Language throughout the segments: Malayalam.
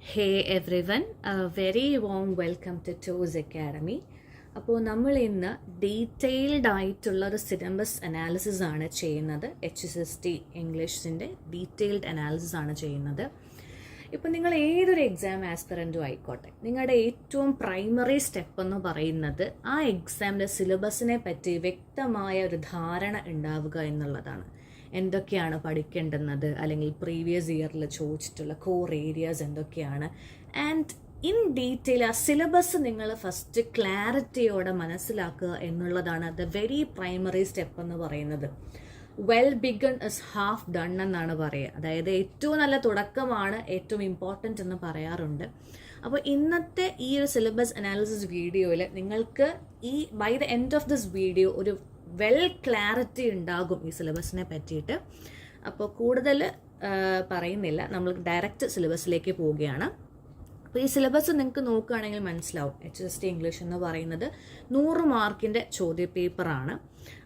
Hey everyone, a very warm welcome to TOS Academy. അപ്പോൾ നമ്മൾ ഇന്ന് ഡീറ്റെയിൽഡ് ആയിട്ടുള്ള ഒരു സിലബസ് അനാലിസിസ് ആണ് ചെയ്യുന്നത്. HSST ഇംഗ്ലീഷിൻ്റെ ഡീറ്റെയിൽഡ് അനാലിസിസ് ആണ് ചെയ്യുന്നത്. ഇപ്പോൾ നിങ്ങൾ ഏതൊരു എക്സാം ആസ്പിറൻറ്റും ആയിക്കോട്ടെ, നിങ്ങളുടെ ഏറ്റവും പ്രൈമറി സ്റ്റെപ്പ് എന്ന് പറയുന്നത് ആ എക്സാമിൻ്റെ സിലബസിനെ പറ്റി വ്യക്തമായ ഒരു ധാരണ ഉണ്ടാവുക എന്നുള്ളതാണ്. എന്തൊക്കെയാണ് പഠിക്കേണ്ടുന്നത്, അല്ലെങ്കിൽ പ്രീവിയസ് ഇയറിൽ ചോദിച്ചിട്ടുള്ള കോർ ഏരിയാസ് എന്തൊക്കെയാണ്, ആൻഡ് ഇൻ ഡീറ്റെയിൽ ആ സിലബസ് നിങ്ങൾ ഫസ്റ്റ് ക്ലാരിറ്റിയോടെ മനസ്സിലാക്കുക എന്നുള്ളതാണ് ദ വെരി പ്രൈമറി സ്റ്റെപ്പ് എന്ന് പറയുന്നത്. Well begun is half done എന്നാണ് പറയുക. അതായത് ഏറ്റവും നല്ല തുടക്കമാണ് ഏറ്റവും ഇമ്പോർട്ടൻ്റ് എന്ന് പറയാറുണ്ട്. അപ്പോൾ ഇന്നത്തെ ഈ ഒരു സിലബസ് അനാലിസിസ് വീഡിയോയിൽ നിങ്ങൾക്ക് ഈ by the end of this video ഒരു വെൽ ക്ലാരിറ്റി ഉണ്ടാകും ഈ സിലബസിനെ പറ്റിയിട്ട്. അപ്പോൾ കൂടുതൽ പറയുന്നില്ല, നമ്മൾ ഡയറക്റ്റ് സിലബസിലേക്ക് പോവുകയാണ്. അപ്പോൾ ഈ സിലബസ് നിങ്ങൾക്ക് നോക്കുകയാണെങ്കിൽ മനസ്സിലാവും. HSST ഇംഗ്ലീഷ് എന്ന് പറയുന്നത് 100 മാർക്കിൻ്റെ ചോദ്യപേപ്പറാണ്.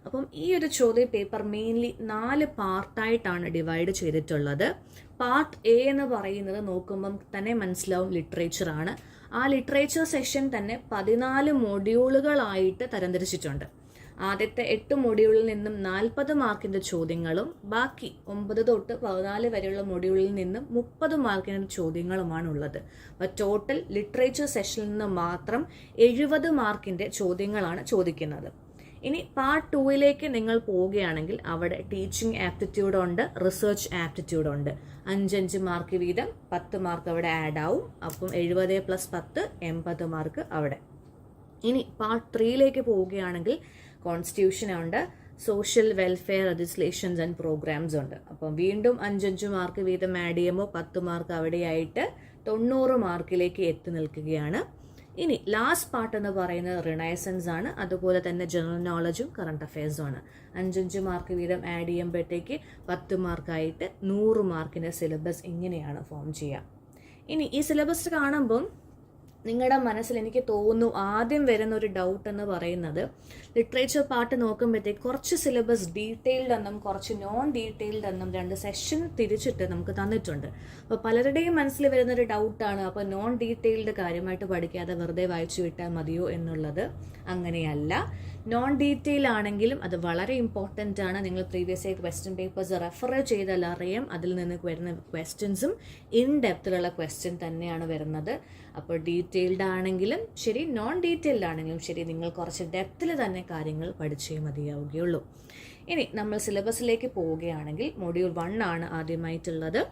അപ്പം ഈ ഒരു ചോദ്യപേപ്പർ മെയിൻലി 4 പാർട്ടായിട്ടാണ് ഡിവൈഡ് ചെയ്തിട്ടുള്ളത്. പാർട്ട് എ എന്ന് പറയുന്നത് നോക്കുമ്പം തന്നെ മനസ്സിലാവും ലിറ്ററേച്ചറാണ്. ആ ലിറ്ററേച്ചർ സെഷൻ തന്നെ 14 മൊഡ്യൂളുകളായിട്ട് തരംതിരിച്ചിട്ടുണ്ട്. ആദ്യത്തെ 8 മൊഡ്യൂളിൽ നിന്നും 40 മാർക്കിൻ്റെ ചോദ്യങ്ങളും ബാക്കി 9 തൊട്ട് 14 വരെയുള്ള മൊഡ്യൂളിൽ നിന്നും 30 മാർക്കിൻ്റെ ചോദ്യങ്ങളുമാണ് ഉള്ളത്. അപ്പോൾ ടോട്ടൽ ലിറ്ററേച്ചർ സെഷനിൽ നിന്ന് മാത്രം 70 മാർക്കിൻ്റെ ചോദ്യങ്ങളാണ് ചോദിക്കുന്നത്. ഇനി പാർട്ട് 2ലേക്ക് നിങ്ങൾ പോവുകയാണെങ്കിൽ അവിടെ ടീച്ചിങ് ആപ്റ്റിറ്റ്യൂഡ് ഉണ്ട്, റിസർച്ച് ആപ്റ്റിറ്റ്യൂഡ് ഉണ്ട്. 5 മാർക്ക് വീതം 10 മാർക്ക് അവിടെ ആഡ് ആവും. അപ്പം 70 + 10 80 മാർക്ക് അവിടെ. ഇനി പാർട്ട് 3ലേക്ക് പോവുകയാണെങ്കിൽ കോൺസ്റ്റിറ്റ്യൂഷൻ ഉണ്ട്, social welfare legislations and programs ഉണ്ട്. അപ്പം വീണ്ടും 5 മാർക്ക് വീതം ആഡ് ചെയ്യുമ്പോൾ 10 മാർക്ക് അവിടെയായിട്ട് 90 മാർക്കിലേക്ക് എത്തി നിൽക്കുകയാണ്. ഇനി ലാസ്റ്റ് പാർട്ട് എന്ന് പറയുന്നത് റിനൈസൻസ് ആണ്. അതുപോലെ തന്നെ ജനറൽ നോളജും കറണ്ട് അഫയേഴ്സും ആണ്. 5 മാർക്ക് വീതം ആഡ് ചെയ്യുമ്പോഴത്തേക്ക് 10 മാർക്കായിട്ട് 100 മാർക്കിൻ്റെ സിലബസ് ഇങ്ങനെയാണ് ഫോം ചെയ്യുക. ഇനി ഈ സിലബസ് കാണുമ്പം നിങ്ങളുടെ മനസ്സിൽ എനിക്ക് തോന്നുന്നു ആദ്യം വരുന്ന ഒരു ഡൗട്ട് എന്ന് പറയുന്നത്, ലിറ്ററേച്ചർ പാർട്ട് നോക്കുമ്പോഴത്തേക്ക് കുറച്ച് സിലബസ് ഡീറ്റെയിൽഡ് എന്നും കുറച്ച് നോൺ ഡീറ്റെയിൽഡ് എന്നും 2 സെഷൻ തിരിച്ചിട്ട് നമുക്ക് തന്നിട്ടുണ്ട്. അപ്പോൾ പലരുടെയും മനസ്സിൽ വരുന്നൊരു ഡൗട്ടാണ്, അപ്പോൾ നോൺ ഡീറ്റെയിൽഡ് കാര്യമായിട്ട് പഠിക്കാതെ വെറുതെ വായിച്ചു വിട്ടാൽ മതിയോ എന്നുള്ളത്. അങ്ങനെയല്ല. നോൺ ഡീറ്റെയിൽ ആണെങ്കിലും അത് വളരെ ഇമ്പോർട്ടൻ്റ് ആണ്. നിങ്ങൾ പ്രീവിയസ് ആയി ക്വസ്റ്റ്യൻ പേപ്പേഴ്സ് റെഫർ ചെയ്താൽ അറിയാം, അതിൽ നിന്ന് വരുന്ന ക്വസ്റ്റ്യൻസും ഇൻ ഡെപ്തിലുള്ള ക്വസ്റ്റ്യൻ തന്നെയാണ് വരുന്നത്. അപ്പോൾ ഡീറ്റെയിൽഡ് ആണെങ്കിലും ശരി, നോൺ ഡീറ്റെയിൽഡ് ആണെങ്കിലും ശരി, നിങ്ങൾ കുറച്ച് ഡെപ്തിൽ തന്നെ കാര്യങ്ങൾ പഠിച്ചേ മതിയാവുകയുള്ളൂ. ഇനി നമ്മൾ സിലബസിലേക്ക് പോവുകയാണെങ്കിൽ മൊഡ്യൂൾ 1 ആണ് ആദ്യമായിട്ടുള്ളത്.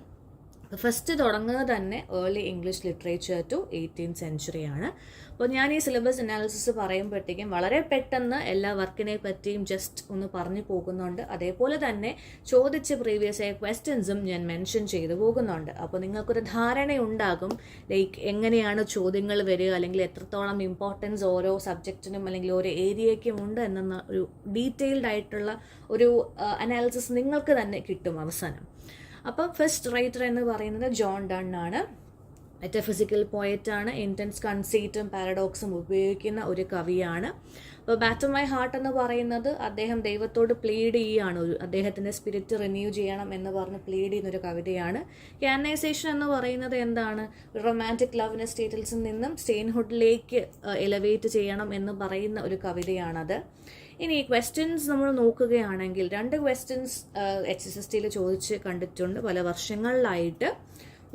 ഫസ്റ്റ് തുടങ്ങുന്നത് തന്നെ early English literature to 18th century ആണ്. അപ്പോൾ ഞാൻ ഈ സിലബസ് അനാലിസിസ് പറയുമ്പോഴത്തേക്കും വളരെ പെട്ടെന്ന് എല്ലാ വർക്കിനെ പറ്റിയും ജസ്റ്റ് ഒന്ന് പറഞ്ഞു പോകുന്നുണ്ട്. അതേപോലെ തന്നെ ചോദിച്ച പ്രീവിയസ് ആയ ക്വസ്റ്റ്യൻസും ഞാൻ മെൻഷൻ ചെയ്തു പോകുന്നുണ്ട്. അപ്പോൾ നിങ്ങൾക്കൊരു ധാരണയുണ്ടാകും ലൈക്ക് എങ്ങനെയാണ് ചോദ്യങ്ങൾ വരിക, അല്ലെങ്കിൽ എത്രത്തോളം ഇമ്പോർട്ടൻസ് ഓരോ സബ്ജക്റ്റിനും അല്ലെങ്കിൽ ഓരോ ഏരിയയ്ക്കും ഉണ്ട് എന്ന ഒരു ഡീറ്റെയിൽഡ് ആയിട്ടുള്ള ഒരു അനാലിസിസ് നിങ്ങൾക്ക് തന്നെ കിട്ടും അവസാനം. അപ്പം ഫസ്റ്റ് റൈറ്റർ എന്ന് പറയുന്നത് ജോൺ ഡൺ ആണ്. മെറ്റഫിസിക്കൽ പോയറ്റാണ്. ഇൻറ്റൻസ് കൺസീറ്റും പാരഡോക്സും ഉപയോഗിക്കുന്ന ഒരു കവിയാണ്. അപ്പോൾ ബാറ്റ് മൈ ഹാർട്ട് എന്ന് പറയുന്നത് അദ്ദേഹം ദൈവത്തോട് പ്ലീഡ് ചെയ്യുകയാണ്, അദ്ദേഹത്തിൻ്റെ സ്പിരിറ്റ് റിന്യൂ ചെയ്യണം എന്ന് പറഞ്ഞ് പ്ലീഡ് ചെയ്യുന്നൊരു കവിതയാണ്. ക്യാനൈസേഷൻ എന്ന് പറയുന്നത് എന്താണ്, റൊമാൻറ്റിക് ലവിൻ്റെ സ്റ്റേറ്റസിൽ നിന്നും സ്റ്റെയിൻഹുഡിലേക്ക് എലവേറ്റ് ചെയ്യണം എന്ന് പറയുന്ന ഒരു കവിതയാണത്. ഇനി ക്വസ്റ്റ്യൻസ് നമ്മൾ നോക്കുകയാണെങ്കിൽ 2 ക്വസ്റ്റ്യൻസ് HSSTയിൽ ചോദിച്ച് കണ്ടിട്ടുണ്ട് പല വർഷങ്ങളിലായിട്ട്.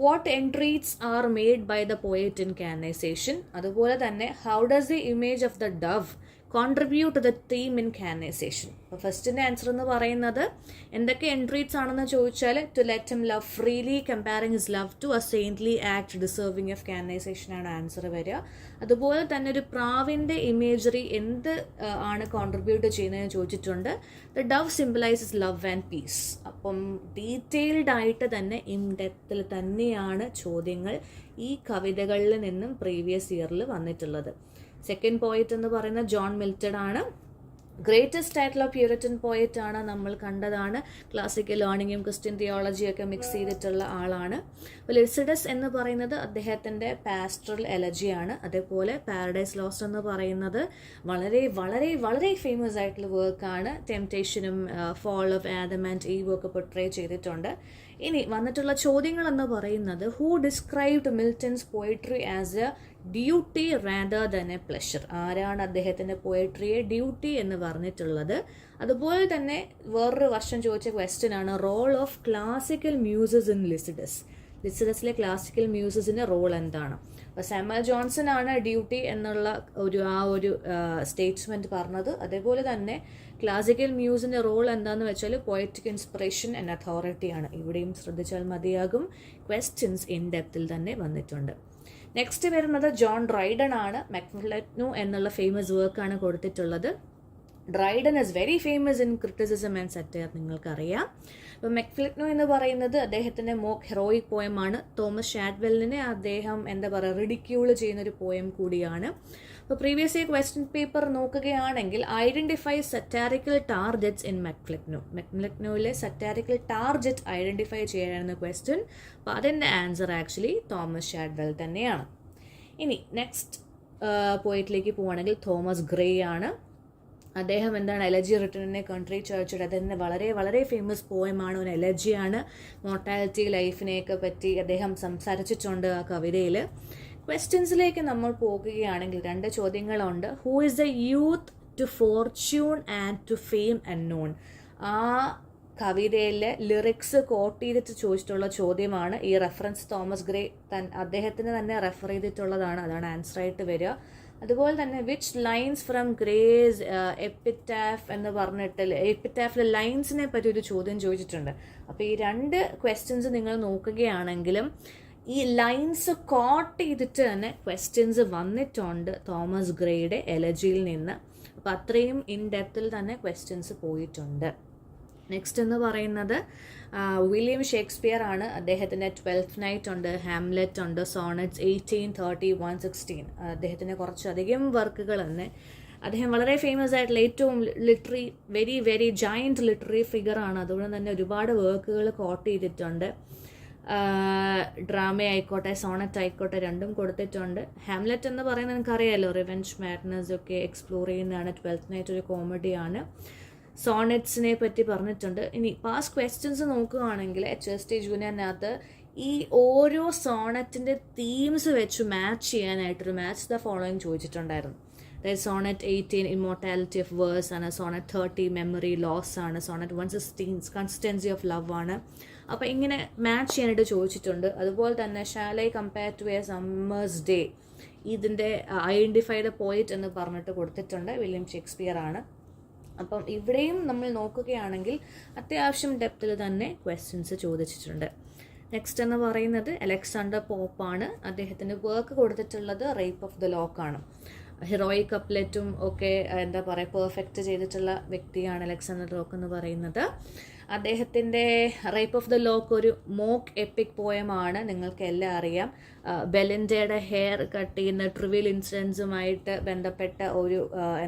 What entries are made by the poet in canonization, അതുപോലെ തന്നെ how does the image of the dove contribute to the theme in canonization. അപ്പോൾ ഫസ്റ്റിൻ്റെ ആൻസർ എന്ന് പറയുന്നത് എന്തൊക്കെ എൻട്രീസ് ആണെന്ന് ചോദിച്ചാൽ, to let him love freely comparing his love to a saintly act deserving of canonization ആണ് ആൻസർ വരിക. അതുപോലെ തന്നെ ഒരു പ്രാവിൻ്റെ ഇമേജറി എന്ത് ആണ് കോൺട്രിബ്യൂട്ട് ചെയ്യുന്നതെന്ന് ചോദിച്ചിട്ടുണ്ട്. The Dove symbolises love and piece. അപ്പം ഡീറ്റെയിൽഡ് ആയിട്ട് തന്നെ ഇൻ ഡെപ്തിൽ തന്നെയാണ് ചോദ്യങ്ങൾ ഈ കവിതകളിൽ നിന്നും പ്രീവിയസ് ഇയറിൽ വന്നിട്ടുള്ളത്. സെക്കൻഡ് പോയറ്റ് എന്ന് പറയുന്നത് ജോൺ മിൽട്ടൺ ആണ്. ഗ്രേറ്റസ്റ്റ് ആയിട്ടുള്ള പ്യൂരിറ്റൻ പോയറ്റ് ആണ്, നമ്മൾ കണ്ടതാണ്. ക്ലാസിക്കൽ ലേണിങ്ങും ക്രിസ്ത്യൻ തിയോളജിയും ഒക്കെ മിക്സ് ചെയ്തിട്ടുള്ള ആളാണ്. അപ്പോൾ ലിസിഡസ് എന്ന് പറയുന്നത് അദ്ദേഹത്തിൻ്റെ പാസ്റ്ററൽ എലജിയാണ്. അതേപോലെ പാരഡൈസ് ലോസ്റ്റ് എന്ന് പറയുന്നത് വളരെ വളരെ വളരെ ഫേമസ് ആയിട്ടുള്ള വർക്കാണ്. ടെംപ്റ്റേഷനും fall of Adam and Eve ഒക്കെ പോർട്രേ ചെയ്തിട്ടുണ്ട്. ഇനി വന്നിട്ടുള്ള ചോദ്യങ്ങളെന്ന് പറയുന്നത് who described Milton's poetry as a duty rather than a pleasure. ആരാണ് അദ്ദേഹത്തിൻ്റെ പോയട്രിയെ ഡ്യൂട്ടി എന്ന് പറഞ്ഞിട്ടുള്ളത്? അതുപോലെ തന്നെ വേറൊരു വർഷം ചോദിച്ച ക്വസ്റ്റ്യൻ ആണ് role of classical Muses in Lycidas. ലിസിഡസിലെ ക്ലാസിക്കൽ മ്യൂസസിൻ്റെ റോൾ എന്താണ്? അപ്പോൾ സാമുവൽ ജോൺസൺ ആണ് ഡ്യൂട്ടി എന്നുള്ള ഒരു സ്റ്റേറ്റ്മെൻറ്റ് പറഞ്ഞത്. അതേപോലെ തന്നെ ക്ലാസിക്കൽ മ്യൂസിൻ്റെ റോൾ എന്താണെന്ന് വെച്ചാൽ പോയറ്റിക് ഇൻസ്പിറേഷൻ ആൻഡ് അതോറിറ്റിയാണ്. ഇവിടെയും ശ്രദ്ധിച്ചാൽ മതിയാകും. ക്വസ്റ്റ്യൻസ് ഇൻ ഡെപ്തിൽ തന്നെ വന്നിട്ടുണ്ട്. നെക്സ്റ്റ് വരുന്നത് ജോൺ ഡ്രൈഡൻ ആണ്. മെക്ഫ്ലിറ്റ്നു എന്നുള്ള ഫേമസ് വർക്കാണ് കൊടുത്തിട്ടുള്ളത്. Dryden is very famous in criticism and satire, നിങ്ങൾക്കറിയാം. അപ്പോൾ മെക്ഫ്ലിറ്റ്നു എന്ന് പറയുന്നത് അദ്ദേഹത്തിൻ്റെ മോക്ക് ഹെറോയിക് പോയമാണ്. തോമസ് ഷാഡ്വെല്ലിനെ അദ്ദേഹം റിഡിക്യൂൾ ചെയ്യുന്നൊരു പോയം കൂടിയാണ്. അപ്പോൾ പ്രീവിയസ് ഇയർ ക്വസ്റ്റ്യൻ പേപ്പർ നോക്കുകയാണെങ്കിൽ ഐഡൻറ്റിഫൈ സറ്റാരിക്കൽ ടാർജറ്റ്സ് ഇൻ മെക്ഫ്ലിറ്റ്നുവിലെ സറ്റാരിക്കൽ ടാർജറ്റ് ഐഡൻറ്റിഫൈ ചെയ്യാനാണ് ക്വസ്റ്റ്യൻ. അപ്പോൾ അതിൻ്റെ ആൻസർ ആക്ച്വലി തോമസ് ഷാഡ്വെൽ തന്നെയാണ്. ഇനി നെക്സ്റ്റ് പോയിറ്റിലേക്ക് പോവുകയാണെങ്കിൽ തോമസ് ഗ്രേ ആണ്. അദ്ദേഹം elegy written in A country church. അതിൻ്റെ വളരെ വളരെ ഫേമസ് പോയമാണ്, ഒരു എലജിയാണ്. മോർട്ടാലിറ്റി ലൈഫിനെയൊക്കെ പറ്റി അദ്ദേഹം സംസാരിച്ചിട്ടുണ്ട് ആ കവിതയിൽ. ക്വസ്റ്റ്യൻസിലേക്ക് നമ്മൾ പോകുകയാണെങ്കിൽ 2 ചോദ്യങ്ങളുണ്ട്. Who is the youth to fortune and to fame unknown? ആ കവിതയിലെ ലിറിക്സ് കോട്ട് ചെയ്തിട്ട് ചോദിച്ചിട്ടുള്ള ചോദ്യമാണ്. ഈ റെഫറൻസ് തോമസ് ഗ്രേ അദ്ദേഹത്തിന് തന്നെ റെഫർ ചെയ്തിട്ടുള്ളതാണ്. അതാണ് ആൻസർ ആയിട്ട് വരിക. അതുപോലെ തന്നെ which lines from grace epitaph എന്ന് പറഞ്ഞിട്ട് എപ്പിറ്റാഫിലെ ലൈൻസിനെ പറ്റി ഒരു ചോദ്യം ചോദിച്ചിട്ടുണ്ട്. അപ്പോൾ ഈ 2 ക്വസ്റ്റ്യൻസ് നിങ്ങൾ നോക്കുകയാണെങ്കിലും ഈ ലൈൻസ് കോട്ട് ചെയ്തിട്ട് തന്നെ ക്വസ്റ്റ്യൻസ് വന്നിട്ടുണ്ട് തോമസ് ഗ്രേയുടെ എലജിയിൽ നിന്ന്. അപ്പോൾ അത്രയും ഇൻ ഡെപ്തിൽ തന്നെ ക്വസ്റ്റ്യൻസ് പോയിട്ടുണ്ട്. നെക്സ്റ്റ് എന്ന് പറയുന്നത് വില്യം ഷേക്സ്പിയർ ആണ്. അദ്ദേഹത്തിൻ്റെ 12th നൈറ്റ് ഉണ്ട്, ഹാംലെറ്റ് ഉണ്ട്, സോണറ്റ്സ് 18, 30, 116. അദ്ദേഹത്തിൻ്റെ കുറച്ചധികം വർക്കുകൾ തന്നെ. അദ്ദേഹം വളരെ ഫേമസ് ആയിട്ടുള്ള ഏറ്റവും very very giant literary figure ആണ്. അതുകൊണ്ട് തന്നെ ഒരുപാട് വർക്കുകൾ കോട്ട് ചെയ്തിട്ടുണ്ട്. ഡ്രാമ ആയിക്കോട്ടെ സോണറ്റ് ആയിക്കോട്ടെ രണ്ടും കൊടുത്തിട്ടുണ്ട്. ഹാംലെറ്റ് എന്ന് പറയുന്നത് നിങ്ങൾക്കറിയാമല്ലോ, റിവെഞ്ച് മാഡ്നസ് ഒക്കെ എക്സ്പ്ലോർ ചെയ്യുന്നതാണ്. 12th നൈറ്റ് ഒരു കോമഡിയാണ്. സോണറ്റ്സിനെ പറ്റി പറഞ്ഞിട്ടുണ്ട്. ഇനി പാസ്റ്റ് ക്വസ്റ്റ്യൻസ് നോക്കുകയാണെങ്കിൽ HSST ജൂനിയറിനകത്ത് ഈ ഓരോ സോണറ്റിൻ്റെ തീംസ് വെച്ച് മാച്ച് ചെയ്യാനായിട്ടൊരു മാച്ച് ദ ഫോളോയിങ് ചോദിച്ചിട്ടുണ്ടായിരുന്നു. അതായത് സോണറ്റ് 18 ഇമ്മോർട്ടാലിറ്റി ഓഫ് വേഴ്സ് ആണ്, സോണറ്റ് 30 മെമ്മറി ലോസ് ആണ്, സോണറ്റ് 116 കൺസിസ്റ്റൻസി ഓഫ് ലവ് ആണ്. അപ്പോൾ ഇങ്ങനെ മാച്ച് ചെയ്യാനായിട്ട് ചോദിച്ചിട്ടുണ്ട്. അതുപോലെ തന്നെ shall I compare to a summer's day, ഇതിൻ്റെ ഐഡൻറ്റിഫൈ ദ പോയിറ്റ് എന്ന് പറഞ്ഞിട്ട് കൊടുത്തിട്ടുണ്ട്. വില്യം ഷേക്സ്പിയർ ആണ്. അപ്പം ഇവിടെയും നമ്മൾ നോക്കുകയാണെങ്കിൽ അത്യാവശ്യം ഡെപ്തിൽ തന്നെ ക്വസ്റ്റ്യൻസ് ചോദിച്ചിട്ടുണ്ട്. നെക്സ്റ്റ് എന്ന് പറയുന്നത് അലക്സാണ്ടർ പോപ്പാണ്. അദ്ദേഹത്തിൻ്റെ വർക്ക് കൊടുത്തിട്ടുള്ളത് റേപ്പ് ഓഫ് ദ ലോക്ക് ആണ്. ഹീറോയിക് കപ്ലെറ്റും ഒക്കെ പെർഫെക്റ്റ് ചെയ്തിട്ടുള്ള വ്യക്തിയാണ് അലക്സാണ്ടർ ലോക്ക് എന്ന് പറയുന്നത്. അദ്ദേഹത്തിൻ്റെ റേപ്പ് ഓഫ് ദ ലോക്ക് ഒരു മോക്ക് എപ്പിക് പോയമാണ്. നിങ്ങൾക്ക് എല്ലാം അറിയാം. ബെലിൻഡയുടെ ഹെയർ കട്ട് ചെയ്യുന്ന ട്രിവിയൽ ഇൻസിഡൻസുമായിട്ട് ബന്ധപ്പെട്ട ഒരു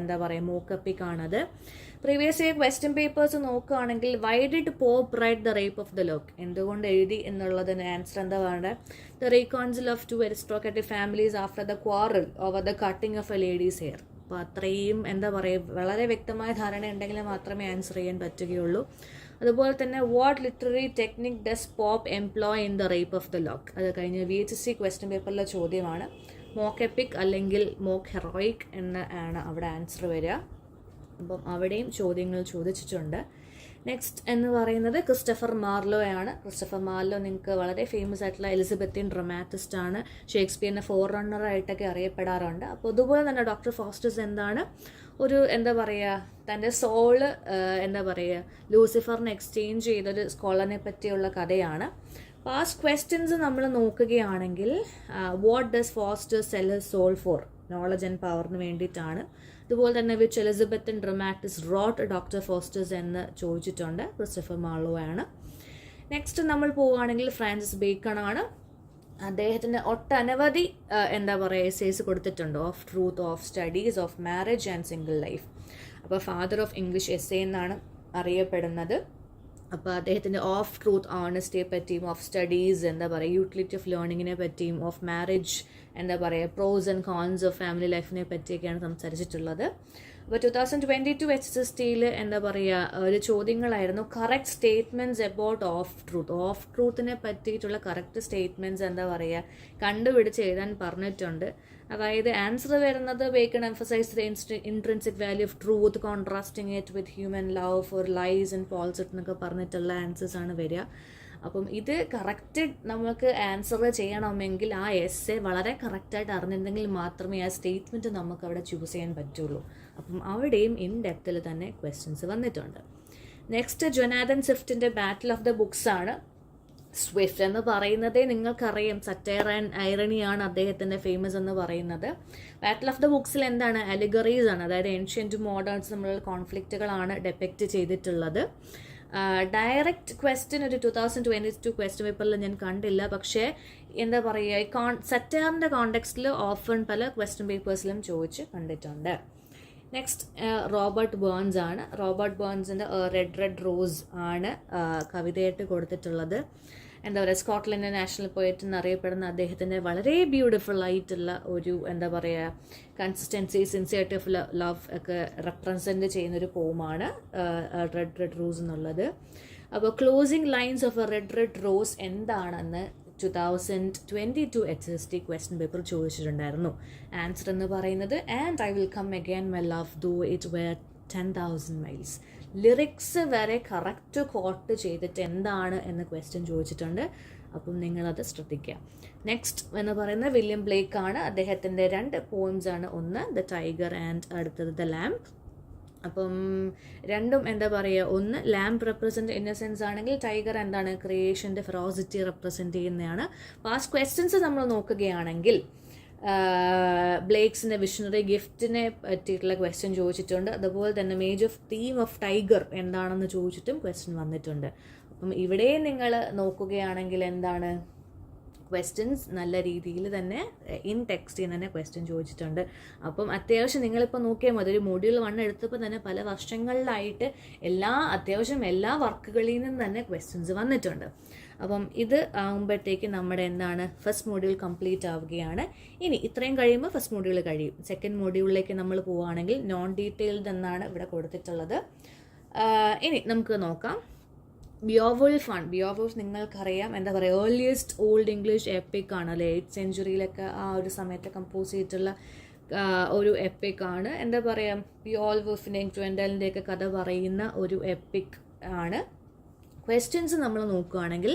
മോക്ക് എപ്പിക് ആണത്. പ്രീവിയസ് ഇയർ ക്വസ്റ്റ്യൻ പേപ്പേഴ്സ് നോക്കുകയാണെങ്കിൽ why did Pope write the Rape of the Lock, എന്തുകൊണ്ട് എഴുതി എന്നുള്ളതിന് ആൻസർ എന്താണ്? The reconcile of 2 aristocratic families after the quarrel over the cutting of A ladies hair. അപ്പോൾ അത്രയും വളരെ വ്യക്തമായ ധാരണ ഉണ്ടെങ്കിൽ മാത്രമേ ആൻസർ ചെയ്യാൻ പറ്റുകയുള്ളൂ. അതുപോലെ തന്നെ what literary technique does Pope employ in the Rape of the Lock, അത് കഴിഞ്ഞ VHSC ക്വസ്റ്റ്യൻ പേപ്പറിലെ ചോദ്യമാണ്. മോക്ക് എപ്പിക് അല്ലെങ്കിൽ മോക്ക് ഹെറോയിക് ആണ് അവിടെ ആൻസർ വരിക. അപ്പം അവിടെയും ചോദ്യങ്ങൾ ചോദിച്ചിട്ടുണ്ട്. നെക്സ്റ്റ് എന്ന് പറയുന്നത് ക്രിസ്റ്റഫർ മാർലോ ആണ്. ക്രിസ്റ്റഫർ മാർലോ നിങ്ങൾക്ക് വളരെ ഫേമസ് ആയിട്ടുള്ള എലിസബത്തിൻ ഡ്രമാറ്റിസ്റ്റ് ആണ്. ഷേക്സ്പിയറിൻ്റെ ഫോർറണ്ണർ ആയിട്ടൊക്കെ അറിയപ്പെടാറുണ്ട്. അപ്പോൾ അതുപോലെ തന്നെ ഡോക്ടർ ഫോസ്റ്റേഴ്സ് എന്താണ് ഒരു തൻ്റെ സോള് ലൂസിഫറിന് എക്സ്ചേഞ്ച് ചെയ്തൊരു സ്കോളറിനെ പറ്റിയുള്ള കഥയാണ്. പാസ്റ്റ് ക്വസ്റ്റ്യൻസ് നമ്മൾ നോക്കുകയാണെങ്കിൽ what does Faustus sell his soul for, knowledge and പവറിന് വേണ്ടിയിട്ടാണ്. അതുപോലെ തന്നെ which Elizabethan dramatist wrote Doctor Faustus എന്ന് ചോദിച്ചിട്ടുണ്ട്. ക്രിസ്റ്റഫർ മാർലോ ആണ്. നെക്സ്റ്റ് നമ്മൾ പോവുകയാണെങ്കിൽ ഫ്രാൻസിസ് ബേക്കൺ ആണ്. അദ്ദേഹത്തിന് ഒട്ടനവധി എസ്സേസ് കൊടുത്തിട്ടുണ്ട്. Of truth, of studies, of marriage and single life. അപ്പോൾ ഫാദർ ഓഫ് ഇംഗ്ലീഷ് എസ്സേ എന്നാണ് അറിയപ്പെടുന്നത്. അപ്പോൾ അദ്ദേഹത്തിൻ്റെ ഓഫ് ട്രൂത്ത് ഓണസ്റ്റിയെ പറ്റിയും, ഓഫ് സ്റ്റഡീസ് യൂട്ടിലിറ്റി ഓഫ് ലേണിങ്ങിനെ പറ്റിയും, of marriage pros and cons of family ലൈഫിനെ പറ്റിയൊക്കെയാണ് സംസാരിച്ചിട്ടുള്ളത്. അപ്പോൾ 2022 HSSTയിൽ എന്താ പറയുക ഒരു ചോദ്യങ്ങളായിരുന്നു കറക്റ്റ് സ്റ്റേറ്റ്മെൻറ്റ്സ് അബൌട്ട് ഓഫ് ട്രൂത്തിനെ പറ്റിയിട്ടുള്ള കറക്റ്റ് സ്റ്റേറ്റ്മെൻറ്റ്സ് എന്താ പറയുക കണ്ടുപിടിച്ച് എഴുതാൻ പറഞ്ഞിട്ടുണ്ട്. അതായത് ആൻസർ വരുന്നത് Bacon emphasises the intrinsic value of truth contrasting it with human love for lies and falsity എന്നൊക്കെ പറഞ്ഞിട്ടുള്ള ആൻസേഴ്സ് ആണ് വരിക. അപ്പം ഇത് കറക്റ്റ് നമുക്ക് ആൻസർ ചെയ്യണമെങ്കിൽ ആ എസ്സേ വളരെ കറക്റ്റായിട്ട് അറിഞ്ഞിട്ടുണ്ടെങ്കിൽ മാത്രമേ ആ സ്റ്റേറ്റ്മെൻറ്റ് നമുക്ക് അവിടെ ചൂസ് ചെയ്യാൻ പറ്റുള്ളൂ. അപ്പം അവിടെയും ഇൻ ഡെപ്തിൽ തന്നെ ക്വസ്റ്റ്യൻസ് വന്നിട്ടുണ്ട്. നെക്സ്റ്റ് ജൊനാഥൻ സ്വിഫ്റ്റിൻ്റെ ബാറ്റിൽ ഓഫ് ദ ബുക്സ് ആണ്. സ്വിഫ്റ്റ് എന്ന് പറയുന്നതേ നിങ്ങൾക്കറിയാം, സറ്റയർ ആൻഡ് ഐറണിയാണ് അദ്ദേഹത്തിൻ്റെ ഫേമസ് എന്ന് പറയുന്നത്. ബാറ്റിൽ ഓഫ് ദ ബുക്സിൽ എന്താണ് അലിഗറീസ് ആണ്, അതായത് ഏൻഷ്യൻറ്റ് മോഡേൺസ് തമ്മിലുള്ള കോൺഫ്ലിക്റ്റുകളാണ് ഡെപ്പിക്റ്റ് ചെയ്തിട്ടുള്ളത്. ഡയറക്റ്റ് ക്വസ്റ്റ്യൻ ഒരു 2022 ക്വസ്റ്റ്യൻ പേപ്പറിൽ ഞാൻ കണ്ടില്ല. പക്ഷേ എന്താ പറയുക സറ്റയറിൻ്റെ കോണ്ടെക്സ്റ്റിൽ ഓഫൺ പല ക്വസ്റ്റ്യൻ പേപ്പേഴ്സിലും ചോദിച്ച് കണ്ടിട്ടുണ്ട്. നെക്സ്റ്റ് റോബർട്ട് ബേൺസ് ആണ്. റോബർട്ട് ബേൺസിൻ്റെ റെഡ് റോസ് ആണ് കവിതയായിട്ട് കൊടുത്തിട്ടുള്ളത്. എന്താ പറയുക സ്കോട്ട്ലൻഡ് നാഷണൽ പോയറ്റ് എന്നറിയപ്പെടുന്ന അദ്ദേഹത്തിൻ്റെ വളരെ ബ്യൂട്ടിഫുൾ ആയിട്ടുള്ള ഒരു എന്താ പറയുക കൺസിസ്റ്റൻസി സിൻസിയറിറ്റി ഓഫ് ലവ് ഒക്കെ റെപ്രസെൻറ്റ് ചെയ്യുന്നൊരു പോമാണ് റെഡ് റോസ് എന്നുള്ളത്. അപ്പോൾ closing lines of a red rose എന്താണെന്ന് 2022 HSST ക്വസ്റ്റ്യൻ പേപ്പർ ചോദിച്ചിട്ടുണ്ടായിരുന്നു. ആൻസർ എന്ന് പറയുന്നത് and I will come again my love though it were 10,000 miles. Lyrics വരെ കറക്റ്റ് കോട്ട് ചെയ്തിട്ട് എന്താണ് എന്ന് ക്വസ്റ്റ്യൻ ചോദിച്ചിട്ടുണ്ട്. അപ്പം നിങ്ങളത് ശ്രദ്ധിക്കുക. നെക്സ്റ്റ് എന്ന് പറയുന്നത് വില്യം ബ്ലേക്ക് ആണ്. അദ്ദേഹത്തിൻ്റെ 2 പോയിംസ് ആണ്, ഒന്ന് ദ ടൈഗർ ആൻഡ് അടുത്തത് ദ ലാംപ്. അപ്പം രണ്ടും എന്താ പറയുക, ഒന്ന് ലാംപ് റെപ്രസെൻറ്റ് ഇന്നസെൻസ് ആണെങ്കിൽ ടൈഗർ എന്താണ് ക്രിയേഷൻ്റെ ഫെറോസിറ്റി റെപ്രസെൻറ്റ് ചെയ്യുന്നതാണ്. പാസ്റ്റ് ക്വസ്റ്റ്യൻസ് നമ്മൾ നോക്കുകയാണെങ്കിൽ ബ്ലേക്സിൻ്റെ വിഷണറി ഗിഫ്റ്റിനെ പറ്റിയിട്ടുള്ള ക്വസ്റ്റ്യൻ ചോദിച്ചിട്ടുണ്ട്. അതുപോലെ തന്നെ മേജർ തീം ഓഫ് ടൈഗർ എന്താണെന്ന് ചോദിച്ചിട്ടും ക്വസ്റ്റ്യൻ വന്നിട്ടുണ്ട്. അപ്പം ഇവിടെ നിങ്ങൾ നോക്കുകയാണെങ്കിൽ എന്താണ് ക്വസ്റ്റ്യൻസ് നല്ല രീതിയിൽ തന്നെ ഇൻ ടെക്സ്റ്റിൽ തന്നെ ക്വസ്റ്റ്യൻ ചോദിച്ചിട്ടുണ്ട്. അപ്പം അത്യാവശ്യം നിങ്ങളിപ്പോൾ നോക്കിയാൽ മതി, ഒരു മൊഡ്യൂൾ 1 എടുത്തപ്പോൾ തന്നെ പല വർഷങ്ങളിലായിട്ട് അത്യാവശ്യം എല്ലാ വർക്കുകളിൽ നിന്നും തന്നെ ക്വസ്റ്റ്യൻസ് വന്നിട്ടുണ്ട്. അപ്പം ഇത് ആകുമ്പോഴത്തേക്ക് നമ്മുടെ എന്താണ് ഫസ്റ്റ് മൊഡ്യൂൾ കംപ്ലീറ്റ് ആവുകയാണ്. ഇനി ഇത്രയും കഴിയുമ്പോൾ ഫസ്റ്റ് മൊഡ്യൂൾ കഴിയും. സെക്കൻഡ് മൊഡ്യൂളിലേക്ക് നമ്മൾ പോവുകയാണെങ്കിൽ നോൺ ഡീറ്റെയിൽഡ് എന്നാണ് ഇവിടെ കൊടുത്തിട്ടുള്ളത്. ഇനി നമുക്ക് നോക്കാം. ബിയോവുൾഫ് ആണ്. ബിയോവുൾഫ് നിങ്ങൾക്കറിയാം എന്താ പറയുക ഏർലിയസ്റ്റ് ഓൾഡ് ഇംഗ്ലീഷ് എപ്പിക് ആണ് അല്ലേ. 8th centuryയിലൊക്കെ ആ ഒരു സമയത്ത് കമ്പോസ് ചെയ്തിട്ടുള്ള ഒരു എപ്പിക് ആണ്. എന്താ പറയുക ബിയോവുൾഫിൻ്റെയും ട്വെൻഡലിൻ്റെയൊക്കെ കഥ പറയുന്ന ഒരു എപ്പിക് ആണ്. ക്വസ്റ്റ്യൻസ് നമ്മൾ നോക്കുകയാണെങ്കിൽ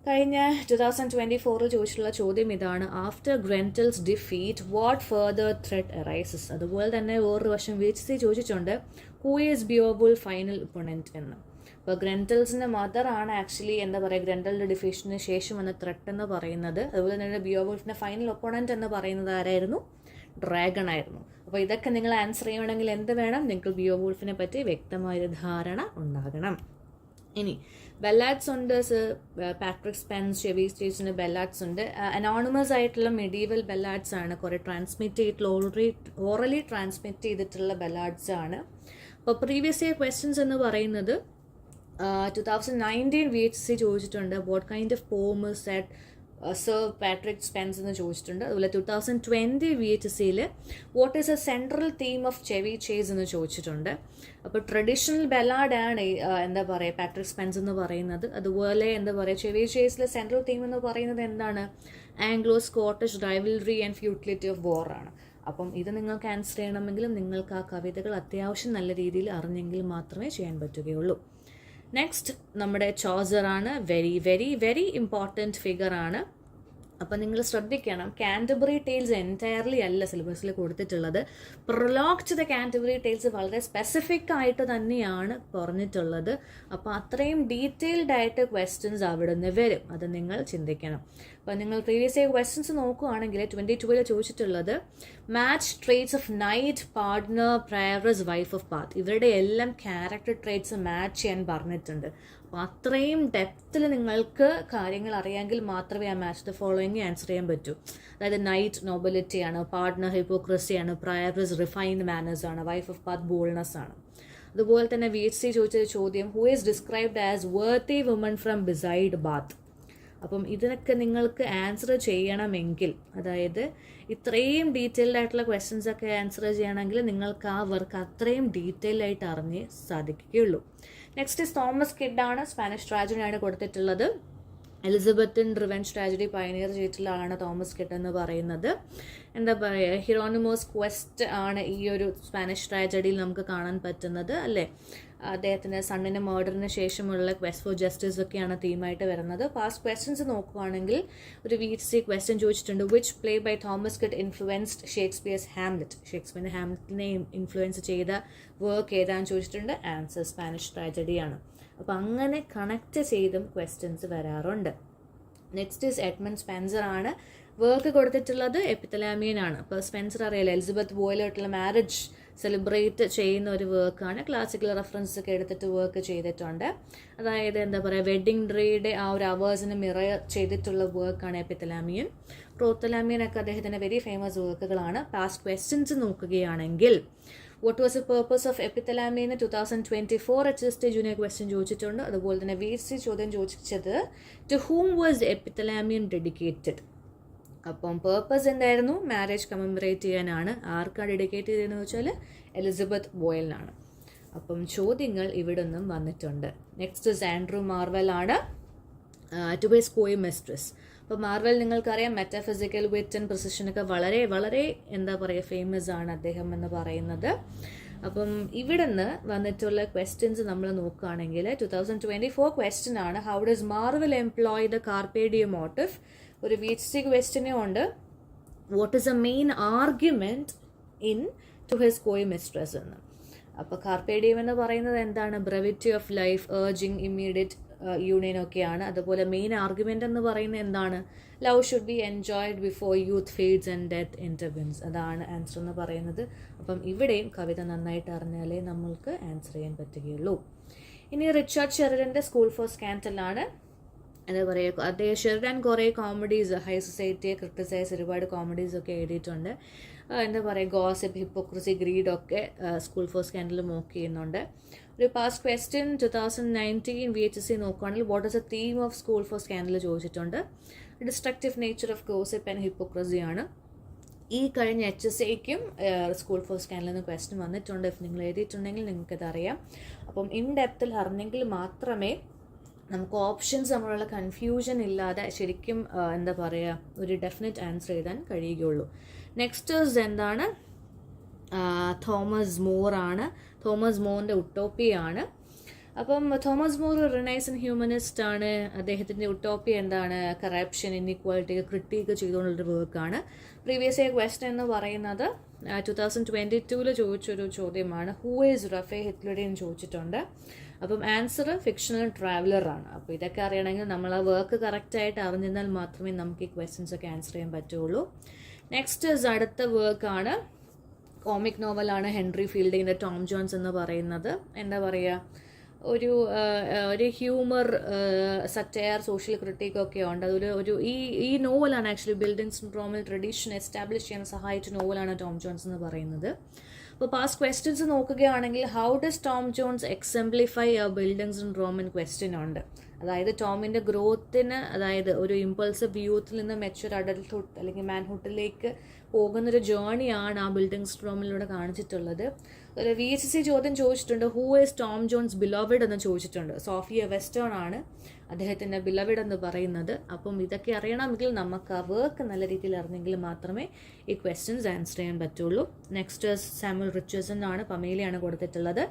കഴിഞ്ഞ 2024 ചോദിച്ചിട്ടുള്ള ചോദ്യം ഇതാണ്. After Grendel's defeat what further threat arises. അതുപോലെ തന്നെ വേറൊരു വർഷം VHC ചോദിച്ചിട്ടുണ്ട് who is Beowulf final opponent എന്ന്. അപ്പോൾ ഗ്രെൻറ്റൽസിൻ്റെ മദറാണ് ആക്ച്വലി എന്താ പറയുക ഗ്രെൻറ്റലിൻ്റെ ഡിഫീഷന് ശേഷം വന്ന ത്രെട്ട് എന്ന് പറയുന്നത്. അതുപോലെ തന്നെ ബിയോവുൾഫിൻ്റെ ഫൈനൽ ഒപ്പണൻറ്റ് എന്ന് പറയുന്നത് ആരായിരുന്നു? ഡ്രാഗൺ ആയിരുന്നു. അപ്പോൾ ഇതൊക്കെ നിങ്ങൾ ആൻസർ ചെയ്യണമെങ്കിൽ എന്ത് വേണം? നിങ്ങൾക്ക് ബിയോവുൾഫിനെ പറ്റി വ്യക്തമായൊരു ധാരണ ഉണ്ടാകണം. ഇനി ബെല്ലാഡ്സ് ഉണ്ട്. പാട്രിക് സ്പെൻസ്, ഷെവി സ്റ്റേറ്റ്സിൻ്റെ ബെല്ലാഡ്സ് ഉണ്ട്. അനോണിമസ് ആയിട്ടുള്ള മെഡീവൽ ബെല്ലാഡ്സ് ആണ്. കുറേ ട്രാൻസ്മിറ്റ് ചെയ്തിട്ടുള്ള ഓറലി ട്രാൻസ്മിറ്റ് ചെയ്തിട്ടുള്ള ബെല്ലാഡ്സ് ആണ്. അപ്പോൾ പ്രീവിയസ് ഇയർ ക്വസ്റ്റ്യൻസ് എന്ന് പറയുന്നത് 2019 VHC ചോദിച്ചിട്ടുണ്ട് what kind of poem is that Sir Patrick Spens എന്ന് ചോദിച്ചിട്ടുണ്ട്. അതുപോലെ 2020 VHCയിൽ what is a central theme of Chevy Chase എന്ന് ചോദിച്ചിട്ടുണ്ട്. അപ്പോൾ ട്രഡീഷണൽ ബെല്ലാഡാണ് എന്താ പറയുക പാട്രിക് സ്പെൻസ് എന്ന് പറയുന്നത്. അതുപോലെ എന്താ പറയുക ചെവി ചേസിലെ സെൻട്രൽ തീം എന്ന് പറയുന്നത് എന്താണ്? Anglo Scottish rivalry and futility of വാർ ആണ്. അപ്പം ഇത് നിങ്ങൾക്ക് ആൻസർ ചെയ്യണമെങ്കിലും നിങ്ങൾക്ക് ആ കവിതകൾ അത്യാവശ്യം നല്ല രീതിയിൽ അറിഞ്ഞെങ്കിൽ മാത്രമേ ചെയ്യാൻ പറ്റുകയുള്ളൂ. നെക്സ്റ്റ് നമ്മുടെ ചോസർ ആണ്. Very very very important figure ആണ്. അപ്പം നിങ്ങൾ ശ്രദ്ധിക്കണം, കാൻറ്റർബറി ടെയിൽസ് എൻറ്റയർലി അല്ല സിലബസിൽ കൊടുത്തിട്ടുള്ളത്. പ്രൊലോഗ് ദ കാൻറ്റർബറി ടെയിൽസ് വളരെ സ്പെസിഫിക് ആയിട്ട് തന്നെയാണ് പറഞ്ഞിട്ടുള്ളത്. അപ്പോൾ അത്രയും ഡീറ്റെയിൽഡ് ആയിട്ട് ക്വസ്റ്റ്യൻസ് അവിടെ നിന്ന് വരും, അത് നിങ്ങൾ ചിന്തിക്കണം. അപ്പോൾ നിങ്ങൾ പ്രീവിയസ് ഇയർ ക്വസ്റ്റ്യൻസ് നോക്കുകയാണെങ്കിൽ 22 ചോദിച്ചിട്ടുള്ളത് match traits of knight, partner, prioress, wife of Bath. ഇവരുടെ എല്ലാം ക്യാരക്ടർ ട്രേറ്റ്സ് മാച്ച് ചെയ്യാൻ പറഞ്ഞിട്ടുണ്ട്. അപ്പോൾ അത്രയും ഡെപ്തിൽ നിങ്ങൾക്ക് കാര്യങ്ങൾ അറിയാമെങ്കിൽ മാത്രമേ ആ മാച്ച് ദ ഫോളോയിങ് ആൻസർ ചെയ്യാൻ പറ്റൂ. അതായത് നൈറ്റ് നോബിലിറ്റിയാണ്, പാർട്ട്ണർ ഹിപ്പോക്രസിയാണ്, പ്രയറസ് റിഫൈൻഡ് മാനേഴ്സ് ആണ്, വൈഫ് ഓഫ് പാത്ത് ബോൾഡ്നെസ് ആണ്. അതുപോലെ തന്നെ VHC ചോദിച്ച ചോദ്യം who is described as worthy woman from beside Bath. അപ്പം ഇതിനൊക്കെ നിങ്ങൾക്ക് ആൻസർ ചെയ്യണമെങ്കിൽ, അതായത് ഇത്രയും ഡീറ്റെയിൽഡ് ആയിട്ടുള്ള ക്വസ്റ്റ്യൻസ് ഒക്കെ ആൻസർ ചെയ്യണമെങ്കിൽ നിങ്ങൾക്ക് ആ വർക്ക് അത്രയും ഡീറ്റെയിൽ ആയിട്ട് അറിഞ്ഞേ സാധിക്കുകയുള്ളൂ. നെക്സ്റ്റ് തോമസ് കിഡാണ്, സ്പാനിഷ് ട്രാജഡിയാണ് കൊടുത്തിട്ടുള്ളത്. എലിസബത്തിൻ റിവെഞ്ച് ട്രാജഡി പയനിയർ ചെയ്തിട്ടുള്ള ആളാണ് തോമസ് കിഡ് എന്ന് പറയുന്നത്. എന്താ പറയുക, ഹിറോണിമോസ് ക്വസ്റ്റ് ആണ് ഈ ഒരു സ്പാനിഷ് ട്രാജഡിയിൽ നമുക്ക് കാണാൻ പറ്റുന്നത് അല്ലേ. അദ്ദേഹത്തിൻ്റെ സണ്ണിൻ്റെ മേർഡറിന് ശേഷമുള്ള ക്വസ്റ്റ് ഫോർ ജസ്റ്റിസ് ഒക്കെയാണ് തീമായിട്ട് വരുന്നത്. പാസ്റ്റ് ക്വസ്റ്റ്യൻസ് നോക്കുകയാണെങ്കിൽ ഒരു VHC ക്വസ്റ്റ്യൻ ചോദിച്ചിട്ടുണ്ട്, which play by Thomas Kyd influenced Shakespeare's Hamlet. ഷേക്സ്പിയറിൻ്റെ ഹാംലെറ്റിനെ ഇൻഫ്ലുവൻസ് ചെയ്ത വർക്ക് ഏതാണെന്ന് ചോദിച്ചിട്ടുണ്ട്. ആൻസർ സ്പാനിഷ് ട്രാജഡിയാണ്. അപ്പോൾ അങ്ങനെ കണക്ട് ചെയ്തും ക്വസ്റ്റ്യൻസ് വരാറുണ്ട്. നെക്സ്റ്റ് ഈസ് എഡ്മണ്ട് സ്പെൻസർ ആണ്. വർക്ക് കൊടുത്തിട്ടുള്ളത് എപ്പിത്തലാമിയൻ ആണ്. അപ്പോൾ സ്പെൻസർ അറിയാലോ, എലിസബത്ത് ബോയിലായിട്ടുള്ള മാരേജ് സെലിബ്രേറ്റ് ചെയ്യുന്ന ഒരു വർക്കാണ്. ക്ലാസിക്കൽ റെഫറൻസ് ഒക്കെ എടുത്തിട്ട് വർക്ക് ചെയ്തിട്ടുണ്ട്. അതായത് എന്താ പറയുക, വെഡ്ഡിങ് ഡേയുടെ ആ ഒരു അവേഴ്സിന് മിറർ ചെയ്തിട്ടുള്ള വർക്കാണ് എപ്പിത്തലാമിയൻ. പ്രോത്തലാമിയൻ ഒക്കെ അദ്ദേഹത്തിൻ്റെ വെരി ഫേമസ് വർക്കുകളാണ്. പാസ്റ്റ് ക്വസ്റ്റ്യൻസ് നോക്കുകയാണെങ്കിൽ what was the purpose of epithalamion 2024 HSST junior question ചോദിച്ചിട്ടുണ്ട്. അതുപോലെ തന്നെ VHC ചോദ്യം ചോദിച്ചത് to whom was epithalamion dedicated. അപ്പം പേർപ്പസ് എന്തായിരുന്നു, മാരേജ് കമമറേറ്റ് ചെയ്യാനാണ്. ആർക്കാണ് ഡെഡിക്കേറ്റ് ചെയ്തതെന്ന് വെച്ചാൽ എലിസബത്ത് ബോയലിനാണ്. അപ്പം ചോദ്യങ്ങൾ ഇവിടെ നിന്നും വന്നിട്ടുണ്ട്. നെക്സ്റ്റ് ആൻഡ്രൂ മാർവൽ ആണ്, ടു ബി സ്കോയി മിസ്ട്രസ്. അപ്പോൾ മാർവൽ നിങ്ങൾക്കറിയാം, മെറ്റാഫിസിക്കൽ വിറ്റ് ആൻഡ് പ്രിസിഷനൊക്കെ വളരെ വളരെ എന്താ പറയുക ഫേമസ് ആണ് അദ്ദേഹം എന്ന് പറയുന്നത്. അപ്പം ഇവിടെ നിന്ന് വന്നിട്ടുള്ള ക്വസ്റ്റ്യൻസ് നമ്മൾ നോക്കുകയാണെങ്കിൽ 2024 ക്വസ്റ്റ്യൻ ആണ്, how does Marvell employ the carpe diem motive. ഒരു VHC ക്വസ്റ്റ്യനും ഉണ്ട്, what is a main argument in To His Coy Mistress എന്ന്. അപ്പോൾ കാർപ്പേഡിയം എന്ന് പറയുന്നത് എന്താണ്, brevity of life, urging immediate union ഒക്കെയാണ്. അതുപോലെ മെയിൻ ആർഗ്യുമെന്റ് എന്ന് പറയുന്നത് എന്താണ്, love should be enjoyed before youth fades and death intervenes. അതാണ് ആൻസർ എന്ന് പറയുന്നത്. അപ്പം ഇവിടെയും കവിത നന്നായിട്ട് അറിഞ്ഞാലേ നമ്മൾക്ക് ആൻസർ ചെയ്യാൻ പറ്റുകയുള്ളൂ. ഇനി റിച്ചാർഡ് ഷെറിഡന്റെ സ്കൂൾ ഫോർ സ്കാൻഡലാണ്. എന്താ പറയുക, അദ്ദേഹം ഷെറിഡൻ കുറേ കോമഡീസ്, ഹൈ സൊസൈറ്റിയെ ക്രിട്ടിസൈസ് ഒരുപാട് കോമഡീസ് ഒക്കെ എഴുതിയിട്ടുണ്ട്. എന്താ പറയുക, ഗോസിപ്പ്, ഹിപ്പോക്രസി, ഗ്രീഡ് ഒക്കെ സ്കൂൾ ഫോർ സ്കാൻഡൽ മോക്ക് ചെയ്യുന്നുണ്ട്. ഒരു പാസ്റ്റ് ക്വസ്റ്റ്യൻ 2019 VHSC നോക്കുകയാണെങ്കിൽ what is a theme of School for Scandal ചോദിച്ചിട്ടുണ്ട്. Destructive nature of gossip and hypocrisy ആണ്. ഈ കഴിഞ്ഞ HSCക്കും സ്കൂൾ ഫോർ സ്കാൻഡിൽ നിന്ന് ക്വസ്റ്റ്യൻ വന്നിട്ടുണ്ട്. ഇഫ് നിങ്ങൾ എഴുതിയിട്ടുണ്ടെങ്കിൽ നിങ്ങൾക്കത് അറിയാം. അപ്പം ഇൻ ഡെപ്തിൽ അറിഞ്ഞെങ്കിൽ മാത്രമേ നമുക്ക് ഓപ്ഷൻസ് തമ്മിലുള്ള കൺഫ്യൂഷൻ ഇല്ലാതെ ശരിക്കും എന്താ പറയുക ഒരു ഡെഫിനറ്റ് ആൻസർ എഴുതാൻ കഴിയുകയുള്ളൂ. നെക്സ്റ്റ് എന്താണ്, തോമസ് മോർ ആണ്. തോമസ് മോറിൻ്റെ ഉട്ടോപ്പിയാണ്. അപ്പം തോമസ് മോർ റിനൈസൻ ഹ്യൂമനിസ്റ്റ് ആണ്. അദ്ദേഹത്തിൻ്റെ ഉട്ടോപ്പി എന്താണ്, കറപ്ഷൻ, ഇൻഇക്വാലിറ്റി ക്രിട്ടിക്ക് ചെയ്തുകൊണ്ടുള്ളൊരു വർക്കാണ്. പ്രീവിയസ് ഇയർ ക്വസ്റ്റ്യൻ എന്ന് പറയുന്നത് 2022 ചോദിച്ചൊരു ചോദ്യമാണ്, ഹൂ ഈസ് റഫേ ഹിറ്റ്ലറി എന്ന് ചോദിച്ചിട്ടുണ്ട്. അപ്പം ആൻസർ ഫിക്ഷണൽ ട്രാവലറാണ്. അപ്പോൾ ഇതൊക്കെ അറിയണമെങ്കിൽ നമ്മൾ ആ വർക്ക് കറക്റ്റായിട്ട് അറിഞ്ഞാൽ മാത്രമേ നമുക്ക് ഈ ക്വസ്റ്റ്യൻസ് ഒക്കെ ആൻസർ ചെയ്യാൻ പറ്റുള്ളൂ. നെക്സ്റ്റ് അടുത്ത വർക്കാണ്, കോമിക് നോവലാണ്, ഹെൻറി ഫീൽഡിങ്ങിൻ്റെ ടോം ജോൺസ് എന്ന് പറയുന്നത്. എന്താ പറയുക, ഒരു ഹ്യൂമർ, സറ്റയർ, സോഷ്യൽ ക്രിട്ടിക്കൊക്കെ ഉണ്ട്. അതൊരു ഈ നോവലാണ് actually bildungsroman tradition establish ചെയ്യാൻ സഹായിച്ച നോവലാണ് ടോം ജോൺസ് എന്ന് പറയുന്നത്. അപ്പോൾ പാസ്റ്റ് ക്വസ്റ്റ്യൻസ് നോക്കുകയാണെങ്കിൽ how does Tom Jones exemplify a bildungsroman എന്ന ക്വസ്റ്റ്യൻ ഉണ്ട്. അതായത് ടോമിൻ്റെ ഗ്രോത്തിന്, അതായത് ഒരു ഇമ്പൾസീവ് യൂത്തിൽ നിന്ന് മെച്യൂർ അഡൽട്ട്ഹുഡ് അല്ലെങ്കിൽ മാൻഹുഡിലേക്ക് പോകുന്നൊരു ജേണിയാണ് ആ ബിൽഡിംഗ് സിൻഡ്രോമിലൂടെ കാണിച്ചിട്ടുള്ളത്. ഒരു VHSC ചോദ്യം ചോദിച്ചിട്ടുണ്ട്, ഹൂ ഈസ് ടോം ജോൺസ് ബിലോവിഡ് എന്ന് ചോദിച്ചിട്ടുണ്ട്. സോഫിയ വെസ്റ്റേൺ ആണ് അദ്ദേഹത്തിൻ്റെ ബിലോവിഡ് എന്ന് പറയുന്നത്. അപ്പം ഇതൊക്കെ അറിയണമെങ്കിൽ നമുക്ക് ആ വർക്ക് നല്ല രീതിയിൽ അറിഞ്ഞെങ്കിൽ മാത്രമേ ഈ ക്വസ്റ്റ്യൻസ് ആൻസർ ചെയ്യാൻ പറ്റുള്ളൂ. നെക്സ്റ്റ് സാമുവൽ റിച്ചേഴ്സൺ ആണ്, പമേലയാണ് കൊടുത്തിട്ടുള്ളത്.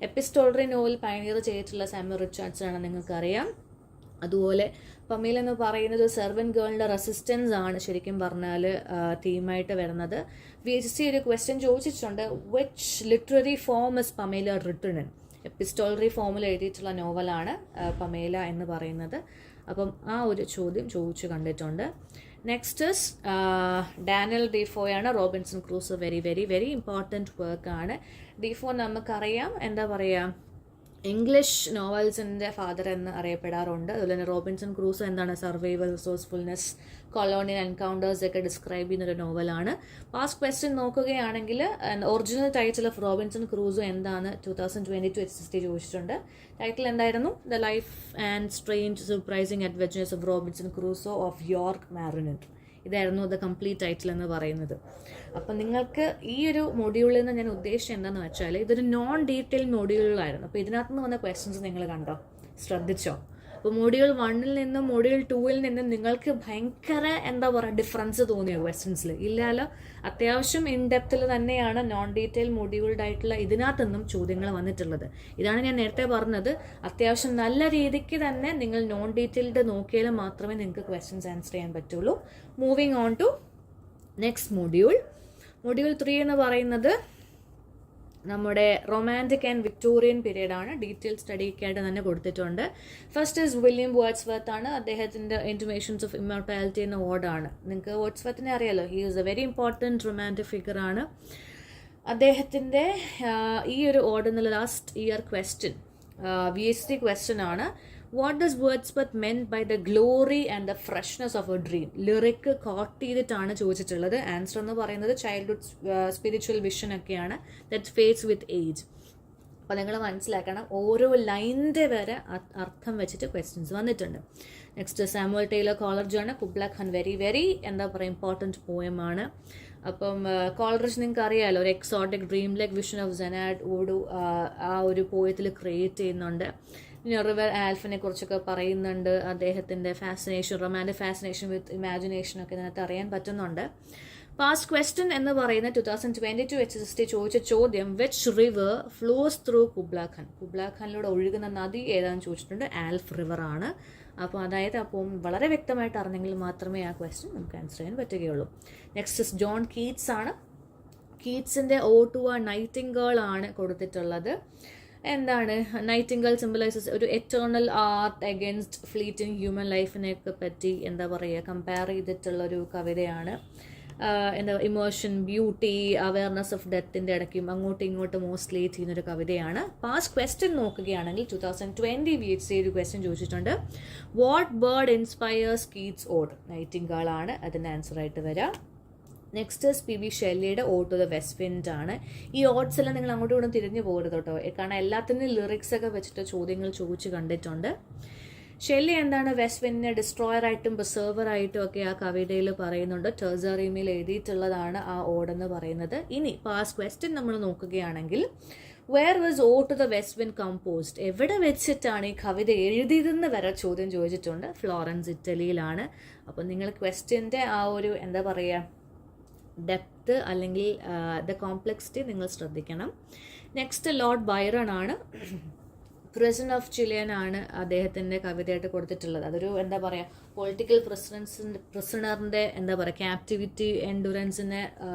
എപ്പിസ്റ്റോളറി നോവൽ പയനിയർ ചെയ്തിട്ടുള്ള സാമുവൽ റിച്ചാർഡ്സൺ ആണ്, നിങ്ങൾക്കറിയാം. അതുപോലെ പമേല എന്ന് പറയുന്നത് സെർവൻറ്റ് ഗേളിൻ്റെ റെസിസ്റ്റൻസ് ആണ് ശരിക്കും പറഞ്ഞാൽ തീമായിട്ട് വരുന്നത്. VHSC ഒരു ക്വസ്റ്റ്യൻ ചോദിച്ചിട്ടുണ്ട്, which literary form is Pamela written in. Epistolary ഫോമിൽ എഴുതിയിട്ടുള്ള നോവലാണ് പമേല എന്ന് പറയുന്നത്. അപ്പം ആ ഒരു ചോദ്യം ചോദിച്ചു കണ്ടിട്ടുണ്ട്. നെക്സ്റ്റ് ഡാനിയൽ ഡീഫോയാണ്, Robinson Crusoe. Very very very important വർക്കാണ്. ഡീഫോ നമുക്കറിയാം, എന്താ പറയുക, ഇംഗ്ലീഷ് നോവൽസിൻ്റെ ഫാദർ എന്ന് അറിയപ്പെടാറുണ്ട്. അതുപോലെ തന്നെ റോബിൻസൺ ക്രൂസോ എന്താണ് സർവൈവൽ, റിസോഴ്സ്ഫുൾനെസ്, കൊളോണിയൽ എൻകൗണ്ടേഴ്സ് ഒക്കെ ഡിസ്ക്രൈബ് ചെയ്യുന്നൊരു നോവലാണ്. പാസ്റ്റ് ക്വസ്റ്റ്യൻ നോക്കുകയാണെങ്കിൽ original title of Robinson Crusoe എന്താണ് 2022 HSST ചോദിച്ചിട്ടുണ്ട്. ടൈറ്റിൽ എന്തായിരുന്നു? The life and strange surprising adventures of Robinson Crusoe of York mariner. ഇതായിരുന്നു ദ കംപ്ലീറ്റ് ടൈറ്റിൽ എന്ന് പറയുന്നത്. അപ്പം നിങ്ങൾക്ക് ഈ ഒരു മൊഡ്യൂളിൽ നിന്ന് ഞാൻ ഉദ്ദേശിച്ചത് എന്താണെന്ന് വെച്ചാൽ ഇതൊരു നോൺ ഡീറ്റെയിൽ മൊഡ്യൂളായിരുന്നു. അപ്പോൾ ഇതിനകത്ത് നിന്ന് വന്ന ക്വസ്റ്റ്യൻസ് നിങ്ങൾ കണ്ടോ, ശ്രദ്ധിച്ചോ? അപ്പോൾ മൊഡ്യൂൾ 1 നിന്നും മൊഡ്യൂൾ 2 നിന്നും നിങ്ങൾക്ക് ഭയങ്കര എന്താ പറയുക ഡിഫറൻസ് തോന്നിയോ ക്വസ്റ്റ്യൻസിൽ? ഇല്ലല്ലോ. അത്യാവശ്യം ഇൻഡെപ്തിൽ തന്നെയാണ് നോൺ ഡീറ്റെയിൽ മൊഡ്യൂൾഡ് ആയിട്ടുള്ള ഇതിനകത്ത് നിന്നും ചോദ്യങ്ങൾ വന്നിട്ടുള്ളത്. ഇതാണ് ഞാൻ നേരത്തെ പറഞ്ഞത്, അത്യാവശ്യം നല്ല രീതിക്ക് തന്നെ നിങ്ങൾ നോൺ ഡീറ്റെയിൽഡ് നോക്കിയാൽ മാത്രമേ നിങ്ങൾക്ക് ക്വസ്റ്റ്യൻസ് ആൻസർ ചെയ്യാൻ പറ്റുള്ളൂ. Moving on to next module. Module 3 എന്ന് പറയുന്നത് നമ്മുടെ റൊമാൻറ്റിക് ആൻഡ് വിക്ടോറിയൻ പീരീഡ് ആണ്. ഡീറ്റെയിൽ സ്റ്റഡിക്കായിട്ട് തന്നെ കൊടുത്തിട്ടുണ്ട്. ഫസ്റ്റ് ഇസ് വില്യം വേർഡ്സ്വർത്ത് ആണ്. അദ്ദേഹത്തിൻ്റെ ഇൻറ്റിമേഷൻസ് ഓഫ് ഇമ്മോർട്ടാലിറ്റി എന്ന ഓർഡാണ്. നിങ്ങൾക്ക് വേർഡ്സ്വർത്തിനെ അറിയാലോ, he is a very important romantic figure ആണ്. അദ്ദേഹത്തിൻ്റെ ഈ ഒരു ഓർഡർ എന്നുള്ള last year question VST question ആണ്. What does Wordsworth meant by the glory and the freshness of a dream? Lyric quote ചെയ്തിട്ടാണ് ചോദിച്ചിട്ടുള്ളത്. ആൻസർ എന്ന് പറയുന്നത് ചൈൽഡ്ഹുഡ് സ്പിരിച്വൽ വിഷൻ ഒക്കെയാണ്. That fades with age. അപ്പോൾ നിങ്ങൾ മനസ്സിലാക്കണം, ഓരോ ലൈനിൻ്റെ വരെ അർത്ഥം വെച്ചിട്ട് ക്വസ്റ്റ്യൻസ് വന്നിട്ടുണ്ട്. നെക്സ്റ്റ് സാമുവൽ ടൈലർ കോളറിഡ്ജാണ്. കുബ്ല ഖാൻ വെരി വെരി എന്താ പറയുക ഇമ്പോർട്ടൻറ്റ് പോയമാണ്. അപ്പം കോളറിഡ്ജ് നിങ്ങൾക്ക് അറിയാമല്ലോ, ഒരു exotic dream like vision of Xanadu ആ ഒരു പോയത്തിൽ ക്രിയേറ്റ് ചെയ്യുന്നുണ്ട്. പിന്നെ റിവർ ആൽഫിനെ കുറിച്ചൊക്കെ പറയുന്നുണ്ട്. അദ്ദേഹത്തിൻ്റെ ഫാസിനേഷൻ, റൊമാൻറ്റിക് ഫാസിനേഷൻ വിത്ത് ഇമാജിനേഷൻ ഒക്കെ ഇതിനകത്ത് അറിയാൻ പറ്റുന്നുണ്ട്. പാസ്റ്റ് ക്വസ്റ്റ്യൻ എന്ന് പറയുന്ന 2022 HSST ചോദിച്ച ചോദ്യം, which river flows through Kubla Khan? Kubla ഖാനിലൂടെ ഒഴുകുന്ന നദി ഏതാണെന്ന് ചോദിച്ചിട്ടുണ്ട്. ആൽഫ് റിവർ ആണ്. അപ്പോൾ അതായത് അപ്പം വളരെ വ്യക്തമായിട്ട് അറിഞ്ഞെങ്കിൽ മാത്രമേ ആ ക്വസ്റ്റ്യൻ നമുക്ക് ആൻസർ ചെയ്യാൻ പറ്റുകയുള്ളൂ. നെക്സ്റ്റ് ജോൺ കീറ്റ്സ് ആണ്. കീറ്റ്സിൻ്റെ ഓ ടു ആ നൈറ്റിംഗേൾ ആണ് കൊടുത്തിട്ടുള്ളത്. എന്താണ് നൈറ്റിംഗേൾ സിംബലൈസസ്? ഒരു eternal art against fleeting human ലൈഫിനെയൊക്കെ പറ്റി എന്താ പറയുക കമ്പയർ ചെയ്തിട്ടുള്ളൊരു കവിതയാണ്. എന്താ ഇമോഷൻ, ബ്യൂട്ടി, അവയർനെസ് ഓഫ് ഡെത്തിൻ്റെ ഇടയ്ക്കും അങ്ങോട്ടും ഇങ്ങോട്ടും മോസ്റ്റ്ലി ചെയ്യുന്നൊരു കവിതയാണ്. പാസ്റ്റ് ക്വസ്റ്റ്യൻ നോക്കുകയാണെങ്കിൽ 2020 VHC ഒരു ക്വസ്റ്റ്യൻ ചോദിച്ചിട്ടുണ്ട്. What bird inspires Keats ode? Nightingale ആണ് അതിൻ്റെ ആൻസറായിട്ട് വരാം. നെക്സ്റ്റ് PB ഷെല്ലിയുടെ ode to the west Wind ആണ്. ഈ ഓട്സ് എല്ലാം നിങ്ങൾ അങ്ങോട്ടും ഇങ്ങോട്ടും തിരിഞ്ഞു പോകരുത് കേട്ടോ, കാരണം എല്ലാത്തിനും ലിറിക്സ് ഒക്കെ വെച്ചിട്ട് ചോദ്യങ്ങൾ ചോദിച്ച് കണ്ടിട്ടുണ്ട്. ഷെല്ലി എന്താണ് വെസ്റ്റ് വിൻഡിനെ ഡിസ്ട്രോയർ ആയിട്ടും പ്രിസർവർ ആയിട്ടും ഒക്കെ ആ കവിതയിൽ പറയുന്നുണ്ട്. ടെർസറിമിൽ എഴുതിയിട്ടുള്ളതാണ് ആ ഓടെന്ന് പറയുന്നത്. ഇനി പാസ്റ്റ് ക്വസ്റ്റ്യൻ നമ്മൾ നോക്കുകയാണെങ്കിൽ, where was ode to the west wind composed? എവിടെ വെച്ചിട്ടാണ് ഈ കവിത എഴുതിയതെന്ന് വരെ ചോദ്യം ചോദിച്ചിട്ടുണ്ട്. ഫ്ലോറൻസ്, ഇറ്റലിയിലാണ്. അപ്പോൾ നിങ്ങൾ ക്വസ്റ്റ്യൻ്റെ ആ ഒരു എന്താ പറയുക ഡെപ്ത് അല്ലെങ്കിൽ ദ കോംപ്ലക്സിറ്റി നിങ്ങൾ ശ്രദ്ധിക്കണം. നെക്സ്റ്റ് ലോർഡ് ബൈറൺ ആണ്. പ്രിസൺ ഓഫ് ചിലിയൻ ആണ് അദ്ദേഹത്തിൻ്റെ കവിതയായിട്ട് കൊടുത്തിട്ടുള്ളത്. അതൊരു എന്താ പറയുക പൊളിറ്റിക്കൽ പ്രിസണറിൻ്റെ എന്താ പറയുക ക്യാപ്റ്റിവിറ്റി എൻഡുറൻസിനെ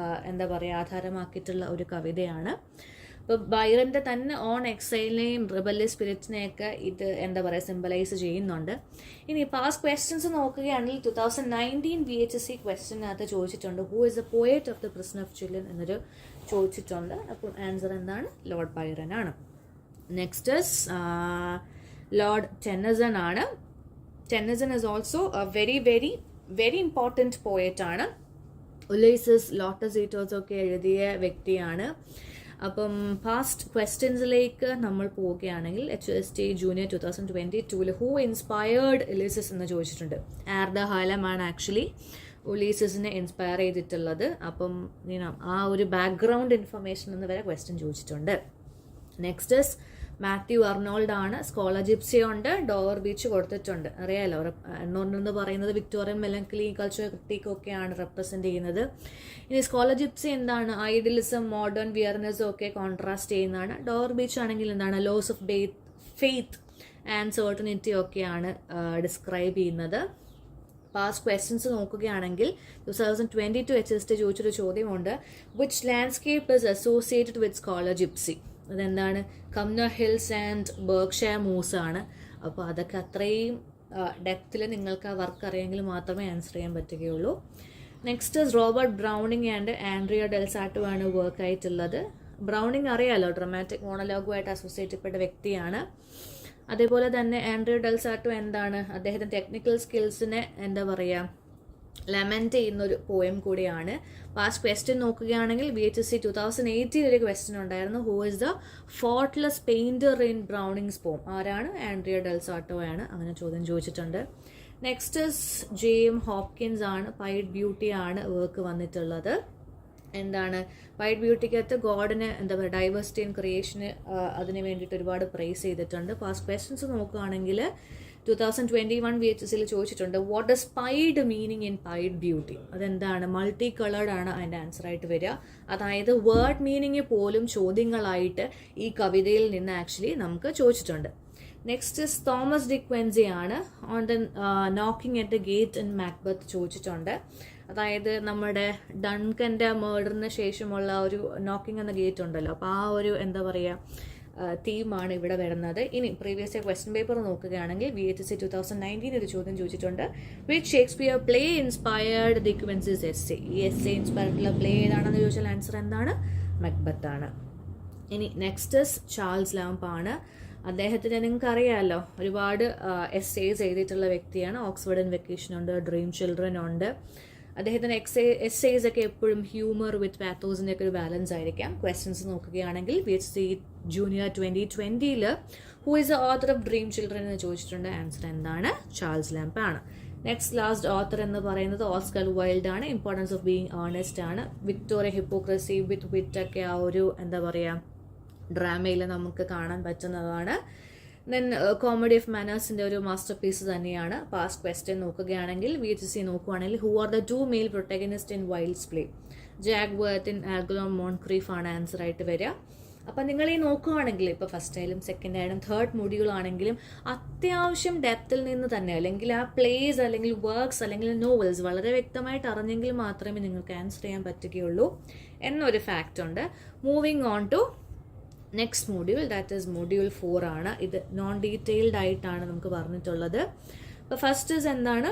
എന്താ പറയുക ആധാരമാക്കിയിട്ടുള്ള ഒരു കവിതയാണ്. ഇപ്പോൾ ബൈറൻ്റെ തന്നെ ഓൺ എക്സൈലിനെയും റിബല്യസ് സ്പിരിറ്റിനെയൊക്കെ ഇത് എന്താ പറയുക സിംബലൈസ് ചെയ്യുന്നുണ്ട്. ഇനി പാസ്റ്റ് ക്വസ്റ്റ്യൻസ് നോക്കുകയാണെങ്കിൽ 2019 VHSC ക്വസ്റ്റ്യനകത്ത് ചോദിച്ചിട്ടുണ്ട്, who is the poet of the prison of Chillon എന്നൊരു ചോദിച്ചിട്ടുണ്ട്. അപ്പോൾ ആൻസർ എന്താണ്? ലോർഡ് ബൈറൻ ആണ്. നെക്സ്റ്റ് ലോർഡ് ടെന്നസൺ ആണ്. Tennyson is also very very very important poet ആണ്. ഉലൈസസ്, ലോട്ടസ് ഈറ്റേഴ്സ് ഒക്കെ എഴുതിയ വ്യക്തിയാണ്. അപ്പം പാസ്റ്റ് ക്വസ്റ്റ്യൻസിലേക്ക് നമ്മൾ പോവുകയാണെങ്കിൽ HSST ജൂനിയർ 2022 ഹൂ ഇൻസ്പയർഡ് ഉലൈസസ് എന്ന് ചോദിച്ചിട്ടുണ്ട്. ആർഡ ഹാലമാണ് ആക്ച്വലി ഉലൈസസിനെ ഇൻസ്പയർ ചെയ്തിട്ടുള്ളത്. അപ്പം ആ ഒരു ബാക്ക്ഗ്രൗണ്ട് ഇൻഫർമേഷൻ എന്ന് വരെ ക്വസ്റ്റ്യൻ ചോദിച്ചിട്ടുണ്ട്. നെക്സ്റ്റ് മാത്യു അർണോൾഡ് ആണ്. സ്കോളർ ജിപ്സി ഉണ്ട്. ഡോവർ ബീച്ച് കൊടുത്തിട്ടുണ്ട്. അറിയാലോ, അർണോൾഡ് എന്ന് പറയുന്നത് വിക്ടോറിയൻ മെലങ്കലി കൾച്ചറൽ ക്രിട്ടിക് ഒക്കെയാണ് റെപ്രസെൻറ്റ് ചെയ്യുന്നത്. ഇനി സ്കോളർ ജിപ്സി എന്താണ്? ഐഡിയലിസം, മോഡേൺ വിയർനെസ്സും ഒക്കെ കോൺട്രാസ്റ്റ് ചെയ്യുന്നതാണ്. ഡോവർ ബീച്ച് ആണെങ്കിൽ എന്താണ്? Loss of faith and certainty ഒക്കെയാണ് ഡിസ്ക്രൈബ് ചെയ്യുന്നത്. പാസ്റ്റ് ക്വസ്റ്റ്യൻസ് നോക്കുകയാണെങ്കിൽ 2022 HSST ചോദിച്ചൊരു ചോദ്യമുണ്ട്, which landscape is associated with scholar gypsy? അതെന്താണ്? Cumnor hills and Berkshire moors ആണ്. അപ്പോൾ അതൊക്കെ അത്രയും ഡെപ്തിൽ നിങ്ങൾക്ക് ആ വർക്ക് അറിയാമെങ്കിൽ മാത്രമേ ആൻസർ ചെയ്യാൻ പറ്റുകയുള്ളൂ. Next Robert Browning and Andrea del Sarto ആണ് വർക്ക് ആയിട്ടുള്ളത്. ബ്രൗണിങ് അറിയാലോ, ഡ്രമാറ്റിക് മോണലോഗുമായിട്ട് അസോസിയേറ്റ് ചെയ്യപ്പെട്ട വ്യക്തിയാണ്. അതേപോലെ തന്നെ ആൻഡ്രിയ ഡെൽസാട്ടോ എന്താണ്, അദ്ദേഹത്തിൻ്റെ ടെക്നിക്കൽ സ്കിൽസിനെ എന്താ പറയുക ലെമൻറ്റ് ചെയ്യുന്നൊരു പോയം കൂടിയാണ്. പാസ്റ്റ് ക്വസ്റ്റ്യൻ നോക്കുകയാണെങ്കിൽ VHSC 2018 ഒരു ക്വസ്റ്റ്യൻ ഉണ്ടായിരുന്നു, who is the faultless painter in Browning's poem. ആരാണ്? ആൻഡ്രിയ ഡെൽസാട്ടോ ആണ്. അങ്ങനെ ചോദ്യം ചോദിച്ചിട്ടുണ്ട്. നെക്സ്റ്റ് JM ഹോപ്കിൻസ് ആണ്, പൈഡ് ബ്യൂട്ടി ആണ് വർക്ക് വന്നിട്ടുള്ളത്. എന്താണ് വൈറ്റ് ബ്യൂട്ടിക്കകത്ത് ഗോഡിന് എന്താ പറയുക ഡൈവേഴ്സിറ്റി ആൻഡ് ക്രിയേഷന് അതിന് വേണ്ടിയിട്ട് ഒരുപാട് പ്രൈസ് ചെയ്തിട്ടുണ്ട്. പാസ്റ്റ് ക്വസ്റ്റ്യൻസ് നോക്കുകയാണെങ്കിൽ 2021 VHSCയിൽ ചോദിച്ചിട്ടുണ്ട്, what does pied meaning in pied beauty. അതെന്താണ്? മൾട്ടി കളേർഡ് ആണ് അതിൻ്റെ ആൻസർ ആയിട്ട് വരിക. അതായത് വേർഡ് മീനിങ് പോലും ചോദ്യങ്ങളായിട്ട് ഈ കവിതയിൽ നിന്ന് ആക്ച്വലി നമുക്ക് ചോദിച്ചിട്ടുണ്ട്. നെക്സ്റ്റ് തോമസ് ഡിക്വൻസി ആണ്, on the knocking at the gate in Macbeth ചോദിച്ചിട്ടുണ്ട്. അതായത് നമ്മുടെ ഡൺകൻ്റെ മേർഡറിന് ശേഷമുള്ള ഒരു നോക്കിംഗ് എന്ന ഗേറ്റ് ഉണ്ടല്ലോ, അപ്പോൾ ആ ഒരു എന്താ പറയുക തീമാണ് ഇവിടെ വരുന്നത്. ഇനി പ്രീവിയസ് ക്വസ്റ്റ്യൻ പേപ്പർ നോക്കുകയാണെങ്കിൽ VHSC 2019 ഒരു ചോദ്യം ചോദിച്ചിട്ടുണ്ട്, which Shakespeare play inspired De Quincey's essay. ഈ എസ്സേ ഇൻസ്പയർഡുള്ള പ്ലേ ഏതാണെന്ന് ചോദിച്ചാൽ ആൻസർ എന്താണ്? മക്ബത്ത് ആണ്. ഇനി നെക്സ്റ്റ് ചാൾസ് ലാംപ് ആണ്. അദ്ദേഹത്തിന് നിങ്ങൾക്ക് അറിയാമല്ലോ, ഒരുപാട് എസ്സേസ് എഴുതിയിട്ടുള്ള വ്യക്തിയാണ്. ഓക്സ്ഫോർഡ് ഇൻ വെക്കേഷൻ ഉണ്ട്, ഡ്രീം ചിൽഡ്രൻ ഉണ്ട്. അദ്ദേഹത്തിൻ്റെ എസ്സേസ് ഒക്കെ എപ്പോഴും ഹ്യൂമർ വിത്ത് പാത്തോസിൻ്റെ ഒക്കെ ഒരു ബാലൻസ് ആയിരിക്കാം. ക്വസ്റ്റ്യൻസ് നോക്കുകയാണെങ്കിൽ VHSC junior 2020 who is the author of dream children എന്ന് ചോദിച്ചിട്ടുണ്ട്. ആൻസർ എന്താണ്? ചാൾസ് ലാംപ് ആണ്. നെക്സ്റ്റ് ലാസ്റ്റ് ഓത്തർ എന്ന് പറയുന്നത് ഓസ്കർ വൈൽഡ് ആണ്. ഇമ്പോർട്ടൻസ് ഓഫ് ബീയിങ് ഓണസ്റ്റ് ആണ്. വിക്ടോറിയ ഹിപ്പോക്രസി വിത്ത് വിറ്റ് ഒക്കെ ആ ഒരു എന്താ പറയുക ഡ്രാമയിൽ നമുക്ക് കാണാൻ പറ്റുന്നതാണ്. ദെൻ കോമഡി ഓഫ് മാനേഴ്സിൻ്റെ ഒരു മാസ്റ്റർ പീസ് തന്നെയാണ്. പാസ്റ്റ് ക്വസ്റ്റ്യൻ നോക്കുകയാണെങ്കിൽ VHSC നോക്കുകയാണെങ്കിൽ who are the 2 male protagonist in Wilde's play. Jack Worthing Algernon Moncrieff ആണ് ആൻസർ ആയിട്ട് വരിക. അപ്പം നിങ്ങൾ ഈ നോക്കുകയാണെങ്കിൽ ഇപ്പോൾ ഫസ്റ്റ് ആയാലും സെക്കൻഡ് ആയാലും തേർഡ് മൊഡ്യൂളാണെങ്കിലും അത്യാവശ്യം ഡെപ്തിൽ നിന്ന് തന്നെ അല്ലെങ്കിൽ ആ പ്ലേസ് അല്ലെങ്കിൽ വർക്ക്സ് അല്ലെങ്കിൽ നോവൽസ് വളരെ വ്യക്തമായിട്ട് അറിഞ്ഞെങ്കിൽ മാത്രമേ നിങ്ങൾക്ക് ആൻസർ ചെയ്യാൻ പറ്റുകയുള്ളൂ എന്നൊരു ഫാക്റ്റ് ഉണ്ട്. Moving on to next module, that is module 4 ആണ്. ഇത് നോൺ ഡീറ്റെയിൽഡ് ആയിട്ടാണ് നമുക്ക് പറഞ്ഞിട്ടുള്ളത്. അപ്പോൾ ഫസ്റ്റ് എന്താണ്?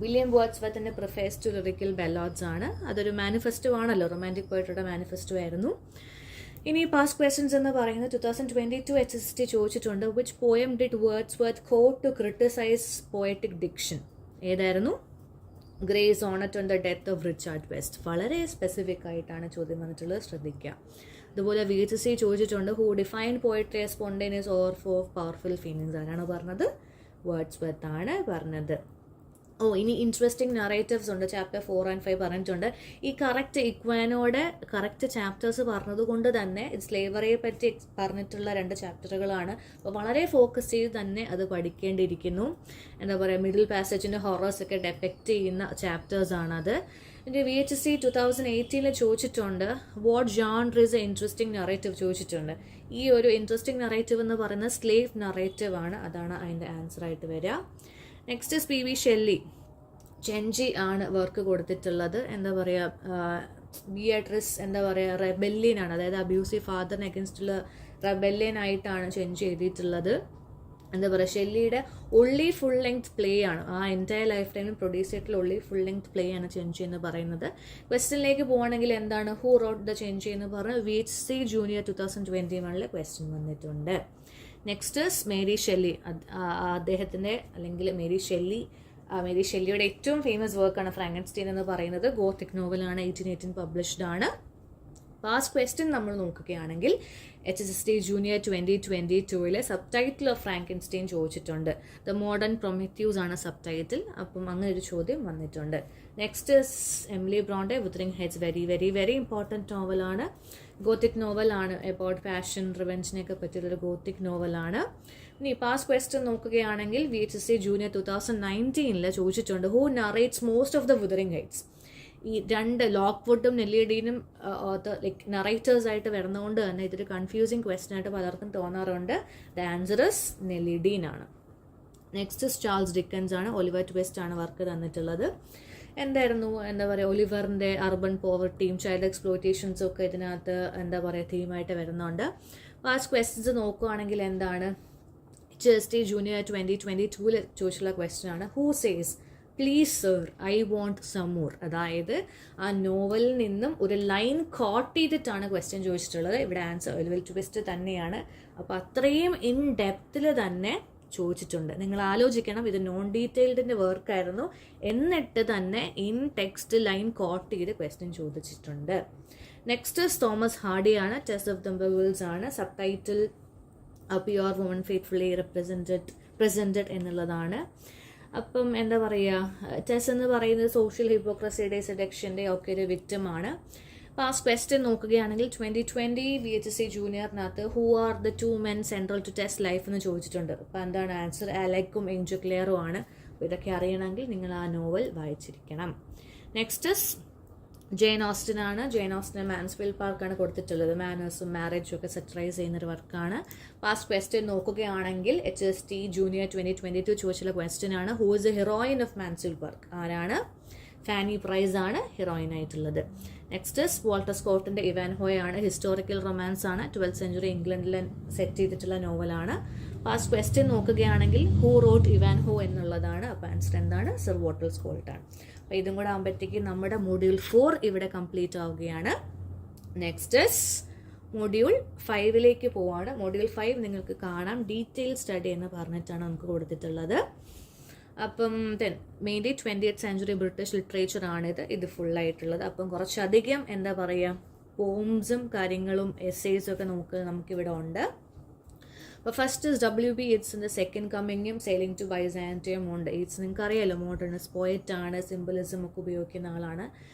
വില്യം വേർഡ്സ്വർത്തിന്റെ പ്രിഫേസ് ടു ലിറിക്കൽ ബെലോഡ്സ് ആണ്. അതൊരു മാനിഫെസ്റ്റോ ആണല്ലോ, റൊമാൻറ്റിക് പോയട്രിയുടെ മാനിഫെസ്റ്റോ ആയിരുന്നു. ഇനി പാസ്റ്റ് ക്വസ്റ്റ്യൻസ് എന്ന് പറയുന്നത് 2022 HSST ചോദിച്ചിട്ടുണ്ട്, which poem did Wordsworth quote to criticise poetic diction. ഏതായിരുന്നു? Gray's sonnet on the death of Richard West. വളരെ സ്പെസിഫിക് ആയിട്ടാണ് ചോദ്യം വന്നിട്ടുള്ളത്, ശ്രദ്ധിക്കുക. അതുപോലെ VHSC ചോദിച്ചിട്ടുണ്ട്, who define poetry as spontaneous overflow of powerful feelings. ആരാണ് പറഞ്ഞത്? വേർഡ്സ്വർത്ത് ആണ് പറഞ്ഞത്. ഇനി ഇൻട്രസ്റ്റിംഗ് നറേറ്റീവ്സ് ഉണ്ട്. ചാപ്റ്റർ 4 and 5 പറഞ്ഞിട്ടുണ്ട്. ഈ കറക്റ്റ് ഇക്വാനോടെ കറക്റ്റ് ചാപ്റ്റേഴ്സ് പറഞ്ഞതുകൊണ്ട് തന്നെ സ്ലേവറിയെ പറ്റി പറഞ്ഞിട്ടുള്ള 2 ചാപ്റ്ററുകളാണ്. അപ്പോൾ വളരെ ഫോക്കസ് ചെയ്ത് തന്നെ അത് പഠിക്കേണ്ടിയിരിക്കുന്നു. എന്താ പറയുക, മിഡിൽ പാസേജിൻ്റെ ഹൊറേഴ്സ് ഒക്കെ ഡെപ്പെക്റ്റ് ചെയ്യുന്ന ചാപ്റ്റേഴ്സാണത്. എൻ്റെ VHSC 2018 ചോദിച്ചിട്ടുണ്ട്, what genre is a interesting narrative ചോദിച്ചിട്ടുണ്ട്. ഈ ഒരു ഇൻട്രസ്റ്റിംഗ് നറേറ്റീവ് എന്ന് പറയുന്നത് സ്ലേവ് നറേറ്റീവ് ആണ്. അതാണ് അതിൻ്റെ ആൻസർ ആയിട്ട് വരിക. നെക്സ്റ്റ് PV ഷെല്ലി, ചെഞ്ചി ആണ് വർക്ക് കൊടുത്തിട്ടുള്ളത്. എന്താ പറയുക, ബിയാട്രിസ് എന്താ പറയുക റെബെല്ലിയൻ ആണ്, അതായത് അബ്യൂസീവ് ഫാദറിന് അഗൻസ്റ്റുള്ള റെബെല്ലിയൻ ആയിട്ടാണ് ചെഞ്ചി എഴുതിയിട്ടുള്ളത്. എന്താ പറയുക, ഷെല്ലിയുടെ ഒള്ളി ഫുൾ ലെങ്ത് പ്ലേ ആണ്. ആ എൻറ്റയർ ലൈഫ് ടൈമിൽ പ്രൊഡ്യൂസ് ചെയ്തിട്ടുള്ള ഒള്ളി ഫുൾ ലെങ്ത് പ്ലേ ആണ് ചെഞ്ചി എന്ന് പറയുന്നത്. ക്വസ്റ്റ്യനിലേക്ക് പോവുകയാണെങ്കിൽ എന്താണ് ഹൂ റോട്ട് ദ ചെഞ്ചി എന്ന് പറഞ്ഞ് VHSC ജൂനിയർ 2021 ക്വസ്റ്റ്യൻ വന്നിട്ടുണ്ട്. നെക്സ്റ്റ് മേരി ഷെല്ലി, അദ്ദേഹത്തിൻ്റെ അല്ലെങ്കിൽ മേരി ഷെല്ലിയുടെ ഏറ്റവും ഫേമസ് വർക്കാണ് ഫ്രാങ്കൻസ്റ്റൈൻ എന്ന് പറയുന്നത്. ഗോത്തിക് നോവലാണ്, 1818 പബ്ലിഷ്ഡ് ആണ്. പാസ്റ്റ് ക്വസ്റ്റ്യൻ നമ്മൾ നോക്കുകയാണെങ്കിൽ HSST junior 2022 subtitle of Frankenstein ചോദിച്ചിട്ടുണ്ട്. ദ മോഡേൺ പ്രൊമീത്യൂസ് ആണ് സബ് ടൈറ്റിൽ. അപ്പം അങ്ങനെ ഒരു ചോദ്യം വന്നിട്ടുണ്ട്. Next Emily Bronte Wuthering Heights, very very very important നോവലാണ്. ഗോത്തിക് നോവലാണ്, എബൌട്ട് പാഷൻ റിവെഞ്ചിനെയൊക്കെ പറ്റിയുള്ളൊരു ഗോത്തിക് നോവലാണ്. ഇനി പാസ്റ്റ് ക്വസ്റ്റ്യൻ നോക്കുകയാണെങ്കിൽ VHSC ജൂനിയർ 2019 ചോദിച്ചിട്ടുണ്ട്, who narrates most of the Wuthering Heights. ഈ 2 ലോക്ക്വുഡും നെല്ലിയഡീനും ലൈക്ക് നറേറ്റേഴ്സ് ആയിട്ട് വരുന്നതുകൊണ്ട് തന്നെ ഇതൊരു കൺഫ്യൂസിങ് ക്വസ്റ്റ്യൻ ആയിട്ട് പലർക്കും തോന്നാറുണ്ട്. ദ ആൻസർ ഇസ് നെല്ലിഡീൻ ആണ്. നെക്സ്റ്റ് ചാൾസ് ഡിക്കൻസ് ആണ്, ഒലിവർ ട്വിസ്റ്റ് ആണ് വർക്ക് തന്നിട്ടുള്ളത്. എന്തായിരുന്നു എന്താ പറയുക, ഒലിവറിൻ്റെ അർബൻ പോവർട്ടിയും ചൈൽഡ് എക്സ്പ്ലോയിറ്റേഷൻസും ഒക്കെ ഇതിനകത്ത് എന്താ പറയുക തീമായിട്ട് വരുന്നുണ്ട്. പാസ്റ്റ് ക്വസ്റ്റ്യൻസ് നോക്കുകയാണെങ്കിൽ എന്താണ് HSST ജൂനിയർ 2022 ചോദിച്ചുള്ള ക്വസ്റ്റ്യൻ ആണ്, who says please sir I want some more. അതായത് ആ നോവലിൽ നിന്നും ഒരു ലൈൻ കോട്ട് ചെയ്തിട്ടാണ് ക്വസ്റ്റ്യൻ ചോദിച്ചിട്ടുള്ളത്. ഇവിടെ ആൻസർ വലിയ ട്വിസ്റ്റ് തന്നെയാണ്. അപ്പോൾ അത്രയും ഇൻ ഡെപ്തിൽ തന്നെ ചോദിച്ചിട്ടുണ്ട്. നിങ്ങൾ ആലോചിക്കണം, ഇത് നോൺ ഡീറ്റെയിൽഡിൻ്റെ വർക്കായിരുന്നു, എന്നിട്ട് തന്നെ ഇൻ ടെക്സ്റ്റ് ലൈൻ കോട്ട് ചെയ്ത് ക്വസ്റ്റ്യൻ ചോദിച്ചിട്ടുണ്ട്. നെക്സ്റ്റ് തോമസ് ഹാർഡിയാണ്. ടെസ്റ്റ് ഓഫ് ദംബിൾസ് ആണ്. Subtitle a pure woman faithfully presented എന്നുള്ളതാണ്. അപ്പം എന്താ പറയുക, ടെസ് എന്ന് പറയുന്നത് സോഷ്യൽ ഹിപ്പോക്രസിയുടെ സെഡക്ഷൻ്റെ ഒക്കെ ഒരു വിക്റ്റമാണ്. പാസ്റ്റ് ക്വസ്റ്റ്യൻ നോക്കുകയാണെങ്കിൽ 2020 VHSC ജൂനിയറിനകത്ത് who are the 2 men central to test life എന്ന് ചോദിച്ചിട്ടുണ്ട്. അപ്പോൾ എന്താണ് ആൻസർ? അലക്കും എൻജോ ക്ലിയറും ആണ്. അപ്പോൾ ഇതൊക്കെ അറിയണമെങ്കിൽ നിങ്ങൾ ആ നോവൽ വായിച്ചിരിക്കണം. നെക്സ്റ്റ് ജെയിൻ ഓസ്റ്റൻ ആണ്. ജെയിൻ ഓസ്റ്റൻ മാൻസ്ഫീൽഡ് പാർക്കാണ് കൊടുത്തിട്ടുള്ളത്. മാനേഴ്സും മാരേജും ഒക്കെ സെറ്ററൈസ് ചെയ്യുന്നൊരു വർക്കാണ്. പാസ്റ്റ് ക്വസ്റ്റ്യൻ നോക്കുകയാണെങ്കിൽ HSST ജൂനിയർ 2022 ചോദിച്ചുള്ള ക്വസ്റ്റ്യൻ ആണ്, who is A heroine of Mansfield park? ആരാണ്? ഫാനി പ്രൈസ് ആണ് ഹീറോയിൻ ആയിട്ടുള്ളത്. നെക്സ്റ്റ് വാൾട്ടർ സ്കോട്ടിന്റെ ഇവാൻഹോയ് ആണ്. ഹിസ്റ്റോറിക്കൽ റൊമാൻസ് ആണ്. 12th സെഞ്ചുറി ഇംഗ്ലണ്ടിൽ സെറ്റ് ചെയ്തിട്ടുള്ള നോവലാണ്. പാസ്റ്റ് ക്വസ്റ്റ്യൻ നോക്കുകയാണെങ്കിൽ ഹൂ റോട്ട് ഇവാൻഹോ എന്നുള്ളതാണ്. അപ്പോൾ ആൻസർ എന്താണ്? സർ വാൾട്ടർ സ്കോട്ട് ആണ്. അപ്പോൾ ഇതും കൂടെ ആകുമ്പോഴത്തേക്ക് നമ്മുടെ മൊഡ്യൂൾ 4 ഇവിടെ കംപ്ലീറ്റ് ആവുകയാണ്. നെക്സ്റ്റ് മൊഡ്യൂൾ 5ലേക്ക് പോവാണ്. മൊഡ്യൂൾ 5 നിങ്ങൾക്ക് കാണാം, ഡീറ്റെയിൽ സ്റ്റഡി എന്ന് പറഞ്ഞിട്ടാണ് നമുക്ക് കൊടുത്തിട്ടുള്ളത്. അപ്പം mainly 20th century British literature ആണിത്. ഇത് ഫുള്ളായിട്ടുള്ളത്. അപ്പം കുറച്ചധികം എന്താ പറയുക, പോംസും കാര്യങ്ങളും എസ്സേസും ഒക്കെ നമുക്കിവിടെ ഉണ്ട്. അപ്പോൾ ഫസ്റ്റ് WB ഈറ്റ്സിൻ്റെ സെക്കൻഡ് കമ്മിങ്ങും സെയിലിംഗ് ടു ബൈസാൻറ്റിയം ഉണ്ട്. ഈറ്റ്സ് നിങ്ങൾക്ക് അറിയാലോ, മോഡേണിസ്റ്റ് പോയറ്റ് ആണ്, സിംബലിസം ഒക്കെ ഉപയോഗിക്കുന്ന ആളാണ്.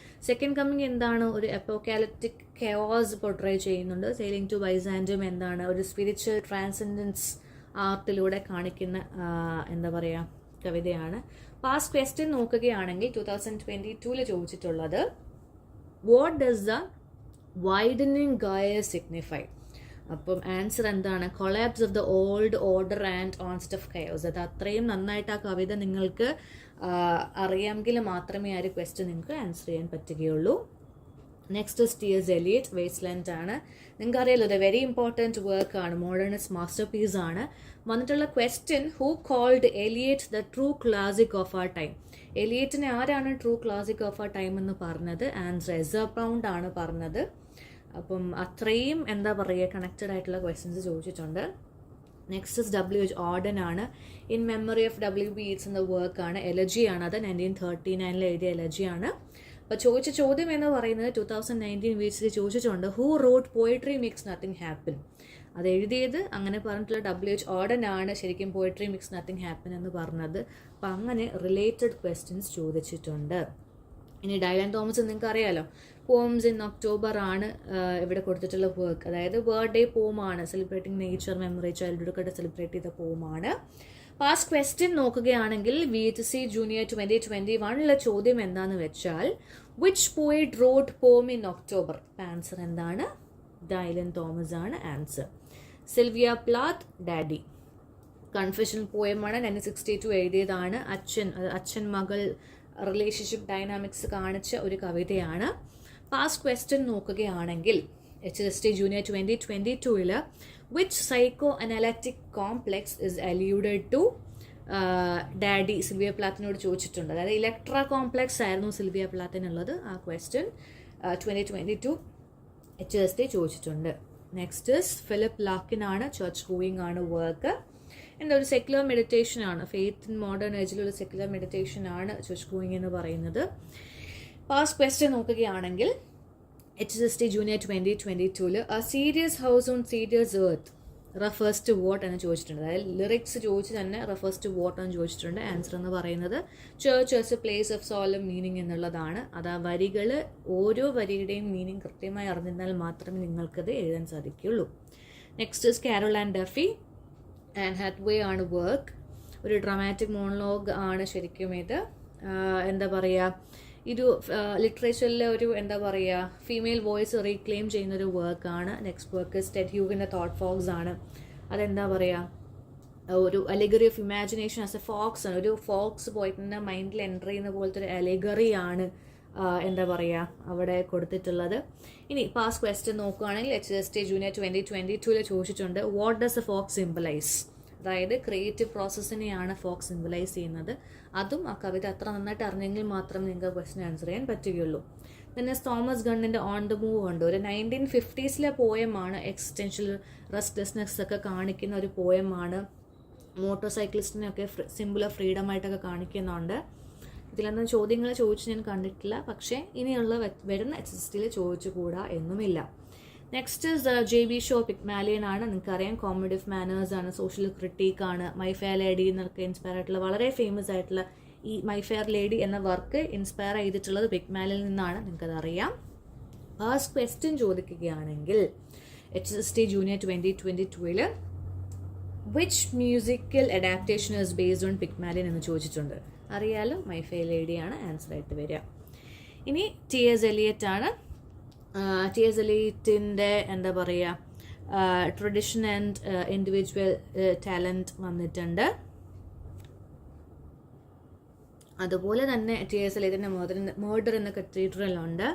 സെക്കൻഡ് കമ്മിങ് എന്താണ്? ഒരു എപ്പോക്കാലിപ്റ്റിക് കെയോസ് പോർട്രേ ചെയ്യുന്നുണ്ട്. സെയിലിംഗ് ടു ബൈസാൻറ്റിയം എന്താണ്? ഒരു സ്പിരിച്വൽ ട്രാൻസെൻഡൻസ് ആർട്ടിലൂടെ കാണിക്കുന്ന എന്താ പറയുക കവിതയാണ്. പാസ്റ്റ് ക്വസ്റ്റ്യൻ നോക്കുകയാണെങ്കിൽ 2022 ചോദിച്ചിട്ടുള്ളത്, വാട്ട് ഡസ് ദ വൈഡനിങ് ഗായ സിഗ്നിഫൈ? അപ്പം ആൻസർ എന്താണ്? Collapse of the old order and onset of chaos. അത് അത്രയും നന്നായിട്ട് ആ കവിത നിങ്ങൾക്ക് അറിയാമെങ്കിൽ മാത്രമേ ആ ഒരു ക്വസ്റ്റ്യൻ നിങ്ങൾക്ക് ആൻസർ ചെയ്യാൻ പറ്റുകയുള്ളൂ. നെക്സ്റ്റ് ടിഎസ് എലിയറ്റ്, വേസ്റ്റ്ലാൻഡ് ആണ്. നിങ്ങൾക്ക് അറിയാലോ, ഇത് വെരി ഇമ്പോർട്ടൻറ്റ് വർക്ക് ആണ്, മോഡേണിസ്റ്റ് മാസ്റ്റർ പീസ് ആണ്. വന്നിട്ടുള്ള question, who called Eliot the true classic of our time? എലിയറ്റിനെ ആരാണ് true classic of our time എന്ന് പറഞ്ഞത്? ആൻസർ എസർ പൗണ്ട് ആണ് പറഞ്ഞത്. അപ്പം അത്രയും എന്താ പറയുക കണക്റ്റഡ് ആയിട്ടുള്ള ക്വസ്റ്റ്യൻസ് ചോദിച്ചിട്ടുണ്ട്. നെക്സ്റ്റ് WH ഓർഡൻ ആണ്. In memory of WB Eats എന്ന വർക്കാണ്. എലജിയാണ് അത്. 1939 എഴുതിയ എലജിയാണ്. അപ്പോൾ ചോദിച്ച ചോദ്യം എന്ന് പറയുന്നത് 2019 VHSC ചോദിച്ചിട്ടുണ്ട്, who wrote poetry makes nothing happen? അത് എഴുതിയത് അങ്ങനെ പറഞ്ഞിട്ടുള്ള WH ഓർഡൻ ആണ് ശരിക്കും പോയട്രി മേക്സ് നത്തിങ് ഹാപ്പൻ എന്ന് പറഞ്ഞത്. അപ്പം അങ്ങനെ റിലേറ്റഡ് ക്വസ്റ്റ്യൻസ് ചോദിച്ചിട്ടുണ്ട്. ഇനി ഡൈലാൻ തോമസ് നിങ്ങൾക്ക് അറിയാലോ, പോംസ് ഇൻ ഒക്ടോബർ ആണ് ഇവിടെ കൊടുത്തിട്ടുള്ള വർക്ക്. അതായത് ബർത്ത്ഡേ പോമാണ്, സെലിബ്രേറ്റിംഗ് നേച്ചർ, മെമ്മറി, ചൈൽഡ്ഹുഡ് ഒക്കെ സെലിബ്രേറ്റ് ചെയ്ത പോമാണ്. പാസ്റ്റ് ക്വസ്റ്റ്യൻ നോക്കുകയാണെങ്കിൽ VHSC ജൂനിയർ 2021 ചോദ്യം എന്താണെന്ന് വെച്ചാൽ, which poet wrote poem in October? Answer എന്താണ്? ഡൈലൻ തോമസ് ആണ് answer. Sylvia Plath, Daddy. Confession പോയമാണ്. 1962 എഴുതിയതാണ്. അച്ഛൻ മകൾ റിലേഷൻഷിപ്പ് ഡൈനാമിക്സ് കാണിച്ച ഒരു കവിതയാണ്. പാസ്റ്റ് ക്വസ്റ്റ്യൻ നോക്കുകയാണെങ്കിൽ HSST junior 2022 which psychoanalytic complex is alluded to? Daddy Sylvia പ്ലാത്തിനോട് ചോദിച്ചിട്ടുണ്ട്. അതായത് ഇലക്ട്ര കോംപ്ലെക്സ് ആയിരുന്നു സിൽവിയ പ്ലാത്തിനുള്ളത്. ആ ക്വസ്റ്റ്യൻ 2022 HSST ചോദിച്ചിട്ടുണ്ട്. നെക്സ്റ്റ് ഫിലിപ്പ് ലാക്കിനാണ്. ചർച്ച് ഗോയിങ് ആണ് വർക്ക്. എന്താ ഒരു സെക്യുലർ മെഡിറ്റേഷൻ ആണ്. ഫെയ്ത്ത് ഇൻ മോഡേൺ ഏജിലുള്ള സെക്യുലർ മെഡിറ്റേഷൻ ആണ് ചർച്ച് ഗോയിങ് എന്ന് പറയുന്നത്. പാസ്റ്റ് ക്വസ്റ്റ്യൻ നോക്കുകയാണെങ്കിൽ HSST junior 2022 a serious house on serious earth refers to what എന്ന് ചോദിച്ചിട്ടുണ്ട്. അതായത് ലിറിക്സ് ചോദിച്ച് തന്നെ refers to what എന്ന് ചോദിച്ചിട്ടുണ്ട്. ആൻസർ എന്ന് പറയുന്നത് church as A place of സോളം meaning എന്നുള്ളതാണ്. അത് ആ വരികൾ ഓരോ വരിയുടെയും മീനിങ് കൃത്യമായി അറിഞ്ഞാൽ മാത്രമേ നിങ്ങൾക്കത് എഴുതാൻ സാധിക്കുകയുള്ളൂ. Next is Carol and Duffy and Hathway ആണ് വർക്ക്. ഒരു ഡ്രാമാറ്റിക് മോണോലോഗ് ആണ് ശരിക്കും ഇത്. എന്താ പറയുക, ഇത് ലിറ്ററേച്ചറിലെ ഒരു എന്താ പറയുക ഫീമെയിൽ വോയിസ് റീക്ലെയിം ചെയ്യുന്നൊരു വർക്കാണ്. നെക്സ്റ്റ് വർക്ക് ടെഡ് ഹ്യൂഗിൻ്റെ തോട്ട് ഫോക്സ് ആണ്. അതെന്താ പറയുക, ഒരു allegory of imagination as a fox ആണ്. ഒരു ഫോക്സ് പോയിട്ട് മൈൻഡിൽ എൻ്റർ ചെയ്യുന്ന പോലത്തെ ഒരു അലെഗറി ആണ് എന്താ പറയുക അവിടെ കൊടുത്തിട്ടുള്ളത്. ഇനി പാസ്റ്റ് ക്വസ്റ്റ്യൻ നോക്കുകയാണെങ്കിൽ HSST ജൂനിയർ 2022 ചോദിച്ചിട്ടുണ്ട്, what does a fox symbolize? അതായത് ക്രിയേറ്റീവ് പ്രോസസ്സിനെയാണ് ഫോക്സ് സിംബലൈസ് ചെയ്യുന്നത്. അതും ആ കവിത അത്ര നന്നായിട്ട് അറിഞ്ഞെങ്കിൽ മാത്രമേ നിങ്ങൾക്ക് ക്വസ്റ്റ്യൻ ആൻസർ ചെയ്യാൻ പറ്റുകയുള്ളൂ. പിന്നെ തോമസ് ഗണ്ണിൻ്റെ ഓൺ ദ മൂവ് ഉണ്ട്, ഒരു 1950s പോയമാണ്. എക്സ്റ്റൻഷ്യൽ റെസ്റ്റ്ലെസ്നെസ് ഒക്കെ കാണിക്കുന്ന ഒരു പോയമാണ്. മോട്ടോർ സൈക്ലിസ്റ്റിനെയൊക്കെ സിമ്പിൾ ഓഫ് ഫ്രീഡം ആയിട്ടൊക്കെ കാണിക്കുന്നുണ്ട്. ഇതിലൊന്നും ചോദ്യങ്ങൾ ചോദിച്ച് ഞാൻ കണ്ടിട്ടില്ല, പക്ഷേ ഇനിയുള്ള വരുന്ന HSSTയിൽ ചോദിച്ചുകൂടാ എന്നുമില്ല. നെക്സ്റ്റ് JB ഷോ പിഗ്മാലിയൻ ആണ്. നിങ്ങൾക്കറിയാം കോമഡി ഓഫ് മാനേഴ്സ് ആണ്, സോഷ്യൽ ക്രിട്ടീക്ക് ആണ്. മൈ ഫെയർ ലേഡി എന്നൊക്കെ ഇൻസ്പയർ ആയിട്ടുള്ള വളരെ ഫേമസ് ആയിട്ടുള്ള ഈ മൈ ഫെയർ ലേഡി എന്ന വർക്ക് ഇൻസ്പയർ ചെയ്തിട്ടുള്ളത് പിഗ്മാലിയനിൽ നിന്നാണ്, നിങ്ങൾക്കത് അറിയാം. ഫസ്റ്റ് ക്വസ്റ്റ്യൻ ചോദിക്കുകയാണെങ്കിൽ HSST junior 2022 which musical adaptation is based on Pygmalion എന്ന് ചോദിച്ചിട്ടുണ്ട്. അറിയാലോ, മൈ ഫെയർ ലേഡിയാണ് ആൻസർ ആയിട്ട് വരിക. ഇനി T.S. Eliot ആണ്. T.S. Eliotൻ്റെ എന്താ പറയുക ട്രഡിഷൻ ആൻഡ് ഇൻഡിവിജ്വൽ ടാലൻറ്റ് വന്നിട്ടുണ്ട്. അതുപോലെ തന്നെ T.S. Eliotൻ്റെ മേർഡർ എന്ന കത്തീഡ്രലുണ്ട്.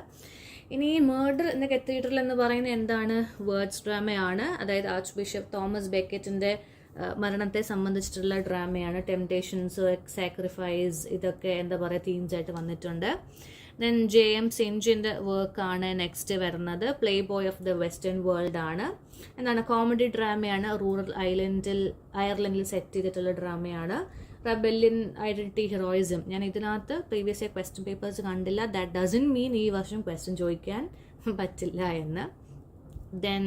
ഇനി മേർഡർ എന്ന കത്തീഡ്രൽ എന്ന് പറയുന്നത് എന്താണ്? വേർഡ്സ് ഡ്രാമയാണ്. അതായത് ആർച്ച് ബിഷപ്പ് തോമസ് ബെക്കറ്റിൻ്റെ മരണത്തെ സംബന്ധിച്ചിട്ടുള്ള ഡ്രാമയാണ്. ടെംപ്ടേഷൻസ്, സാക്രിഫൈസ്, ഇതൊക്കെ എന്താ പറയുക തീംസ് ആയിട്ട് വന്നിട്ടുണ്ട്. Then J.M. സെഞ്ചിൻ്റെ വർക്കാണ് നെക്സ്റ്റ് വരുന്നത്. Play boy of the western world ആണ്. എന്താണ്? കോമഡി ഡ്രാമയാണ്. റൂറൽ അയർലൻഡിൽ സെറ്റ് ചെയ്തിട്ടുള്ള ഡ്രാമയാണ്. Rebellion, identity, heroism. ഞാൻ ഇതിനകത്ത് പ്രീവിയസ് ഇയർ ക്വസ്റ്റ്യൻ പേപ്പേഴ്സ് കണ്ടില്ല. ദാറ്റ് ഡസൻ മീൻ ഈ വർഷം ക്വസ്റ്റ്യൻ ചോദിക്കാൻ പറ്റില്ല എന്ന്. Then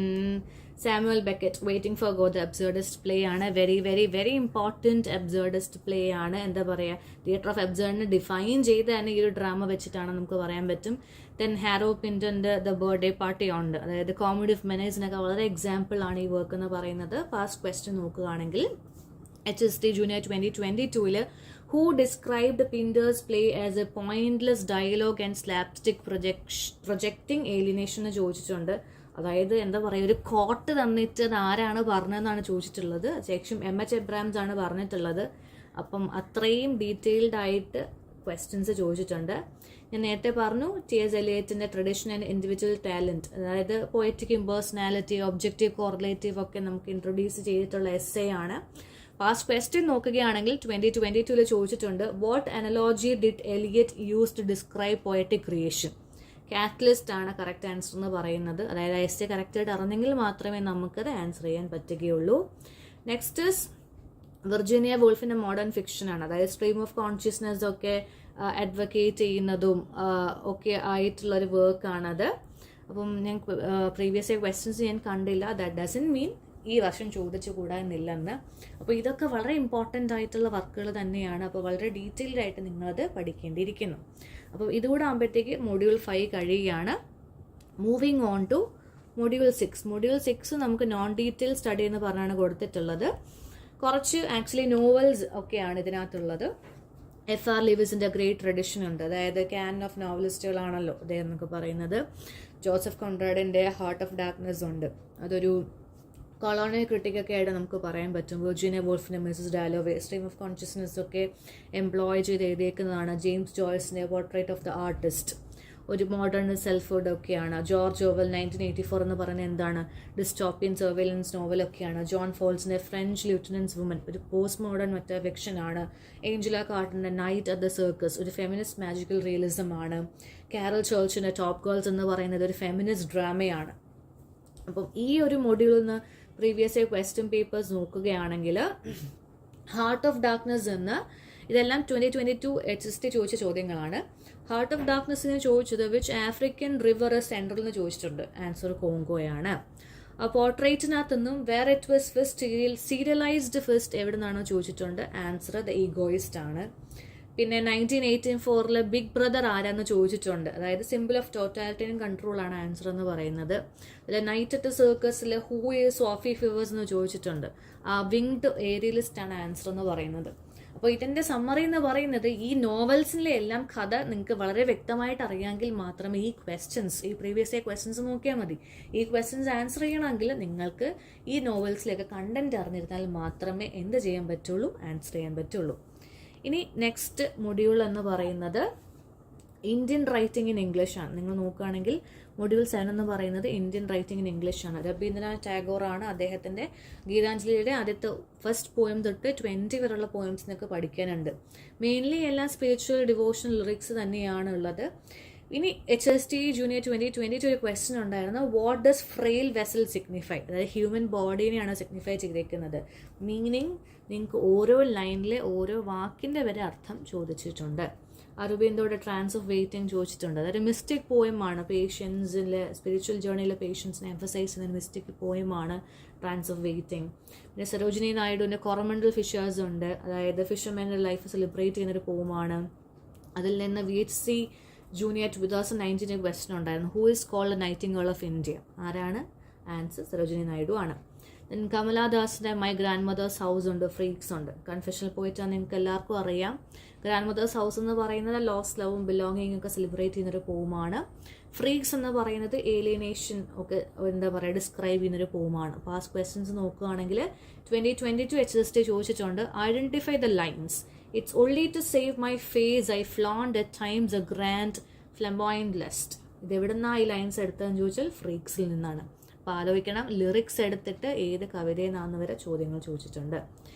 Samuel Beckett waiting for God, absurdist play ആണ്. Very very very important absurdist play ആണ്. എന്താ പറയുക, തിയേറ്റർ ഓഫ് അബ്സേർഡിനെ ഡിഫൈൻ ചെയ്ത് തന്നെ ഈ ഒരു ഡ്രാമ വെച്ചിട്ടാണ് നമുക്ക് പറയാൻ പറ്റും. ദെൻ ഹാരോ പിന്റൻ്റെ ദ ബർത്ത്ഡേ പാർട്ടി ഉണ്ട്. അതായത് കോമഡി ഓഫ് മെനേഴ്സിനൊക്കെ വളരെ എക്സാമ്പിൾ ആണ് ഈ വർക്ക് എന്ന് പറയുന്നത്. ഫസ്റ്റ് ക്വസ്റ്റ്യൻ നോക്കുകയാണെങ്കിൽ HSST junior 2022 who described Pinder's play as a pointless dialogue and slapstick projecting alienation എന്ന് ചോദിച്ചിട്ടുണ്ട്. അതായത് എന്താ പറയുക, ഒരു കോട്ട് തന്നിട്ട് അത് ആരാണ് പറഞ്ഞതെന്നാണ് ചോദിച്ചിട്ടുള്ളത്. ശേഷം MH എബ്രാംസ് ആണ് പറഞ്ഞിട്ടുള്ളത്. അപ്പം അത്രയും ഡീറ്റെയിൽഡ് ആയിട്ട് ക്വസ്റ്റ്യൻസ് ചോദിച്ചിട്ടുണ്ട്. ഞാൻ നേരത്തെ പറഞ്ഞു T.S. Eliotൻ്റെ ട്രഡിഷൻ ആൻഡ് ഇൻഡിവിജ്വൽ ടാലൻറ്റ്, അതായത് പോയറ്റിക് ഇമ്പേഴ്സണാലിറ്റി, ഒബ്ജക്റ്റീവ്, കോറിലേറ്റീവ് ഒക്കെ നമുക്ക് ഇൻട്രൊഡ്യൂസ് ചെയ്തിട്ടുള്ള എസ്സേ ആണ്. ഫാസ്റ്റ് ക്വസ്റ്റ്യൻ നോക്കുകയാണെങ്കിൽ 2022 ചോദിച്ചിട്ടുണ്ട് what analogy did Eliot use to describe poetic creation. Catalyst ആണ് കറക്റ്റ് ആൻസർ എന്ന് പറയുന്നത്. അതായത് എസ്സേ കറക്റ്റായിട്ട് അറിഞ്ഞെങ്കിൽ മാത്രമേ നമുക്കത് ആൻസർ ചെയ്യാൻ പറ്റുകയുള്ളൂ. നെക്സ്റ്റ് വിർജീനിയ വൂൾഫിൻ്റെ മോഡേൺ ഫിക്ഷൻ ആണ്. അതായത് സ്ട്രീം ഓഫ് കോൺഷ്യസ്നെസ് ഒക്കെ അഡ്വക്കേറ്റ് ചെയ്യുന്നതും ഒക്കെ ആയിട്ടുള്ളൊരു വർക്കാണത്. അപ്പം ഞാൻ പ്രീവിയസ് ഇയർ ക്വസ്റ്റ്യൻസ് ഞാൻ കണ്ടില്ല. ദാറ്റ് ഡസൻ മീൻ ഈ വർഷം ചോദിച്ചു കൂടാന്നില്ലെന്ന്. അപ്പോൾ ഇതൊക്കെ വളരെ ഇമ്പോർട്ടൻ്റ് ആയിട്ടുള്ള വർക്കുകൾ തന്നെയാണ്. അപ്പോൾ വളരെ ഡീറ്റെയിൽഡ് ആയിട്ട് നിങ്ങളത് പഠിക്കേണ്ടിയിരിക്കുന്നു. അപ്പോൾ ഇതുകൂടെ ആകുമ്പോഴത്തേക്ക് മൊഡ്യൂൾ 5 കഴിയുകയാണ്. Moving on to module 6. Module 6 നമുക്ക് നോൺ ഡീറ്റെയിൽ സ്റ്റഡി എന്ന് പറഞ്ഞാണ് കൊടുത്തിട്ടുള്ളത്. കുറച്ച് ആക്ച്വലി നോവൽസ് ഒക്കെയാണ് ഇതിനകത്തുള്ളത്. F.R. ലിവിസിൻ്റെ ഗ്രേറ്റ് ട്രഡിഷൻ ഉണ്ട്. അതായത് ക്യാൻ ഓഫ് നോവലിസ്റ്റുകളാണല്ലോ അദ്ദേഹം എന്നൊക്കെ പറയുന്നത്. ജോസഫ് കോൺറാഡിൻ്റെ ഹാർട്ട് ഓഫ് ഡാർക്ക്നെസ് ഉണ്ട്. അതൊരു കൊളോണിയൽ ക്രിട്ടിക്കൊക്കെ ആയിട്ട് നമുക്ക് പറയാൻ പറ്റും. വിർജീനിയ വൂൾഫിൻ്റെ Mrs Dalloway stream of consciousness ഒക്കെ എംപ്ലോയ് ചെയ്ത് എഴുതിയേക്കുന്നതാണ്. ജെയിംസ് ജോയ്സിൻ്റെ പോർട്രേറ്റ് ഓഫ് ദ ആർട്ടിസ്റ്റ് ഒരു മോഡേൺ സെൽഫ്ഹുഡ് ഒക്കെയാണ്. ജോർജ് ഓവൽ 1984 എന്ന് പറയുന്നത് എന്താണ്, ഡിസ്റ്റോപ്പിയൻ സർവൈലൻസ് നോവലൊക്കെയാണ്. ജോൺ ഫോൾസിൻ്റെ ഫ്രഞ്ച് ലിeutenant's വുമൻ ഒരു പോസ്റ്റ് മോഡേൺ മെറ്റാ ഫിക്ഷൻ ആണ്. ഏഞ്ചല കാർട്ടൻ്റെ നൈറ്റ് അറ്റ് ദ സർക്കസ് ഒരു ഫെമിനിസ്റ്റ് മാജിക്കൽ റിയലിസം ആണ്. കാരൽ ചർച്ചിൻ്റെ ടോപ്പ് ഗേൾസ് എന്ന് പറയുന്നത് ഒരു ഫെമിനിസ്റ്റ് ഡ്രാമയാണ്. അപ്പം ഈ ഒരു മൊഡ്യൂളിൽ നിന്ന് പ്രീവിയസ് ഇയർ ക്വസ്റ്റ്യൻ പേപ്പേഴ്സ് നോക്കുകയാണെങ്കിൽ ഹാർട്ട് ഓഫ് ഡാർക്ക്നെസ് എന്ന് ഇതെല്ലാം 2022 HSST ചോദിച്ച ചോദ്യങ്ങളാണ്. ഹാർട്ട് ഓഫ് ഡാർക്ക്നെസ്സിന് ചോദിച്ചത് വിച്ച് ആഫ്രിക്കൻ റിവർ സെൻട്രൽ എന്ന് ചോദിച്ചിട്ടുണ്ട്. ആൻസർ കോങ്കോയാണ്. ആ പോർട്രേറ്റിനകത്ത് നിന്നും where it was first serialized first എവിടെ നിന്നാണോ ചോദിച്ചിട്ടുണ്ട്. ആൻസർ ദ ഈഗോയിസ്റ്റ് ആണ്. പിന്നെ 1984 ബിഗ് ബ്രദർ ആരാന്ന് ചോദിച്ചിട്ടുണ്ട്. അതായത് സിമ്പിൾ ഓഫ് ടോട്ടാലിറ്റേറിയൻ കൺട്രോൾ ആണ് ആൻസർ എന്ന് പറയുന്നത്. അതിൽ നൈറ്റ് അറ്റ് സർക്കസിൽ ഹൂ ഈസ് സോഫി ഫിവേഴ്സ് എന്ന് ചോദിച്ചിട്ടുണ്ട്. ആ വിങ്ഡ് ഏരിയലിസ്റ്റ് ആണ് ആൻസർ എന്ന് പറയുന്നത്. അപ്പോൾ ഇതിൻ്റെ സമ്മറി എന്ന് പറയുന്നത് ഈ നോവൽസിലെ എല്ലാം കഥ നിങ്ങൾക്ക് വളരെ വ്യക്തമായിട്ട് അറിയാമെങ്കിൽ മാത്രമേ ഈ ക്വസ്റ്റ്യൻസ് ഈ പ്രീവിയസ് ഇയർ ക്വസ്റ്റ്യൻസ് നോക്കിയാൽ മതി. ഈ ക്വസ്റ്റ്യൻസ് ആൻസർ ചെയ്യണമെങ്കിൽ നിങ്ങൾക്ക് ഈ നോവൽസിലേക്ക് കണ്ടന്റ് അറിഞ്ഞിരുന്നാൽ മാത്രമേ എന്ത് ചെയ്യാൻ പറ്റുള്ളൂ, ആൻസർ ചെയ്യാൻ പറ്റുള്ളൂ. ഇനി നെക്സ്റ്റ് മൊഡ്യൂൾ എന്ന് പറയുന്നത് ഇന്ത്യൻ റൈറ്റിംഗ് ഇൻ ഇംഗ്ലീഷ് ആണ്. നിങ്ങൾ നോക്കുകയാണെങ്കിൽ മൊഡ്യൂൾ 7 എന്ന് പറയുന്നത് ഇന്ത്യൻ റൈറ്റിംഗ് ഇൻ ഇംഗ്ലീഷ് ആണ്. രവീന്ദ്രനാഥ് ടാഗോർ ആണ് അദ്ദേഹത്തിന്റെ ഗീതാഞ്ജലിയുടെ ആദ്യത്തെ ഫസ്റ്റ് പോയം തൊട്ട് 20 വരെയുള്ള പോയംസിനൊക്കെ പഠിക്കാനുണ്ട്. മെയിൻലി എല്ലാം സ്പിരിച്വൽ ഡിവോഷണൽ ലിറിക്സ് തന്നെയാണ് ഉള്ളത്. ഇനി HSST ജൂനിയർ 2022 ഒരു ക്വസ്റ്റ്യൻ ഉണ്ടായിരുന്നു, what does frail vessel signify, അതായത് ഹ്യൂമൻ ബോഡീനെയാണ് സിഗ്നിഫൈ ചെയ്തേക്കുന്നത്. മീനിങ് നിങ്ങൾക്ക് ഓരോ ലൈനിലെ ഓരോ വാക്കിന്റെ വരെ അർത്ഥം ചോദിച്ചിട്ടുണ്ട്. അരബിന്ദോയുടെ ട്രാൻസ് ഓഫ് വെയിറ്റിംഗ് ചോദിച്ചിട്ടുണ്ട്. അതൊരു മിസ്റ്റിക് പോയമാണ്. പേഷ്യൻസിലെ സ്പിരിച്വൽ ജേർണിയിലെ പേഷ്യൻസിനെ എംഫസൈസ് ചെയ്യുന്ന മിസ്റ്റിക് പോയമാണ് ട്രാൻസ് ഓഫ് വെയിറ്റിംഗ്. പിന്നെ സരോജിനി നായിഡുവിൻ്റെ കൊറമണ്ടൽ ഫിഷേഴ്സ് ഉണ്ട്, അതായത് ഫിഷർമാൻ്റെ ലൈഫ് സെലിബ്രേറ്റ് ചെയ്യുന്നൊരു പോയമാണ്. അതിൽ നിന്ന് VHC ജൂനിയർ 2019 ക്വസ്റ്റ്യൻ ഉണ്ടായിരുന്നു, who is called nightingale of India. ആരാണ്? ആൻസർ സരോജിനി നായിഡു ആണ്. ദെൻ കമലാദാസിൻ്റെ മൈ ഗ്രാൻഡ് മദേഴ്സ് ഹൗസ് ഉണ്ട്, ഫ്രീക്സ് ഉണ്ട്. കൺഫെഷണൽ പോയിട്ടാണ് നിങ്ങൾക്ക് എല്ലാവർക്കും അറിയാം. ഗ്രാൻഡ് മദേഴ്സ് ഹൗസ് എന്ന് പറയുന്നത് ലോസ്റ്റ് ലവും ബിലോങ്ങിങ് ഒക്കെ സെലിബ്രേറ്റ് ചെയ്യുന്നൊരു പോമാണ്. ഫ്രീക്സ് എന്ന് പറയുന്നത് ഏലിയനേഷൻ ഒക്കെ എന്താ പറയുക ഡിസ്ക്രൈബ് ചെയ്യുന്നൊരു പോമാണ്. പാസ്റ്റ് ക്വസ്റ്റ്യൻസ് നോക്കുകയാണെങ്കിൽ 2022 HSST ചോദിച്ചിട്ടുണ്ട്, identify the lines. It's only to save my face I flaunt at times a grand flamboyant lust. ഇത് എവിടെ നിന്നാണ് ഈ ലൈൻസ് എടുത്തതെന്ന് ചോദിച്ചാൽ ഫ്രീക്സിൽ നിന്നാണ്. അപ്പോൾ ആലോചിക്കണം, ലിറിക്സ് എടുത്തിട്ട് ഏത് കവിതയിൽ നിന്നാന്ന് വരെ ചോദ്യങ്ങൾ ചോദിച്ചിട്ടുണ്ട്.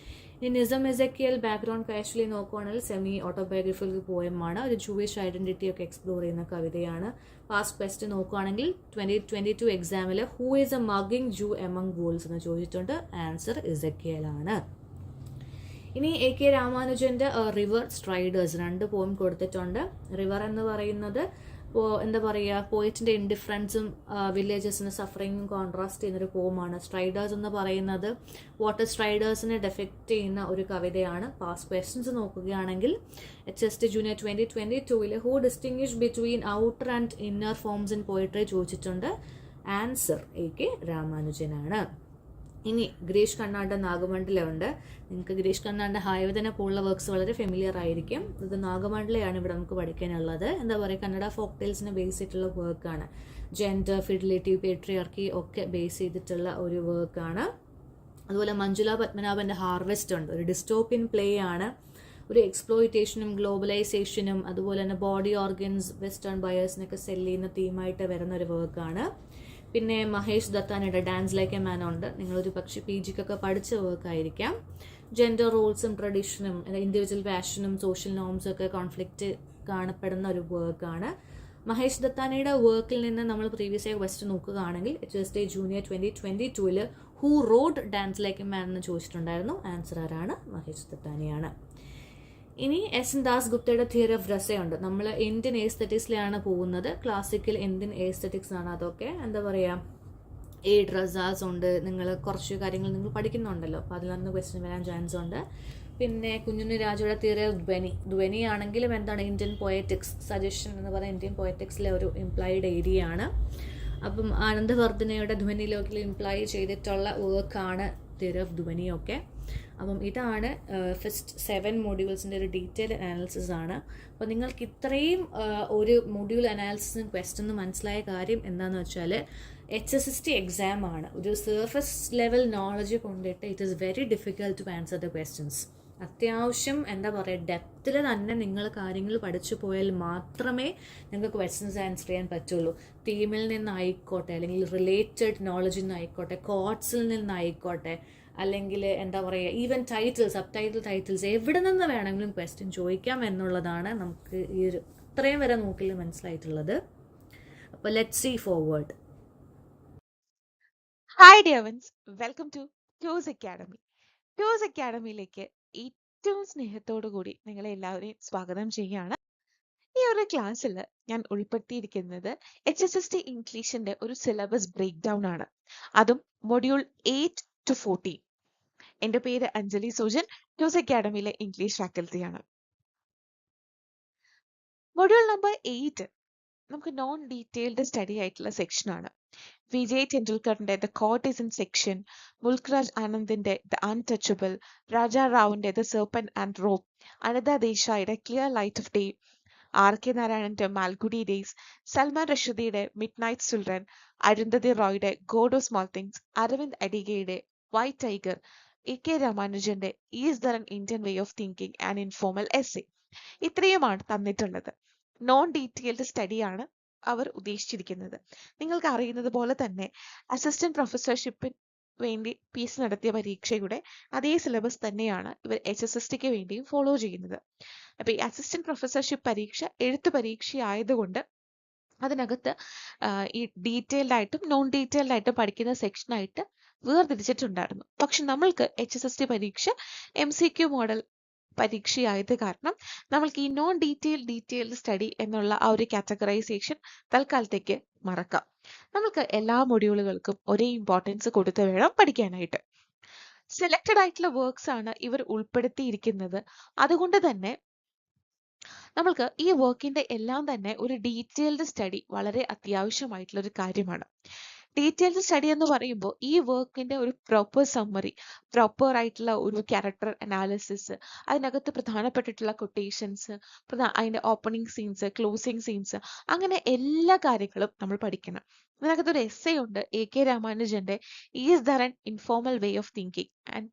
ഇനി നിസം എസക്കിയൽ ബാക്ക്ഗ്രൗണ്ട് കാഷ്വലി നോക്കുകയാണെങ്കിൽ സെമി ഓട്ടോബയോഗ്രഫിക്കൽ പോയമാണ്. ഒരു ജൂയിഷ് ഐഡന്റിറ്റി ഒക്കെ എക്സ്പ്ലോർ ചെയ്യുന്ന കവിതയാണ്. പാസ്റ്റ് ക്വസ്റ്റ്യൻ നോക്കുകയാണെങ്കിൽ 2022 എക്സാമിൽ ഹൂ ഈസ് എ മഗിങ് ജൂ എമംഗ് വൂൾസ് എന്ന് ചോദിച്ചിട്ടുണ്ട്. ആൻസർ ഇസക്കിയൽ ആണ്. ഇനി AK രാമാനുജന്റെ റിവർ സ്ട്രൈഡേഴ്സ് 2 പോയം കൊടുത്തിട്ടുണ്ട്. റിവർ എന്ന് പറയുന്നത് എന്താ പറയുക പോയിറ്റിന്റെ ഇൻഡിഫറൻസും വില്ലേജസിന് സഫറിങ്ങും കോൺട്രാസ്റ്റ് ചെയ്യുന്നൊരു പോമാണ്. സ്ട്രൈഡേഴ്സ് എന്ന് പറയുന്നത് വാട്ടർ സ്ട്രൈഡേഴ്സിനെ ഡെഫക്റ്റ് ചെയ്യുന്ന ഒരു കവിതയാണ്. പാസ്റ്റ് ക്വസ്റ്റ്യൻസ് നോക്കുകയാണെങ്കിൽ HST junior 2022 who distinguish between outer and inner forms in poetry ചോദിച്ചിട്ടുണ്ട്. ആൻസർ AK രാമാനുജനാണ്. ഇനി ഗിരീഷ് കർണാടിന്റെ നാഗമണ്ഡലമുണ്ട്. നിങ്ങൾക്ക് ഗിരീഷ് കർണാടിന്റെ ഹായവദന പോലുള്ള വർക്ക്സ് വളരെ ഫെമിലിയർ ആയിരിക്കും. ഇത് നാഗമണ്ഡലയാണ് ഇവിടെ നമുക്ക് പഠിക്കാനുള്ളത്. എന്താ പറയുക, കന്നഡ ഫോക്ക് ടെയിൽസിനെ ബേസ് ചെയ്തിട്ടുള്ള വർക്കാണ്. ജെൻഡർ, ഫിഡിലിറ്റി, പേട്രിയാർക്കി ഒക്കെ ബേസ് ചെയ്തിട്ടുള്ള ഒരു വർക്കാണ്. അതുപോലെ മഞ്ജുള പത്മനാഭന്റെ ഹാർവെസ്റ്റ് ഉണ്ട്, ഒരു ഡിസ്റ്റോപ്പിയൻ പ്ലേ ആണ്. ഒരു എക്സ്പ്ലോയിറ്റേഷനും ഗ്ലോബലൈസേഷനും അതുപോലെ തന്നെ ബോഡി ഓർഗൻസ് വെസ്റ്റേൺ ബയേഴ്സിനൊക്കെ സെല് ചെയ്യുന്ന തീമായിട്ട് വരുന്ന ഒരു വർക്കാണ്. പിന്നെ മഹേഷ് ദത്താനയുടെ ഡാൻസ് ലൈക്ക് എ മാൻ ഉണ്ട്. നിങ്ങളൊരു പക്ഷേ PGക്കൊക്കെ പഠിച്ച വർക്കായിരിക്കാം. ജെൻഡർ റോൾസും ട്രഡീഷനും ഇൻഡിവിജ്വൽ പാഷനും സോഷ്യൽ നോംസും ഒക്കെ കോൺഫ്ലിക്റ്റ് കാണപ്പെടുന്ന ഒരു വർക്കാണ്. മഹേഷ് ദത്താനയുടെ വർക്കിൽ നിന്ന് നമ്മൾ പ്രീവിയസ് ആയി ക്വസ്റ്റ്യൻ നോക്കുകയാണെങ്കിൽ HST junior 2022 who wrote dance like a മാൻ എന്ന് ചോദിച്ചിട്ടുണ്ടായിരുന്നു. ആൻസർ ആരാണ്? മഹേഷ് ദത്താനയാണ്. ഇനി SN ദാസ് ഗുപ്തയുടെ തിയറി ഓഫ് രസയുണ്ട്. നമ്മൾ ഇന്ത്യൻ എസ്തെറ്റിക്സിലാണ് പോകുന്നത്. ക്ലാസിക്കൽ ഇന്ത്യൻ എസ്തെറ്റിക്സ് ആണ്. അതൊക്കെ എന്താ പറയുക 8 റസാസ് ഉണ്ട്. നിങ്ങൾ കുറച്ച് കാര്യങ്ങൾ നിങ്ങൾ പഠിക്കുന്നുണ്ടല്ലോ, അപ്പോൾ അതിൽ നിന്ന് ക്വസ്റ്റ്യൻ വരാൻ ചാൻസ് ഉണ്ട്. പിന്നെ കുഞ്ഞുണ്ണി രാജയുടെ തിയറി ഓഫ് ധ്വനി ആണെങ്കിലും എന്താണ് ഇന്ത്യൻ പോയറ്റിക്സ് സജഷൻ എന്ന് പറയുന്ന ഇന്ത്യൻ പോയറ്റിക്സിലെ ഒരു ഇംപ്ലൈഡ് ഏരിയ ആണ്. അപ്പം ആനന്ദവർദ്ധനയുടെ ധ്വനിയിലൊക്കെ ഇംപ്ലൈ ചെയ്തിട്ടുള്ള വർക്കാണ് തിയറി ഓഫ് ധ്വനിയൊക്കെ. അപ്പം ഇതാണ് ഫസ്റ്റ് 7 മോഡ്യൂൾസിൻ്റെ ഒരു ഡീറ്റെയിൽ അനാലിസിസ് ആണ്. അപ്പോൾ നിങ്ങൾക്ക് ഇത്രയും ഒരു മോഡ്യൂൾ അനാലിസിസും ക്വസ്റ്റ്യനും മനസ്സിലായ കാര്യം എന്താണെന്ന് വെച്ചാൽ HSST എക്സാം ആണ്. ഒരു സർഫസ് ലെവൽ നോളജ് കൊണ്ടിട്ട് it is very difficult to answer the questions. അത്യാവശ്യം എന്താ പറയുക ഡെപ്തിൽ തന്നെ നിങ്ങൾ കാര്യങ്ങൾ പഠിച്ചു പോയാൽ മാത്രമേ നിങ്ങൾക്ക് ക്വസ്റ്റ്യൻസ് ആൻസർ ചെയ്യാൻ പറ്റുള്ളൂ. തീമിൽ നിന്നായിക്കോട്ടെ, അല്ലെങ്കിൽ റിലേറ്റഡ് നോളജിൽ നിന്നായിക്കോട്ടെ, കോട്ട്സിൽ നിന്നായിക്കോട്ടെ, അല്ലെങ്കിൽ എന്താ പറയുക ഈവൻ ടൈറ്റിൽസ്, സബ് ടൈറ്റിൽസ് എവിടെ നിന്ന് വേണമെങ്കിലും ക്വസ്റ്റ്യൻ ചോദിക്കാം എന്നുള്ളതാണ് നമുക്ക് ഈ ഒരു ഇത്രയും വരെ നോക്കിൽ മനസ്സിലായിട്ടുള്ളത്. അപ്പോൾ let's see forward. Hi dear ones, welcome to ടൂസ് അക്കാഡമി. ടൂസ് അക്കാഡമിയിലേക്ക് ഏറ്റവും സ്നേഹത്തോടു കൂടി നിങ്ങളെ എല്ലാവരെയും സ്വാഗതം ചെയ്യുകയാണ്. ഈ ഒരു ക്ലാസ്സിൽ ഞാൻ ഉൾപ്പെടുത്തിയിരിക്കുന്നത് HSST ഇംഗ്ലീഷിന്റെ ഒരു സിലബസ് ബ്രേക്ക് ഡൗൺ ആണ്, അതും മൊഡ്യൂൾ 8 to 14. എൻ്റെ പേര് അഞ്ജലി സോജൻ, ടൂസ് അക്കാഡമിയിലെ ഇംഗ്ലീഷ് ഫാക്കൽറ്റിയാണ്. മൊഡ്യൂൾ നമ്പർ 8 നമുക്ക് നോൺ ഡീറ്റെയിൽഡ് സ്റ്റഡി ആയിട്ടുള്ള സെക്ഷനാണ്. വിജയ് ടെണ്ടുൽക്കറിന്റെ ദ കോർട്ടിസൺ സെക്ഷൻ, മുൽക്രാജ് ആനന്ദിന്റെ ദ അൺടച്ചബിൾ, രാജാ റാവുന്റെ the serpent and rope, Anita ദേശായിയുടെ clear light of day, RK നാരായണന്റെ മാൽഗുഡി ഡേയ്സ്, സൽമാൻ റഷീദിയുടെ മിഡ് നൈറ്റ് ചിൽഡ്രൻ, അരുന്ധതി റോയുടെ god of small things, Aravind അഡിഗയുടെ വൈറ്റ് ടൈഗർ, AK രാമാനുജന്റെ is there an Indian way of thinking and informal essay. ഇത്രയുമാണ് തന്നിട്ടുള്ളത്. നോൺ ഡീറ്റെയിൽഡ് സ്റ്റഡിയാണ് അവർ ഉദ്ദേശിച്ചിരിക്കുന്നത്. നിങ്ങൾക്ക് അറിയുന്നത് പോലെ തന്നെ അസിസ്റ്റന്റ് പ്രൊഫസർഷിപ്പിന് വേണ്ടി PSC നടത്തിയ പരീക്ഷയുടെ അതേ സിലബസ് തന്നെയാണ് ഇവർ HSSTക്ക് വേണ്ടിയും ഫോളോ ചെയ്യുന്നത്. അപ്പൊ ഈ അസിസ്റ്റന്റ് പ്രൊഫസർഷിപ്പ് പരീക്ഷ എഴുത്ത് പരീക്ഷയായതുകൊണ്ട് അതിനകത്ത് ഈ ഡീറ്റെയിൽഡ് ആയിട്ടും നോൺ ഡീറ്റെയിൽഡ് ആയിട്ടും പഠിക്കുന്ന സെക്ഷനായിട്ട് വേർതിരിച്ചിട്ടുണ്ടായിരുന്നു. പക്ഷെ നമ്മൾക്ക് HSST പരീക്ഷ MCQ മോഡൽ പരീക്ഷയായത് കാരണം നമ്മൾക്ക് ഈ നോൺ ഡീറ്റെയിൽഡ് സ്റ്റഡി എന്നുള്ള ആ ഒരു കാറ്റഗറൈസേഷൻ തൽക്കാലത്തേക്ക് മറക്കാം. നമുക്ക് എല്ലാ മൊഡ്യൂളുകൾക്കും ഒരേ ഇമ്പോർട്ടൻസ് കൊടുത്ത് വേണം പഠിക്കാനായിട്ട്. സെലക്റ്റഡ് ആയിട്ടുള്ള വർക്ക്സ് ആണ് ഇവർ ഉൾപ്പെടുത്തിയിരിക്കുന്നത്. അതുകൊണ്ട് തന്നെ നമ്മൾക്ക് ഈ വർക്കിന്റെ എല്ലാം തന്നെ ഒരു ഡീറ്റെയിൽഡ് സ്റ്റഡി വളരെ അത്യാവശ്യമായിട്ടുള്ള ഒരു കാര്യമാണ്. ഡീറ്റെയിൽഡ് സ്റ്റഡി എന്ന് പറയുമ്പോൾ ഈ വർക്കിന്റെ ഒരു പ്രോപ്പർ സമ്മറി, പ്രോപ്പർ ആയിട്ടുള്ള ഒരു ക്യാരക്ടർ അനാലിസിസ്, അതിനകത്ത് പ്രധാനപ്പെട്ടിട്ടുള്ള കൊട്ടേഷൻസ്, അതിന്റെ ഓപ്പണിംഗ് സീൻസ്, ക്ലോസിംഗ് സീൻസ്, അങ്ങനെ എല്ലാ കാര്യങ്ങളും നമ്മൾ പഠിക്കണം. ഇതിനകത്ത് ഒരു എസ്സേ ഉണ്ട്, AK രാമാനുജന്റെ is there an informal way of thinking and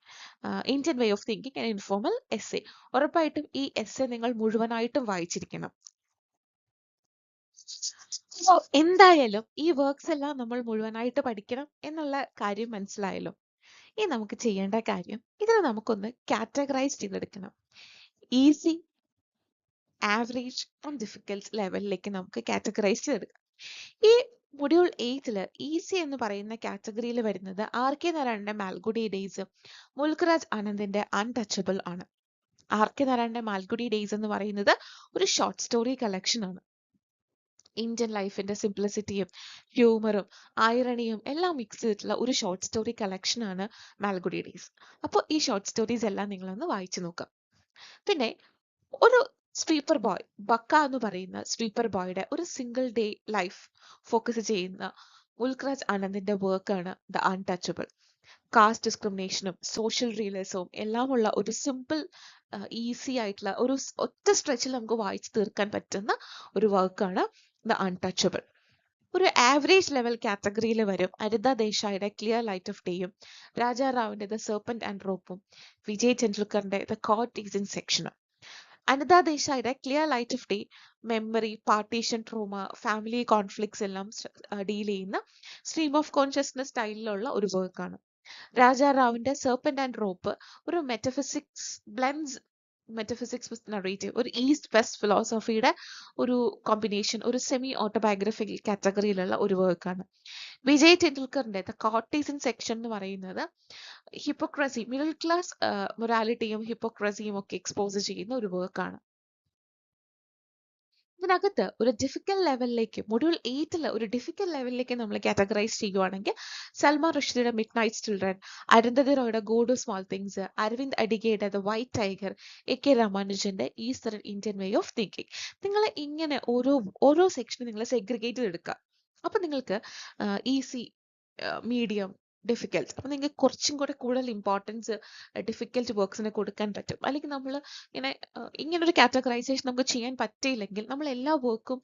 Indian way of thinking and informal essay. ഉറപ്പായിട്ടും ഈ എസ്സേ നിങ്ങൾ മുഴുവനായിട്ടും വായിച്ചിരിക്കണം. എന്തായാലും ഈ വർക്ക്സ് എല്ലാം നമ്മൾ മുഴുവനായിട്ട് പഠിക്കണം എന്നുള്ള കാര്യം മനസ്സിലായല്ലോ. ഇനി നമുക്ക് ചെയ്യേണ്ട കാര്യം ഇതിനെ നമുക്കൊന്ന് കാറ്റഗറൈസ് ചെയ്തെടുക്കണം. ഈസി, ആവറേജ് ആൻഡ് ഡിഫിക്കൽട്ട് ലെവലിലേക്ക് നമുക്ക് കാറ്റഗറൈസ് ചെയ്തെടുക്കാം. ഈ മൊഡ്യൂൾ 8 ഈസി എന്ന് പറയുന്ന കാറ്റഗറിയിൽ വരുന്നത് RK നാരായണന്റെ മാൽഗുഡി ഡേയ്സ്, മുൽഖരാജ് ആനന്ദിന്റെ അൺടച്ചബിൾ ആണ്. RK നാരായണന്റെ മാൽഗുഡി ഡേയ്സ് എന്ന് പറയുന്നത് ഒരു ഷോർട്ട് സ്റ്റോറി കളക്ഷൻ ആണ്. ഇന്ത്യൻ ലൈഫിന്റെ സിംപ്ലിസിറ്റിയും ഹ്യൂമറും ഐറണിയും എല്ലാം മിക്സ് ചെയ്തിട്ടുള്ള ഒരു ഷോർട്ട് സ്റ്റോറി കളക്ഷൻ ആണ് മാൽഗുഡി ഡേയ്സ്. അപ്പോൾ ഈ ഷോർട്ട് സ്റ്റോറീസ് എല്ലാം നിങ്ങളൊന്ന് വായിച്ചു നോക്കാം. പിന്നെ ഒരു സ്വീപ്പർ ബോയ്, ബക്ക എന്ന് പറയുന്ന സ്വീപ്പർ ബോയുടെ ഒരു സിംഗിൾ ഡേ ലൈഫ് ഫോക്കസ് ചെയ്യുന്ന മുൽഖരാജ് ആനന്ദിന്റെ വർക്കാണ് ദ അൺടച്ചബിൾ. കാസ്റ്റ് ഡിസ്ക്രിമിനേഷനും സോഷ്യൽ റിയലിസവും എല്ലാമുള്ള ഒരു സിമ്പിൾ ഈസി ആയിട്ടുള്ള ഒരു ഒറ്റ സ്ട്രെച്ചിൽ നമുക്ക് വായിച്ചു തീർക്കാൻ പറ്റുന്ന ഒരു വർക്കാണ് ദ അൺടച്ചബിൾ. ഒരു ആവറേജ് ലെവൽ കാറ്റഗറിയിൽ വരും അനിത ദേശായിയുടെ ക്ലിയർ ലൈറ്റ് ഓഫ് ഡേയും, രാജാ റാവിന്റെ ദ സെർപ്പന്റ് ആൻഡ് റോപ്പും, വിജയ് ടെണ്ടുൽക്കറിന്റെ ദ കോർട്ട് ഈസ് ഇൻ സെക്ഷനും. അനിത ദേശായിയുടെ clear light of day memory, partition, trauma, family conflicts എല്ലാം ഡീൽ ചെയ്യുന്ന സ്ട്രീം ഓഫ് കോൺഷ്യസ്നസ് സ്റ്റൈലിലുള്ള ഒരു വർക്കാണ്. രാജാ റാവിന്റെ സെർപ്പന്റ് ആൻഡ് റോപ്പ് ഒരു മെറ്റഫിസിക്സ് വിത്ത് നറേറ്റീവ്, ഒരു ഈസ്റ്റ് വെസ്റ്റ് ഫിലോസഫിയുടെ ഒരു കോമ്പിനേഷൻ, ഒരു സെമി ഓട്ടോബയോഗ്രഫിക്കൽ കാറ്റഗറിയിലുള്ള ഒരു വർക്കാണ്. വിജയ് ടെണ്ടുൽക്കറിന്റെ ദ കോർട്ടീസൻ സെക്ഷൻ എന്ന് പറയുന്നത് ഹിപ്പോക്രസി, മിഡിൽ ക്ലാസ് മൊറാലിറ്റിയും ഹിപ്പോക്രസിയും ഒക്കെ എക്സ്പോസ് ചെയ്യുന്ന ഒരു വർക്കാണ്. ഇതിനകത്ത് ഒരു ഡിഫിക്കൽ ലെവലിലേക്ക്, മൊഡ്യൂൾ 8 ഒരു ഡിഫിക്കൽ ലെവലിലേക്ക് നമ്മൾ കാറ്റഗറൈസ് ചെയ്യുവാണെങ്കിൽ സൽമാൻ റുഷ്ദിയുടെ മിഡ് നൈറ്റ് ചിൽഡ്രൻ, അരുന്ധതി റോയുടെ god of small things, Aravind അഡിഗയുടെ ദ വൈറ്റ് ടൈഗർ, AK രാമാനുജന്റെ is there an Indian way of thinking. നിങ്ങൾ ഇങ്ങനെ ഓരോ സെക്ഷനും നിങ്ങൾ സെഗ്രിഗേറ്റ് ചെയ്തെടുക്കുക. അപ്പൊ നിങ്ങൾക്ക് ഈസി, മീഡിയം, ഡിഫിക്കൽട്ട്, അപ്പൊ നിങ്ങൾക്ക് കുറച്ചും കൂടെ കൂടുതൽ ഇമ്പോർട്ടൻസ് ഡിഫിക്കൽട്ട് വർക്ക്സിന് കൊടുക്കാൻ പറ്റും. അല്ലെങ്കിൽ നമ്മൾ ഇങ്ങനെ ഒരു കാറ്റഗറൈസേഷൻ നമുക്ക് ചെയ്യാൻ പറ്റിയില്ലെങ്കിൽ നമ്മൾ എല്ലാ വർക്കും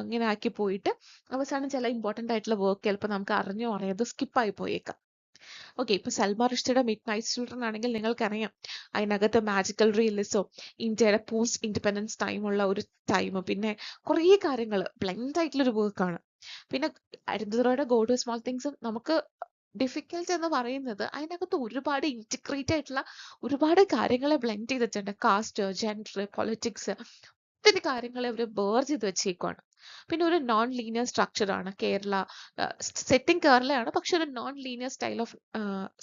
ഇങ്ങനെ ആക്കി പോയിട്ട് അവസാനം ചില ഇമ്പോർട്ടൻ്റ് ആയിട്ടുള്ള വർക്ക് ചിലപ്പോൾ നമുക്ക് അറിഞ്ഞോ അറിയാതെ സ്കിപ്പായി പോയേക്കാം. ഓക്കെ, ഇപ്പൊ സൽമാൻ റുഷ്ദിയുടെ മിഡ് നൈറ്റ് ചിൽഡ്രൻ ആണെങ്കിൽ നിങ്ങൾക്കറിയാം അതിനകത്ത് മാജിക്കൽ റിയലിസവും ഇന്ത്യയുടെ പോസ്റ്റ് ഇൻഡിപെൻഡൻസ് ടൈമുള്ള ഒരു ടൈമും പിന്നെ കുറേ കാര്യങ്ങൾ ബ്ലെൻഡ് ആയിട്ടുള്ള ഒരു വർക്കാണ്. പിന്നെ അരുന്ധതി റോയുടെ ഗോ ടു സ്മോൾ തിങ്സും നമുക്ക് ഡിഫിക്കൽട്ട് എന്ന് പറയുന്നത് അതിനകത്ത് ഒരുപാട് ഇന്റിഗ്രേറ്റ് ആയിട്ടുള്ള ഒരുപാട് കാര്യങ്ങളെ ബ്ലെൻഡ് ചെയ്തിട്ടുണ്ട്. കാസ്റ്റ്, ജെൻഡർ, പൊളിറ്റിക്സ്, ഒത്തിരി കാര്യങ്ങളെ അവർ ബേർ ചെയ്ത് വെച്ചേക്കുവാണ്. പിന്നെ ഒരു നോൺ ലീനിയർ സ്ട്രക്ചർ ആണ് കേരള, സെറ്റിംഗ് കേരളയാണ്, പക്ഷെ ഒരു non linear style of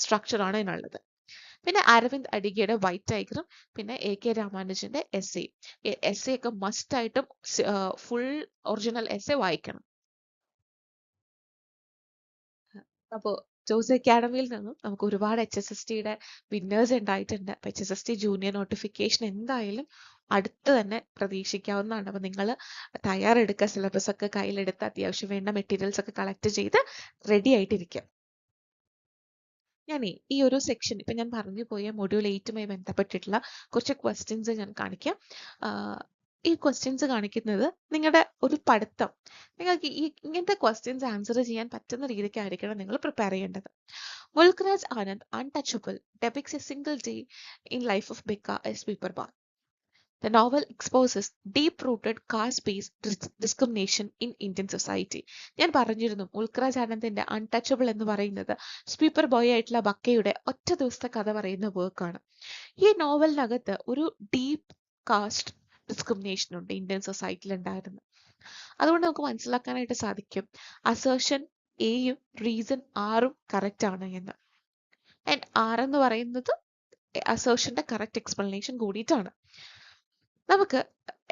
structure ആണ് ഇതിനുള്ളത്. പിന്നെ അരവിന്ദ് അഡിഗയുടെ വൈറ്റ് ടൈഗറും പിന്നെ AK രാമാനുജന്റെ എസ്സേ ഒക്കെ മസ്റ്റ് ആയിട്ടും ഫുൾ ഒറിജിനൽ എസ്സേ വായിക്കണം. അപ്പോൾ ജോസ് അക്കാഡമിയിൽ നിന്നും നമുക്ക് ഒരുപാട് HSSTയുടെ വിന്നേഴ്സ് ഉണ്ടായിട്ടുണ്ട്. അപ്പോൾ HSST ജൂനിയർ നോട്ടിഫിക്കേഷൻ എന്തായാലും അടുത്ത് തന്നെ പ്രതീക്ഷിക്കാവുന്നതാണ്. അപ്പോൾ നിങ്ങൾ തയ്യാറെടുക്കുക, സിലബസ് ഒക്കെ കയ്യിലെടുത്ത് അത്യാവശ്യം വേണ്ട മെറ്റീരിയൽസ് ഒക്കെ കളക്ട് ചെയ്ത് റെഡി ആയിട്ടിരിക്കുക. ഞാനേ ഈ ഒരു സെക്ഷൻ ഇപ്പം ഞാൻ പറഞ്ഞു പോയ മൊഡ്യൂൾ 8മായി ബന്ധപ്പെട്ടിട്ടുള്ള കുറച്ച് ക്വസ്റ്റ്യൻസ് ഞാൻ കാണിക്കാം. ഈ ക്വസ്റ്റ്യൻസ് കാണിക്കുന്നത് നിങ്ങളുടെ ഒരു പഠിത്തം, നിങ്ങൾക്ക് ഇങ്ങനത്തെ ക്വസ്റ്റ്യൻസ് ആൻസർ ചെയ്യാൻ പറ്റുന്ന രീതിക്കായിരിക്കണം നിങ്ങൾ പ്രിപ്പയർ ചെയ്യേണ്ടത്. Mulk Raj Anand untouchable depicts a single day in life of Becca as sweeper bar. The novel exposes deep-rooted caste-based discrimination in Indian society. ഞാൻ പറഞ്ഞിരുന്നു മുൽഖരാജ് ആനന്ദിന്റെ അൺടച്ചബിൾ എന്ന് പറയുന്നത് സ്വീപ്പർ ബോയ് ആയിട്ടുള്ള ബക്കയുടെ ഒറ്റ ദിവസത്തെ കഥ പറയുന്ന വർക്കാണ്. ഈ നോവലിനകത്ത് ഒരു ഡീപ്പ് കാസ്റ്റ് ഡിസ്ക്രിമിനേഷൻ ഉണ്ട് ഇന്ത്യൻ സൊസൈറ്റിയിൽ ഉണ്ടായിരുന്നു. അതുകൊണ്ട് നമുക്ക് മനസ്സിലാക്കാനായിട്ട് സാധിക്കും അസേർഷൻ എയും റീസൺ ആറും കറക്റ്റ് ആണ് എന്ന്. ആൻഡ് ആർ എന്ന് പറയുന്നത് അസേർഷന്റെ കറക്റ്റ് എക്സ്പ്ലനേഷൻ കൂടിയിട്ടാണ്. നമുക്ക്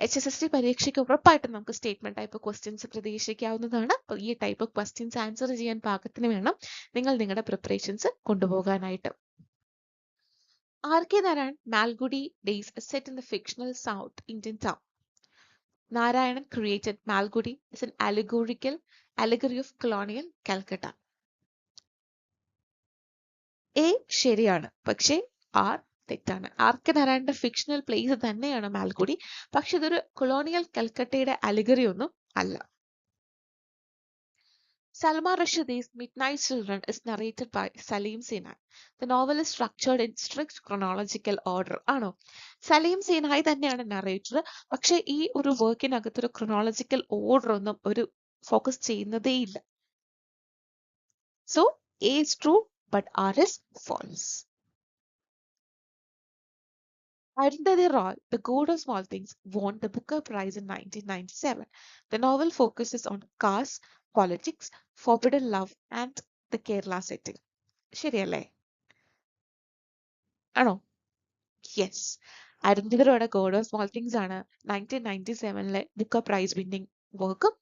HSST പരീക്ഷയ്ക്ക് ഉറപ്പായിട്ടും നമുക്ക് സ്റ്റേറ്റ്മെന്റ് ടൈപ്പ് ക്വസ്റ്റ്യൻസ് പ്രതീക്ഷിക്കാവുന്നതാണ്. അപ്പോൾ ഈ ടൈപ്പ് ക്വസ്റ്റ്യൻസ് ആൻസർ ചെയ്യാൻ പാകത്തിന് വേണം നിങ്ങൾ നിങ്ങളുടെ പ്രിപ്പറേഷൻസ് കൊണ്ടുപോകാനായിട്ട്. R.K. Narayan Malgudi Days is set in the fictional South Indian town. Narayan created Malgudi as an allegory of colonial Calcutta. A ശരിയാണ്, പക്ഷേ R തെറ്റാണ്. R.K. നാരായണന്റെ ഫിക്ഷണൽ പ്ലേസ് തന്നെയാണ് മാൽഗുഡി, പക്ഷെ ഇതൊരു കൊളോണിയൽ കൽക്കട്ടയുടെ അലിഗറി ഒന്നും അല്ല. Salma Rushdie's Midnight Children is narrated by Salim Sinai. The novel is structured in strict chronological order. ആണോ? സലീം സിനായി തന്നെയാണ് നറേറ്റർ, പക്ഷെ ഈ ഒരു വർക്കിനകത്തൊരു ക്രൊണോളജിക്കൽ ഓർഡർ ഒന്നും ഒരു ഫോക്കസ് ചെയ്യുന്നതേ ഇല്ല. So A is true but R is false. Arundhati Roy, The God of Small Things, won the Booker Prize in 1997. The novel focuses on caste, politics, forbidden love, and the Kerala setting. ശരിയല്ലേ? ആണോ? യെസ്. അരുന്ധതി റോയുടെ ഗോഡ് ഓഫ് സ്മോൾ തിങ്സ് ആണ് 1997 ബുക്കർ പ്രൈസ് വിന്നിംഗ് വർക്കും.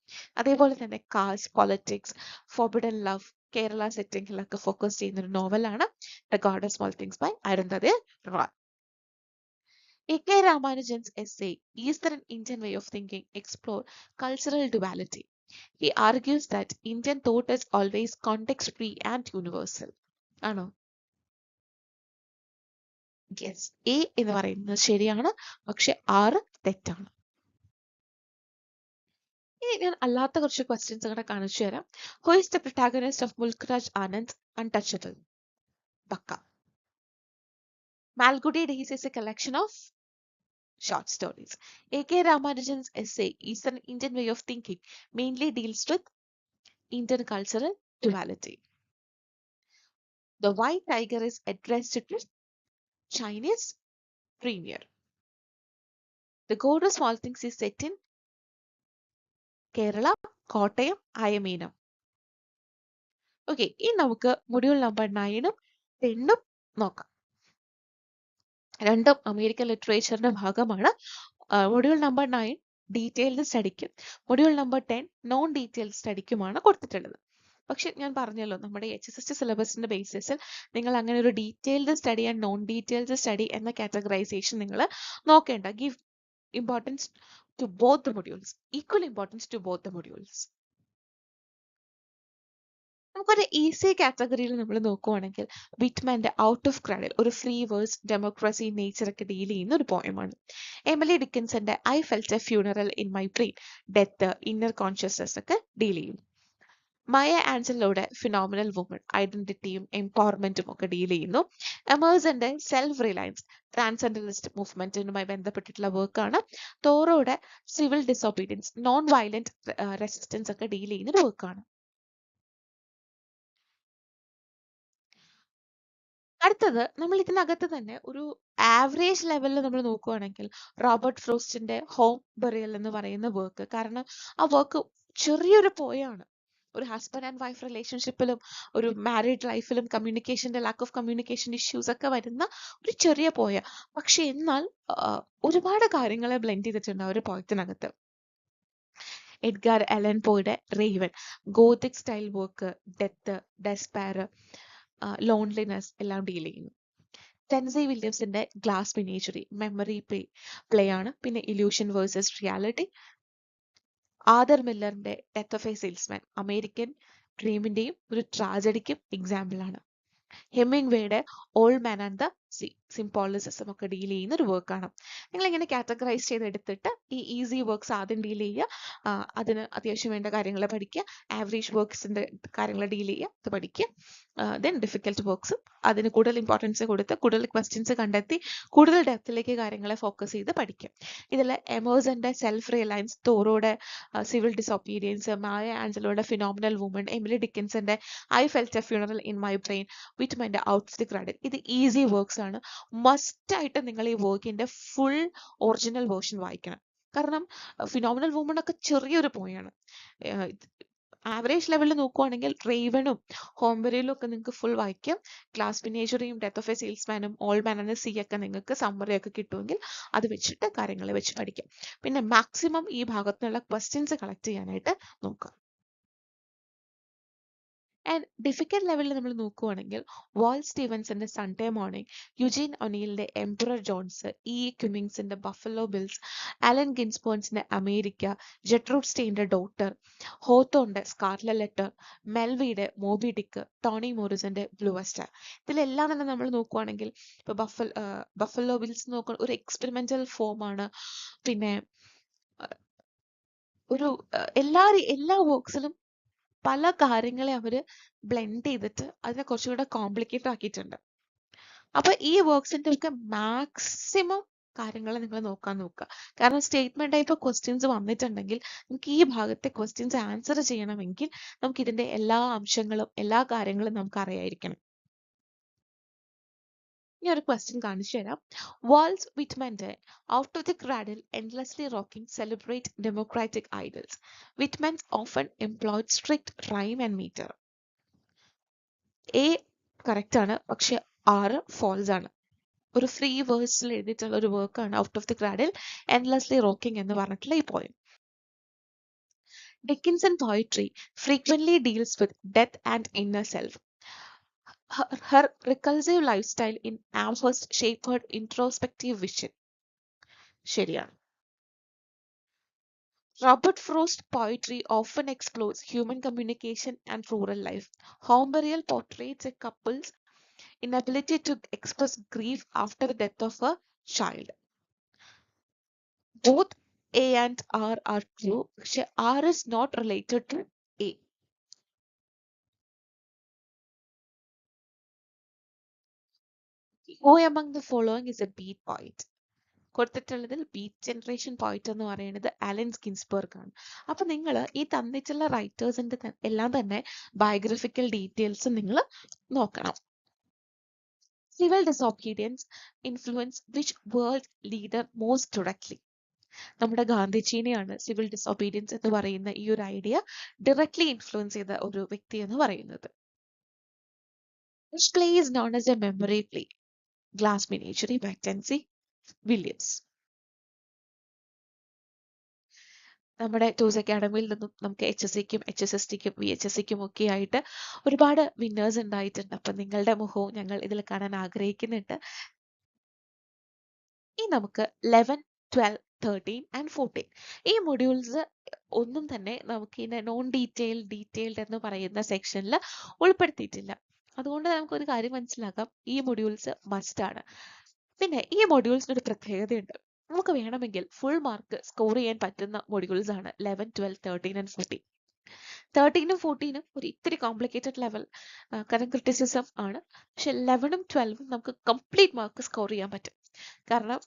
അതേപോലെ തന്നെ caste, politics, forbidden love, Kerala സെറ്റിംഗിലൊക്കെ ഫോക്കസ് ചെയ്യുന്ന ഒരു നോവലാണ് the god of small things by Arundhati Roy. A.K. Ramanujan's essay, Eastern Indian Way of Thinking, explore cultural duality. He argues that Indian thought is always context-free and universal. ആണോ? യെസ്. A എന്ന് പറയുന്നത് ശരിയാണ്, പക്ഷെ R തെറ്റാണ്. ഇനി ഞാൻ അല്ലാത്ത കുറച്ച് ക്വസ്റ്റ്യൻസ് കൂടെ കാണിച്ചു തരാം. Who is the protagonist of മുൽഖരാജ് Anand Untouchable? Bakka. Malgudi Days is a collection of short stories. A.K. Ramanujan's essay, Eastern Indian Way of Thinking, mainly deals with Indian cultural duality. The White Tiger is addressed to Chinese premier. The God of Small Things is set in Kerala, Kottayam, Ayamanam. Okay, ഇനി നമുക്ക് മൊഡ്യൂൾ നമ്പർ 9ഉം 10ഉം നോക്കാം. രണ്ടും അമേരിക്കൻ ലിറ്ററേച്ചറിന്റെ ഭാഗമാണ്. മൊഡ്യൂൾ നമ്പർ 9 ഡീറ്റെയിൽഡ് സ്റ്റഡിക്കും മൊഡ്യൂൾ നമ്പർ 10 നോൺ ഡീറ്റെയിൽഡ് സ്റ്റഡിക്കുമാണ് കൊടുത്തിട്ടുള്ളത്. പക്ഷെ ഞാൻ പറഞ്ഞല്ലോ നമ്മുടെ HSST സിലബസിന്റെ ബേസിസിൽ നിങ്ങൾ അങ്ങനെ ഒരു detailed study and non detailed study എന്ന കാറ്റഗറൈസേഷൻ നിങ്ങൾ നോക്കേണ്ട. Give importance to both the modules, equal importance to both the modules. നമുക്കൊരു ഈസി കാറ്റഗറിയിൽ നമ്മൾ നോക്കുവാണെങ്കിൽ വിറ്റ്മാന്റെ ഔട്ട് ഓഫ് ക്രഡിൽ ഒരു ഫ്രീ വേഴ്സ്, ഡെമോക്രസി, നേച്ചർ ഒക്കെ ഡീൽ ചെയ്യുന്ന ഒരു പോയമാണ്. എമിലി ഡിക്കിൻസന്റെ I felt a funeral in my brain, death, inner consciousness ഒക്കെ ഡീൽ ചെയ്യും. മയ ആഞ്ചലോയുടെ ഫിനോമിനൽ വുമൺ, ഐഡന്റിറ്റിയും എംപവർമെന്റും ഒക്കെ ഡീൽ ചെയ്യുന്നു. എമേഴ്സന്റെ സെൽഫ് റിലയൻസ്, ട്രാൻസെൻഡലിസ്റ്റ് മൂവ്മെന്റിനുമായി ബന്ധപ്പെട്ടിട്ടുള്ള വർക്കാണ്. തോറോയുടെ civil disobedience, non violent resistance ഒക്കെ ഡീൽ ചെയ്യുന്ന ഒരു വർക്കാണ്. അടുത്തത് നമ്മൾ ഇതിനകത്ത് തന്നെ ഒരു ആവറേജ് ലെവലിൽ നമ്മൾ നോക്കുകയാണെങ്കിൽ റോബർട്ട് ഫ്രോസ്റ്റിന്റെ ഹോം ബറിയൽ എന്ന് പറയുന്ന വർക്ക്, കാരണം ആ വർക്ക് ചെറിയൊരു പോയാണ്. ഒരു ഹസ്ബൻഡ് ആൻഡ് വൈഫ് റിലേഷൻഷിപ്പിലും ഒരു മാരീഡ് ലൈഫിലും കമ്മ്യൂണിക്കേഷന്റെ ലാക്ക് ഓഫ് കമ്മ്യൂണിക്കേഷൻ ഇഷ്യൂസ് ഒക്കെ വരുന്ന ഒരു ചെറിയ പോയ, പക്ഷെ എന്നാൽ ഒരുപാട് കാര്യങ്ങളെ ബ്ലെൻഡ് ചെയ്തിട്ടുണ്ട് ആ ഒരു പോയത്തിനകത്ത്. എഡ്ഗാർ അലൻ പോയുടെ raven, gothic style work, death, despair, loneliness എല്ലാം ഡീൽ ചെയ്യുന്നു. ടെൻസി വില്യംസിന്റെ ഗ്ലാസ് മിനിയേച്ചറി, മെമ്മറി പ്ലേ ആണ്. പിന്നെ ഇല്യൂഷൻ വേഴ്സസ് റിയാലിറ്റി. ആദർ മില്ലറിന്റെ death of a salesman, American ഡ്രീമിന്റെയും ഒരു ട്രാജഡിക്കും എക്സാമ്പിൾ ആണ്. ഹെമിംഗ്വേയുടെ old man and the sea, symbolism ഒക്കെ ഡീൽ ചെയ്യുന്ന ഒരു വർക്കാണ്. നിങ്ങൾ ഇങ്ങനെ കാറ്റഗറൈസ് ചെയ്തെടുത്തിട്ട് ഈ ഈസി വർക്ക്സ് ആദ്യം ഡീൽ ചെയ്യുക, അതിന് അത്യാവശ്യം വേണ്ട കാര്യങ്ങൾ പഠിക്കുക, ആവറേജ് വർക്ക്സിന്റെ കാര്യങ്ങൾ ഡീൽ ചെയ്യുക, അത് പഠിക്കുക, ദെൻ ഡിഫിക്കൽട്ട് വർക്ക്സും അതിന് കൂടുതൽ ഇമ്പോർട്ടൻസ് കൊടുത്ത് കൂടുതൽ ക്വസ്റ്റ്യൻസ് കണ്ടെത്തി കൂടുതൽ ഡെപ്തിലേക്ക് കാര്യങ്ങളെ ഫോക്കസ് ചെയ്ത് പഠിക്കുക. ഇതിൽ എമേഴ്സന്റെ സെൽഫ് റിയലൈൻസ്, തോറോയുടെ സിവിൽ ഡിസൊബീഡിയൻസ്, മായ ആഞ്ചലോയുടെ ഫിനോമിനൽ വുമൺ, എമിലി ഡിക്കിൻസന്റെ I felt a funeral in my brain, വിറ്റ്മന്റെ ഔട്ട് ദി ക്രെഡിറ്റ്, ഇത് ഈസി വർക്ക്സ് ആണ്. മസ്റ്റ് ആയിട്ട് നിങ്ങൾ ഈ വർക്കിന്റെ ഫുൾ ഒറിജിനൽ വേർഷൻ വായിക്കണം. കാരണം ഫിനോമിനൽ വുമൺ ഒക്കെ ചെറിയൊരു പോയാണ്. ആവറേജ് ലെവലിൽ നോക്കുവാണെങ്കിൽ റേവനും ഹോംവെരിയിലും ഒക്കെ നിങ്ങൾക്ക് ഫുൾ വായിക്കാം. ക്ലാസ് പിനേജറിയും ഡെത്ത് ഓഫ് എ സെയിൽസ്മാനും ഓൾഡ് മാൻ ആൻഡ് സി ഒക്കെ നിങ്ങൾക്ക് സമ്മറി ഒക്കെ കിട്ടുമെങ്കിൽ അത് വെച്ചിട്ട് കാര്യങ്ങൾ വെച്ച് പഠിക്കാം. പിന്നെ മാക്സിമം ഈ ഭാഗത്തുനിന്നുള്ള ക്വസ്റ്റ്യൻസ് കളക്ട് ചെയ്യാനായിട്ട് നോക്കുക. ആൻഡ് ഡിഫിക്കൽട്ട് ലെവലിൽ നമ്മൾ നോക്കുവാണെങ്കിൽ വാൾ സ്റ്റീവൻസിന്റെ സൺഡേ മോർണിംഗ്, യുജീൻ ഒനീലിന്റെ എംപറർ ജോൺസ്, ക്യുമിങ്സിന്റെ ബഫലോ ബിൽസ്, അലൻ ഗിൻസ്ബോൺസിന്റെ അമേരിക്ക, ജെട്രൂഡ് സ്റ്റെയിന്റെ ഡോട്ടർ, ഹോത്തോന്റെ സ്കാർല ലെറ്റർ, മെൽവിയുടെ മോബി ഡിക്ക്, ടോണി മോറിസന്റെ ബ്ലൂ സ്റ്റാർ, ഇതിലെല്ലാം തന്നെ നമ്മൾ നോക്കുവാണെങ്കിൽ ഇപ്പൊ ബഫലോ ബിൽസ് നോക്കുക ഒരു എക്സ്പെരിമെന്റൽ ഫോമാണ്. പിന്നെ ഒരു എല്ലാ വർക്ക്സിലും പല കാര്യങ്ങളെ അവര് ബ്ലെൻഡ് ചെയ്തിട്ട് അതിനെ കുറച്ചുകൂടെ കോംപ്ലിക്കേറ്റ് ആക്കിയിട്ടുണ്ട്. അപ്പൊ ഈ വർക്ക്സിന്റെ ഒക്കെ മാക്സിമം കാര്യങ്ങൾ നിങ്ങൾ നോക്കാൻ നോക്കുക. കാരണം സ്റ്റേറ്റ്മെന്റ് ടൈപ്പ് ക്വസ്റ്റ്യൻസ് വന്നിട്ടുണ്ടെങ്കിൽ നമുക്ക് ഈ ഭാഗത്തെ ക്വസ്റ്റ്യൻസ് ആൻസർ ചെയ്യണമെങ്കിൽ നമുക്ക് ഇതിന്റെ എല്ലാ അംശങ്ങളും എല്ലാ കാര്യങ്ങളും നമുക്ക് അറിയായിരിക്കണം. ഇനി ഒരു ക്വസ്റ്റ്യൻ കാണിച്ചു തരാം. വാൾസ് വിറ്റ്മന്റെ out of the cradle endlessly rocking celebrate democratic ideals. Whitman's often employed strict rhyme and metre. A correct ആണ്, പക്ഷെ ആറ് ഫോൾസ് ആണ്. ഒരു ഫ്രീ വേഴ്സിൽ എഴുതിയിട്ടുള്ള ഒരു വർക്കാണ് out of the cradle endlessly rocking എന്ന് പറഞ്ഞിട്ടുള്ള ഈ poem. Dickinson poetry frequently deals with death and inner self. Her recursive lifestyle in Amherst shaped her introspective vision. ശരിയാണ്. Robert Frost's poetry often explores human communication and rural life. Home Burial portrays a couple's inability to express grief after the death of a child. Both A and R are true. R is not related to A. Who among the following is a beat poet? കൊടുത്തിട്ടുള്ളതിൽ ബീറ്റ് ജനറേഷൻ പോയിന്റ് എന്ന് പറയുന്നത് അലൻ ഗിൻസ്ബർഗ് ആണ്. അപ്പൊ നിങ്ങൾ ഈ തന്നിട്ടുള്ള റൈറ്റേഴ്സിന്റെ എല്ലാം തന്നെ ബയോഗ്രഫിക്കൽ ഡീറ്റെയിൽസ് നിങ്ങൾ നോക്കണം. Civil disobedience influence which world leader most directly. നമ്മുടെ ഗാന്ധിജീനെയാണ് സിവിൽ ഡിസൊബീഡിയൻസ് എന്ന് പറയുന്ന ഈ ഒരു ഐഡിയ ഡയറക്ട്ലി ഇൻഫ്ലുവൻസ് ചെയ്ത ഒരു വ്യക്തി എന്ന് പറയുന്നത്. Which play is known as a memory play? Glass Menagerie by Tennessee Williams. നമ്മുടെ ടൂസ് അക്കാഡമിയിൽ നിന്നും നമുക്ക് HSCക്കും HSSTക്കും VHSCക്കും ഒക്കെ ആയിട്ട് ഒരുപാട് വിന്നേഴ്സ് ഉണ്ടായിട്ടുണ്ട്. അപ്പൊ നിങ്ങളുടെ മുഖവും ഞങ്ങൾ ഇതിൽ കാണാൻ ആഗ്രഹിക്കുന്നുണ്ട്. ഇനി നമുക്ക് 11, 12, 13 ആൻഡ് 14 ഈ മൊഡ്യൂൾസ് ഒന്നും തന്നെ നമുക്ക് ഇതിന്റെ നോൺ ഡീറ്റെയിൽഡ് എന്ന് പറയുന്ന സെക്ഷനിൽ ഉൾപ്പെടുത്തിയിട്ടില്ല. അതുകൊണ്ട് നമുക്കൊരു കാര്യം മനസ്സിലാക്കാം, ഈ മൊഡ്യൂൾസ് മസ്റ്റ് ആണ്. പിന്നെ ഈ മൊഡ്യൂൾസിന് ഒരു പ്രത്യേകതയുണ്ട്. നമുക്ക് വേണമെങ്കിൽ ഫുൾ മാർക്ക് സ്കോർ ചെയ്യാൻ പറ്റുന്ന മൊഡ്യൂൾസ് ആണ് 11, 12, 13 ആൻഡ് 14. 13ഉം 14ഉം ഒരു ഇത്തിരി കോംപ്ലിക്കേറ്റഡ് ലെവൽ കറന്റ് ക്രിറ്റിസിസം ആണ്. പക്ഷെ 11ഉം 12ഉം നമുക്ക് കംപ്ലീറ്റ് മാർക്ക് സ്കോർ ചെയ്യാൻ പറ്റും. കാരണം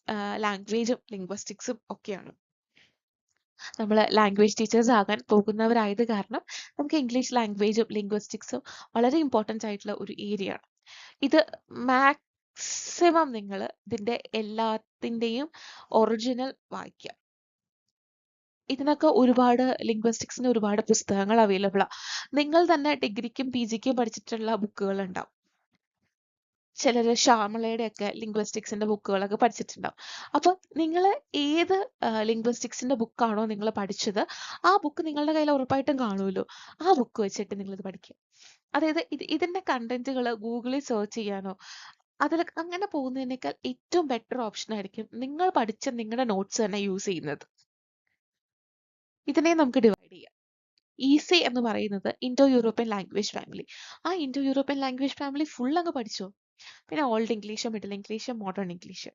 ലാംഗ്വേജും ലിംഗ്വിസ്റ്റിക്സും ഒക്കെയാണ്. നമ്മൾ ലാംഗ്വേജ് ടീച്ചേഴ്സ് ആകാൻ പോകുന്നവരായത് കാരണം നമുക്ക് ഇംഗ്ലീഷ് ലാംഗ്വേജും ലിംഗ്വിസ്റ്റിക്സും വളരെ ഇമ്പോർട്ടൻ്റ് ആയിട്ടുള്ള ഒരു ഏരിയ ആണ്. ഇത് മാക്സിമം നിങ്ങൾ ഇതിന്റെ എല്ലാത്തിൻ്റെയും ഒറിജിനൽ വായിക്കുക. ഇതിനൊക്കെ ഒരുപാട് ലിംഗ്വിസ്റ്റിക്സിന് ഒരുപാട് പുസ്തകങ്ങൾ അവൈലബിൾ ആണ്. നിങ്ങൾ തന്നെ ഡിഗ്രിക്കും PGക്കും പഠിച്ചിട്ടുള്ള ബുക്കുകൾ ഉണ്ടാവും. ചിലർ ശ്യാമളയുടെ ഒക്കെ ലിംഗ്വിസ്റ്റിക്സിന്റെ ബുക്കുകളൊക്കെ പഠിച്ചിട്ടുണ്ടാവും. അപ്പൊ നിങ്ങൾ ഏത് ലിംഗ്വിസ്റ്റിക്സിന്റെ ബുക്കാണോ നിങ്ങൾ പഠിച്ചത്, ആ ബുക്ക് നിങ്ങളുടെ കയ്യിൽ ഉറപ്പായിട്ടും കാണുമല്ലോ. ആ ബുക്ക് വെച്ചിട്ട് നിങ്ങൾ ഇത് പഠിക്കുക. അതായത് ഇതിന്റെ കണ്ടന്റുകൾ ഗൂഗിളിൽ സെർച്ച് ചെയ്യാനോ അതിൽ അങ്ങനെ പോകുന്നതിനേക്കാൾ ഏറ്റവും ബെറ്റർ ഓപ്ഷൻ ആയിരിക്കും നിങ്ങൾ പഠിച്ച നിങ്ങളുടെ നോട്ട്സ് തന്നെ യൂസ് ചെയ്യുന്നത്. ഇതിനെ നമുക്ക് ഡിവൈഡ് ചെയ്യാം. ഈസി എന്ന് പറയുന്നത് ഇൻഡോ യൂറോപ്യൻ ലാംഗ്വേജ് ഫാമിലി. ആ Indo European language family full അങ്ങ് പഠിച്ചോ. പിന്നെ old English, middle English, modern English.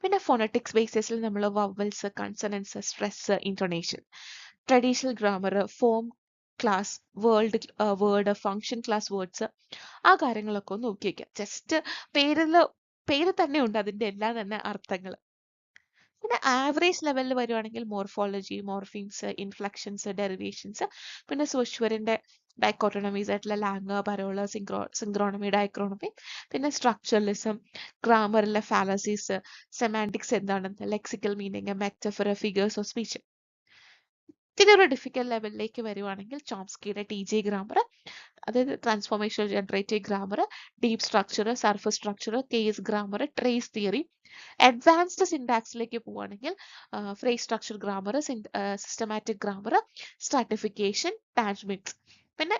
പിന്നെ ഫോണറ്റിക്സ് ബേസിസിൽ നമ്മൾ vowels, consonants, stress, intonation. Traditional grammar, form class, word, function class words, ആ കാര്യങ്ങളൊക്കെ ഒന്ന് നോക്കി വയ്ക്കാം. ജസ്റ്റ് പേര് തന്നെ ഉണ്ട് അതിന്റെ എല്ലാം തന്നെ അർത്ഥങ്ങൾ. പിന്നെ ആവറേജ് ലെവലിൽ വരുവാണെങ്കിൽ മോർഫോളജി, മോർഫീംസ്, ഇൻഫ്ലക്ഷൻസ്, ഡെറിവേഷൻസ്, പിന്നെ സ്വഷ്വറിന്റെ ഡൈക്കോട്ടോണമീസ് ആയിട്ടുള്ള ലാംഗ്, പരോള്, സിങ്ക്രോണമി, ഡൈക്രോണമി, പിന്നെ സ്ട്രക്ചറലിസം, ഗ്രാമറിലെ ഫാലസീസ്, സെമാൻറ്റിക്സ് എന്താണെന്ന്, lexical meaning, metaphor, figures of speech. പിന്നെ ഒരു ഡിഫിക്കൽട്ട് ലെവലിലേക്ക് വരുവാണെങ്കിൽ ചോംസ്കിയുടെ TJ ഗ്രാമർ, അതായത് transformation generative grammar, deep structure, surface structure, case grammar, trace theory. Advanced സിൻടാക്സിലേക്ക് പോവുകയാണെങ്കിൽ phrase structure grammar, systematic grammar, stratification, tagmemics. പിന്നെ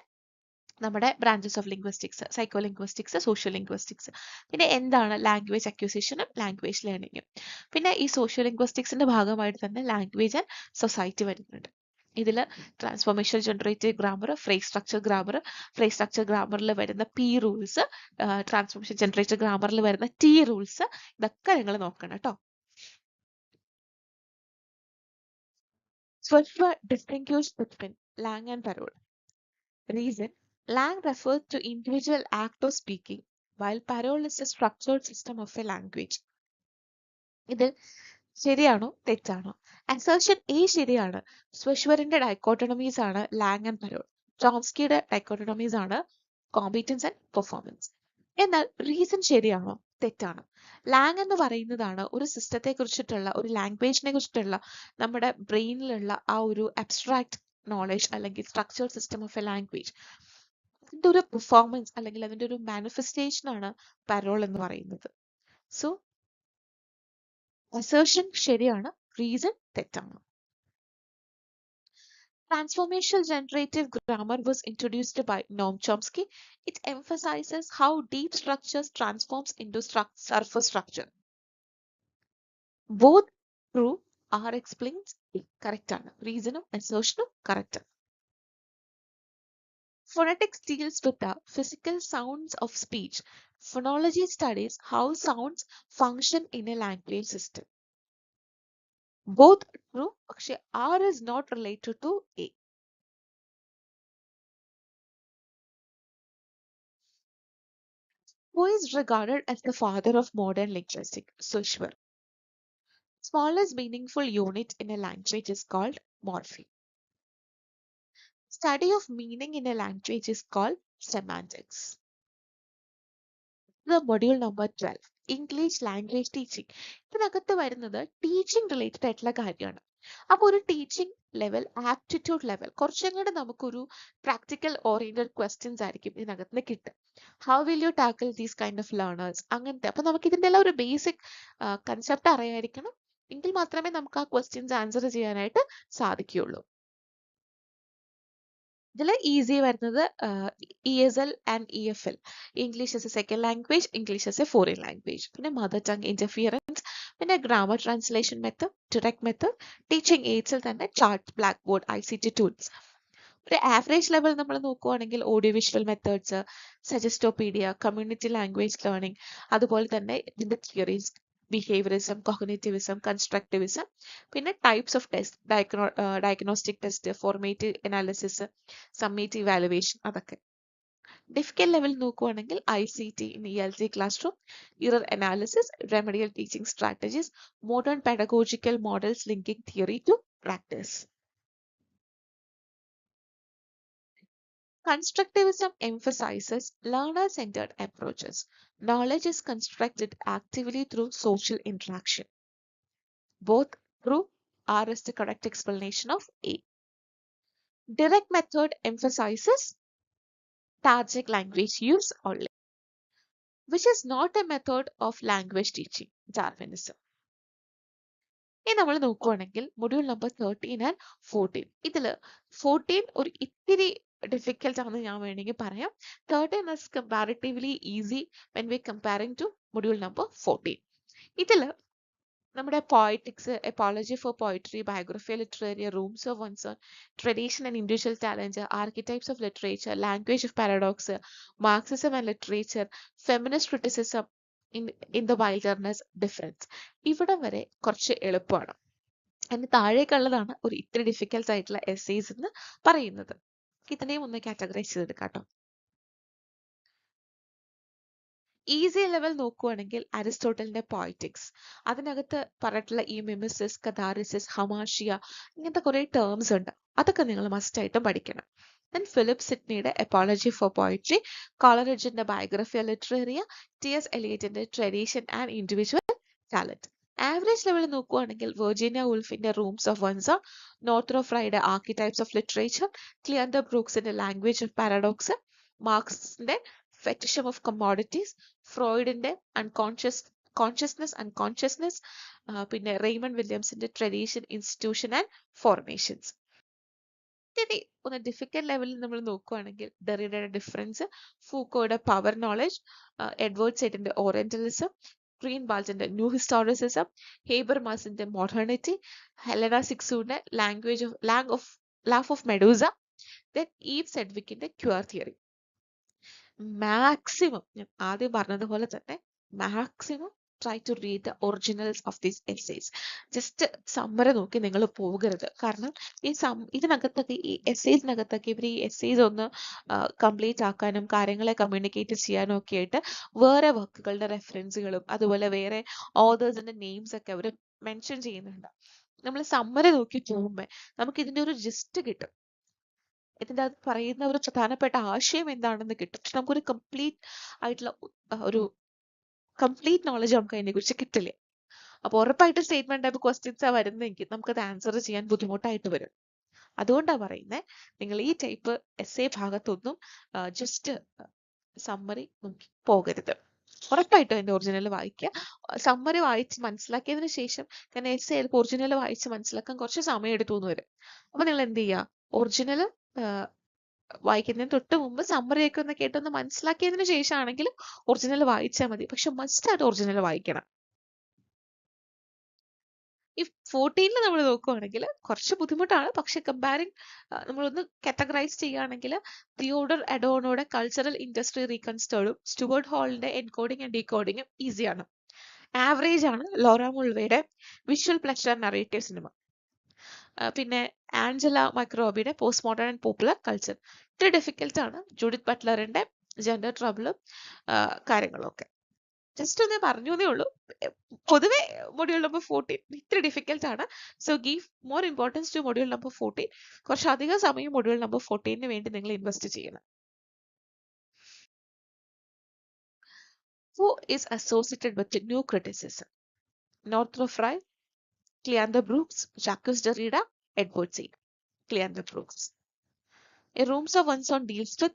നമ്മുടെ branches of linguistics, psycholinguistics, social linguistics. പിന്നെ എന്താണ് ലാംഗ്വേജ് അക്വിസിഷനും ലാംഗ്വേജ് ലേണിങ്ങും. പിന്നെ ഈ സോഷ്യൽ ലിംഗ്വിസ്റ്റിക്സിന്റെ ഭാഗമായിട്ട് തന്നെ ലാംഗ്വേജ് ആൻഡ് സൊസൈറ്റി വരുന്നുണ്ട്. ഇതിൽ transformation generative grammar, phrase structure ഗ്രാമറിൽ വരുന്ന P റൂൾസ്, ട്രാൻസ്ഫോർമേഷൻ ജനറേറ്റീവ് ഗ്രാമറിൽ വരുന്ന T റൂൾസ്, ഇതൊക്കെ നിങ്ങൾ നോക്കണം കേട്ടോ. Swashwa distinguished between Lang and Parole. Reason: Lang refers to individual act of speaking, while Parole is a structured system of a language. ഇത് ശരിയാണോ തെറ്റാണോ? അസേർഷൻ A ശരിയാണ്. സ്വഷ്വറിന്റെ ഡൈക്കോട്ടോണമീസ് ആണ് ലാങ് ആൻഡ് പരോൾ. ചോംസ്കിയുടെ ഡൈക്കോട്ടോണമീസ് ആണ് കോമ്പീറ്റൻസ് ആൻഡ് പെർഫോമൻസ്. എന്നാൽ റീസൺ ശരിയാണോ തെറ്റാണോ? ലാങ് എന്ന് പറയുന്നതാണ് ഒരു സിസ്റ്റത്തെ കുറിച്ചിട്ടുള്ള, ഒരു ലാംഗ്വേജിനെ കുറിച്ചിട്ടുള്ള നമ്മുടെ ബ്രെയിനിലുള്ള ആ ഒരു അബ്സ്ട്രാക്ട് നോളജ് അല്ലെങ്കിൽ structure system of A language, അതിന്റെ ഒരു പെർഫോമൻസ് അല്ലെങ്കിൽ അതിന്റെ ഒരു മാനിഫെസ്റ്റേഷൻ ആണ് പരോൾ എന്ന് പറയുന്നത്. സോ അസേർഷൻ ശരിയാണ്, റീസൺ തെറ്റാണ്. Transformational generative grammar was introduced by Noam Chomsky. It emphasizes how deep structures transforms into surface structure. Both true are explains correct ആണ്. റീസണും അസേർഷനും correct. Phonetics deals with the physical sounds of speech. Phonology studies how sounds function in a language system. Both true, പക്ഷെ R is not related to A. Who is regarded as the father of modern linguistics? Sushwar. Smallest meaningful unit in a language is called morpheme. Study of meaning in a language is called semantics. The module number 12, English language teaching. ഇതിനകത്ത് വരുന്നത് ടീച്ചിങ് റിലേറ്റഡ് ആയിട്ടുള്ള കാര്യമാണ്. അപ്പോൾ ഒരു ടീച്ചിങ് ലെവൽ, ആപ്റ്റിറ്റ്യൂഡ് ലെവൽ, കുറച്ചും കൂടെ നമുക്കൊരു പ്രാക്ടിക്കൽ ഓറിയന്റഡ് ക്വസ്റ്റ്യൻസ് ആയിരിക്കും ഇതിനകത്ത് നിന്ന് കിട്ടുക. How will you tackle these kind of learners, അങ്ങനത്തെ. അപ്പൊ നമുക്ക് ഇതിന്റെ എല്ലാം ഒരു ബേസിക് കൺസെപ്റ്റ് അറിയായിരിക്കണം, എങ്കിൽ മാത്രമേ നമുക്ക് ആ ക്വസ്റ്റ്യൻസ് ആൻസർ ചെയ്യാനായിട്ട് സാധിക്കുകയുള്ളൂ. ഇതിൽ ഈസി വരുന്നത് ESL and EFL, English as a second language, English as a foreign language. പിന്നെ മദർ ടങ് ഇന്റർഫിയറൻസ്, പിന്നെ grammar translation method, direct method, teaching എയ്ഡ്സിൽ തന്നെ chart, black board, ICT tools. ഒരു ആവറേജ് ലെവൽ നമ്മൾ നോക്കുവാണെങ്കിൽ audio visual methods, suggestopedia, community language learning, അതുപോലെ തന്നെ ഇതിന്റെ തിയറീസ്, ബിഹേവിയറിസം, കോഗ്നിറ്റിവിസം, കൺസ്ട്രക്റ്റിവിസം, പിന്നെ types of test, diagnostic test, formative analysis, summative valuation, അതൊക്കെ. ഡിഫിക്കൽ ലെവൽ നോക്കുവാണെങ്കിൽ ICT, ELT class room, error analysis, remedial teaching strategies, modern pedagogical models linking theory to practice. Constructivism emphasizes learner-centered approaches. Knowledge is constructed actively through social interaction. Both true, R is the correct explanation of A. Direct method emphasizes targeted language use only, which is not a method of language teaching. Darwinism. ഇനി നമ്മൾ നോക്കുവാണെങ്കിൽ മൊഡ്യൂൾ നമ്പർ 13 ആൻഡ് 14. ഇതിൽ 14 ഒരു ഇത്തിരി ഡിഫിക്കൽട്ട് ആണെന്ന് ഞാൻ വേണമെങ്കിൽ പറയാം. 13 is comparatively easy when we comparing to module number 14. ഇതിൽ നമ്മുടെ poetics, apology for poetry, biographia literaria, rooms of one's own, tradition and individual talent, archetypes of literature, language of paradox, Marxism and literature, feminist criticism in the wilderness, difference. ഇവിടെ വരെ കുറച്ച് എളുപ്പമാണ്. അതിന് താഴേക്കുള്ളതാണ് ഒരു ഇത്തിരി ഡിഫിക്കൽട്ട് ആയിട്ടുള്ള എസ്സേസ് എന്ന് പറയുന്നത്. ഇതിനെയും ഒന്ന് കാറ്റഗറൈസ് ചെയ്തെടുക്കാം കേട്ടോ. ഈസി ലെവൽ നോക്കുവാണെങ്കിൽ അരിസ്റ്റോട്ടലിന്റെ പോയറ്റിക്സ്, അതിനകത്ത് പറഞ്ഞിട്ടുള്ള ഈ മിമിസിസ്, കഥാറിസിസ്, ഹമാഷിയ, ഇങ്ങനത്തെ കുറെ ടേംസ് ഉണ്ട്. അതൊക്കെ നിങ്ങൾ മസ്റ്റ് ആയിട്ടും പഠിക്കണം. ദെൻ ഫിലിപ്പ് സിഡ്നിയുടെ എപ്പോളജി ഫോർ പോയട്രി, കോളറിഡ്ജിന്റെ ബയോഗ്രഫി ലിറ്ററേറിയ, ടി.എസ്. എലിയറ്റിന്റെ tradition and individual talent. Average level നോക്കുവാണെങ്കിൽ വെർജീനിയ വുൾഫിന്റെ റൂംസ് ഓഫ് വൺസ്, നോർത്രോഫ് റൈയുടെ ആർക്കിടൈപ്സ് ഓഫ് ലിറ്ററേച്ചർ, ക്ലിയൻഡർ ബ്രൂക്സിന്റെ ലാംഗ്വേജ് ഓഫ് പാരഡോക്സ്, മാർക്സിന്റെ ഫെറ്റിഷം ഓഫ് കമ്മോഡിറ്റീസ്, ഫ്രോയിഡിന്റെ കോൺഷ്യസ്നസ് ആൻഡ് കോൺഷ്യസ്നസ്, പിന്നെ റെയ്മണ്ട് വില്യംസിന്റെ ട്രഡീഷൻ, ഇൻസ്റ്റിറ്റ്യൂഷൻ ആൻഡ് ഫോർമേഷൻസ്. ഇനി ഒന്ന് ഡിഫിക്കൽട്ട് ലെവലിൽ നമ്മൾ നോക്കുകയാണെങ്കിൽ ഡെറിഡയുടെ ഡിഫറൻസ്, ഫൂക്കോയുടെ പവർ നോളജ്, എഡ്വേർഡ് സൈഡിന്റെ ഓറിയന്റലിസം, ഗ്രീൻ ബാൾട്ടിന്റെ ന്യൂ ഹിസ്റ്റോറിസിസം, ഹേബർമാസിന്റെ മോഡേണിറ്റി, ഹെലന സിക്സുവിന്റെ laugh of Medusa, then Eve സെഡ്വിക്കിന്റെ ക്യൂർ തിയറി. മാക്സിമം ഞാൻ ആദ്യം പറഞ്ഞതുപോലെ തന്നെ maximum try to read the originals of these essays. Just summary നോക്കി നിങ്ങൾ പോകരുത്. കാരണം ഇതിനകത്തൊക്കെ ഈ എസ്സേസിനകത്തൊക്കെ ഇവർ ഈ എസ്സേസ് ഒന്ന് കംപ്ലീറ്റ് ആക്കാനും കാര്യങ്ങളെ കമ്മ്യൂണിക്കേറ്റ് ചെയ്യാനും ഒക്കെ ആയിട്ട് വേറെ വർക്കുകളുടെ റെഫറൻസുകളും അതുപോലെ വേറെ ഓതേഴ്സിന്റെ നെയിംസ് ഒക്കെ അവർ മെൻഷൻ ചെയ്യുന്നുണ്ട്. നമ്മൾ സമ്മറി നോക്കി പോകുമ്പോൾ നമുക്ക് ഇതിന്റെ ഒരു ജിസ്റ്റ് കിട്ടും. ഇതിൻ്റെ അകത്ത് പറയുന്ന ഒരു പ്രധാനപ്പെട്ട ആശയം എന്താണെന്ന് കിട്ടും. പക്ഷെ നമുക്കൊരു ആയിട്ടുള്ള ഒരു കംപ്ലീറ്റ് നോളജ് നമുക്ക് അതിനെ കുറിച്ച് കിട്ടില്ല. അപ്പൊ ഉറപ്പായിട്ട് സ്റ്റേറ്റ്മെന്റ് ടൈപ്പ് ക്വസ്റ്റ്യൻസ് വരുന്നെങ്കിൽ നമുക്കത് ആൻസർ ചെയ്യാൻ ബുദ്ധിമുട്ടായിട്ട് വരും. അതുകൊണ്ടാണ് പറയുന്നത് നിങ്ങൾ ഈ ടൈപ്പ് എസ്സേ ഭാഗത്തൊന്നും ജസ്റ്റ് സമ്മറി നോക്കി പോകരുത്. ഉറപ്പായിട്ടും അതിന്റെ ഒറിജിനൽ വായിക്കുക. സമ്മറി വായിച്ച് മനസ്സിലാക്കിയതിന് ശേഷം, കാരണം എസ്സേ ഒറിജിനൽ വായിച്ച് മനസ്സിലാക്കാൻ കുറച്ച് സമയം എടുത്തു എന്ന് വരും. അപ്പൊ നിങ്ങൾ എന്ത് ചെയ്യുക, ഒറിജിനൽ വായിക്കുന്നതിന് തൊട്ട് മുമ്പ് സമ്മറി ഒക്കെ ഒന്ന് കേട്ടൊന്ന് മനസ്സിലാക്കിയതിന് ശേഷമാണെങ്കിലും ഒറിജിനൽ വായിച്ചാൽ മതി. പക്ഷെ മസ്റ്റ് ആയിട്ട് ഒറിജിനൽ വായിക്കണം. ഈ 14 നമ്മൾ നോക്കുവാണെങ്കിൽ കുറച്ച് ബുദ്ധിമുട്ടാണ്. പക്ഷെ കമ്പാരിങ് നമ്മളൊന്ന് കാറ്റഗറൈസ് ചെയ്യുകയാണെങ്കിൽ തിയോഡർ അഡോണോയുടെ കൾച്ചറൽ ഇൻഡസ്ട്രി റീകൺസ്ട്രോളും സ്റ്റുവർട്ട് ഹാളിന്റെ എൻകോഡിങ് ആൻഡ് ഡീകോഡിങ്ങും ഈസിയാണ്. ആവറേജ് ആണ് ലോറ മുൾവേയുടെ വിഷ്വൽ പ്ലഷർ നറേറ്റീവ് സിനിമ. പിന്നെ ആഞ്ചല മക്രോബിയുടെ post modern and popular culture ഇത്തിരി ഡിഫിക്കൽട്ട് ആണ്. ജൂഡിത്ത് ബട്ട്ലറിന്റെ ജെൻഡർ ട്രബിളും കാര്യങ്ങളും ഒക്കെ ജസ്റ്റ് ഒന്ന് പറഞ്ഞു എന്നേ ഉള്ളൂ. പൊതുവെ മൊഡ്യൂൾ നമ്പർ 14 ഇത്തിരി ഡിഫിക്കൽട്ട് ആണ്. So give more importance to module number 14. കുറച്ചധികം സമയം മൊഡ്യൂൾ നമ്പർ 14 വേണ്ടി നിങ്ങൾ ഇൻവെസ്റ്റ് ചെയ്യണം. Who is associated with the new criticism? Northrop Frye, Cleander Brooks, Jacques Derrida, Edward Said. Cleander Brooks. A Rooms of One's on deals with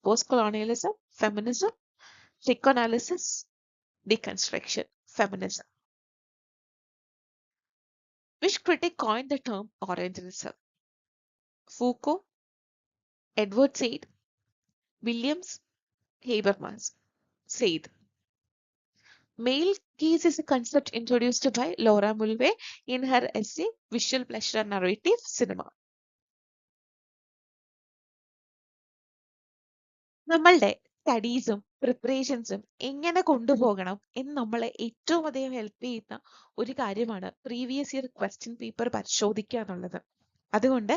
post-colonialism, feminism, psychoanalysis, deconstruction, feminism. Which critic coined the term Orientalism? Foucault, Edward Said, Williams, Habermas. Said. Male gaze is a concept introduced by Laura Mulvey in her essay Visual Pleasure Narrative Cinema. നമ്മളുടെ സ്റ്റഡീസും പ്രിപ്പറേഷൻസും എങ്ങനെ കൊണ്ടുപോകണം എന്ന് നമ്മളെ ഏറ്റവും അധികം ഹെൽപ്പ് ചെയ്യുന്ന ഒരു കാര്യമാണ് പ്രീവിയസ് ഇയർ ക്വസ്റ്റ്യൻ പേപ്പർ പരിശോധിക്കുക എന്നുള്ളത്. അതുകൊണ്ട്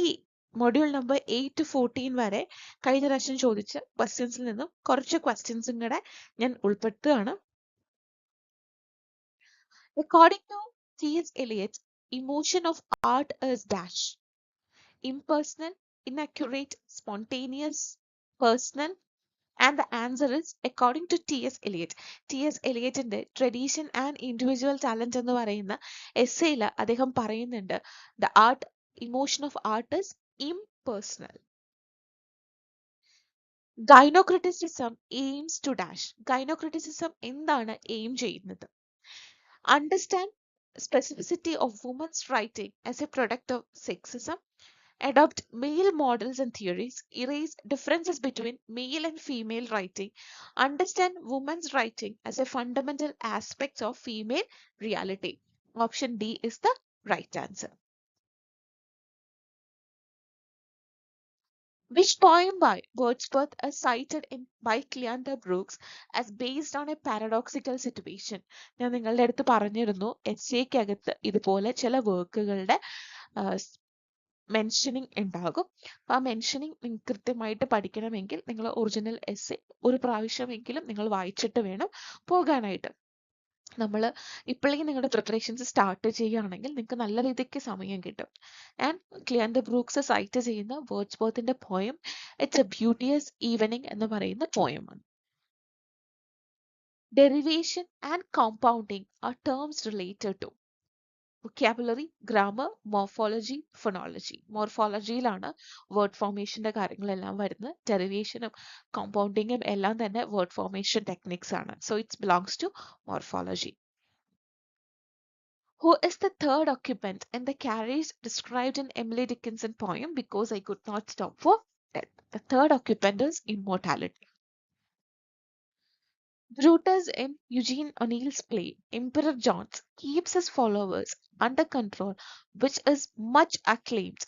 ഈ മൊഡ്യൂൾ നമ്പർ 8 to 14 വരെ കഴിഞ്ഞ പ്രാവശ്യം ചോദിച്ച ക്വസ്റ്റ്യൻസിൽ നിന്നും കുറച്ച് ക്വസ്റ്റ്യൻസും കൂടെ ഞാൻ ഉൾപ്പെടുത്തുകയാണ്. According to T.S. Eliot, emotion of art is dash. Impersonal, inaccurate, spontaneous, personal, and the answer is according to T.S. Eliot. T.S. Eliotന്റെ ട്രഡീഷൻ ആൻഡ് ഇൻഡിവിജ്വൽ ടാലന്റ് എന്ന് പറയുന്ന എസ്സേയിൽ അദ്ദേഹം പറയുന്നുണ്ട് the emotion of art is impersonal. Gynocriticism aims to dash. Gynocriticism എന്താണ് എയിം ചെയ്യുന്നത്? Understand specificity of women's writing as a product of sexism, adopt male models and theories, erase differences between male and female writing, understand women's writing as a fundamental aspect of female reality. Option D is the right answer. Which poem by Wordsworth is cited by Cleander Brooks as based on a paradoxical situation? ഞാൻ നിങ്ങളുടെ അടുത്ത് പറഞ്ഞിരുന്നു എസ്സേക്കകത്ത് ഇതുപോലെ ചില വർക്കുകളുടെ മെൻഷനിങ് ഉണ്ടാകും. അപ്പോൾ ആ മെൻഷനിങ് നിങ്ങൾക്ക് കൃത്യമായിട്ട് പഠിക്കണമെങ്കിൽ നിങ്ങൾ ഒറിജിനൽ എസ്സേ ഒരു പ്രാവശ്യമെങ്കിലും നിങ്ങൾ വായിച്ചിട്ട് വേണം പോകാനായിട്ട്. നമ്മൾ ഇപ്പോഴേക്കും നിങ്ങളുടെ പ്രിപ്പറേഷൻസ് സ്റ്റാർട്ട് ചെയ്യുകയാണെങ്കിൽ നിങ്ങൾക്ക് നല്ല രീതിക്ക് സമയം കിട്ടും. ആൻഡ് ക്ലിയൻഡർ ബ്രൂക്സ് സൈറ്റ് ചെയ്യുന്ന വേർഡ്സ്വർത്തിന്റെ poem it's a beauteous evening എന്ന് പറയുന്ന പോയമാണ്. Derivation and compounding are terms related to vocabulary, grammar, morphology, phonology. മോർഫോളജിയിലാണ് വേർഡ് ഫോർമേഷന്റെ കാര്യങ്ങളെല്ലാം വരുന്നത്. ഡെറിവേഷനും കോമ്പൗണ്ടിങ്ങും എല്ലാം തന്നെ വേർഡ് ഫോർമേഷൻ ടെക്നിക്സ് ആണ്. So it's belongs to morphology. Who is the third occupant in the carriage described in Emily Dickinson poem Because I Could Not Stop for Death? The third occupant is immortality. Brutus in Eugene O'Neill's play Emperor John keeps his followers under control, which is much acclaimed.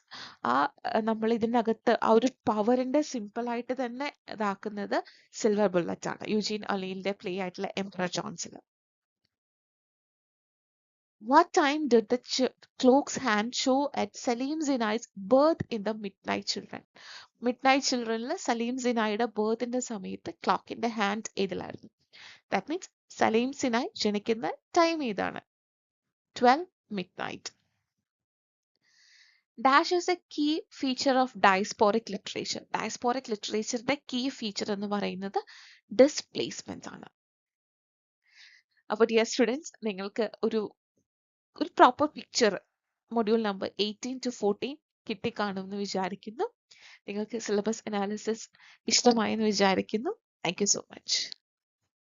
നമ്മൾ ഇതിനകത്ത് ആ ഒരു പവറിന്റെ സിമ്പിൾ ആയിട്ട് തന്നെ ഇതാക്കുന്നത് സിൽവർ ബുള്ളറ്റ് ആണ്, യുജീൻ ഒനീലിന്റെ പ്ലേ ആയിട്ടുള്ള emperor ജോൺസിൽ. What time did the clock's hand show at Salim Zinai's birth in the Midnight Children? Midnight Childrenൽ സലീം സിനായുടെ ബർത്തിന്റെ സമയത്ത് ക്ലോക്കിന്റെ ഹാൻഡ് ഏതിലായിരുന്നു? ദാറ്റ് മീൻസ് സലീം സിനായ് ജനിക്കുന്ന ടൈം ഏതാണ്? 12 midnight. Dash is a key feature of diasporic literature. Diasporic literatureന്റെ കീ ഫീച്ചർ എന്ന് പറയുന്നത് ഡിസ്പ്ലേസ്മെന്റ് ആണ്. അപ്പോൾ ഡിയർ സ്റ്റുഡൻസ്, നിങ്ങൾക്ക് ഒരു proper picture module number 18 to 14 കിട്ടിക്കാണുമെന്ന് വിചാരിക്കുന്നു. നിങ്ങൾക്ക് സിലബസ് അനാലിസിസ് ഇഷ്ടമായെന്ന് വിചാരിക്കുന്നു. Thank you so much.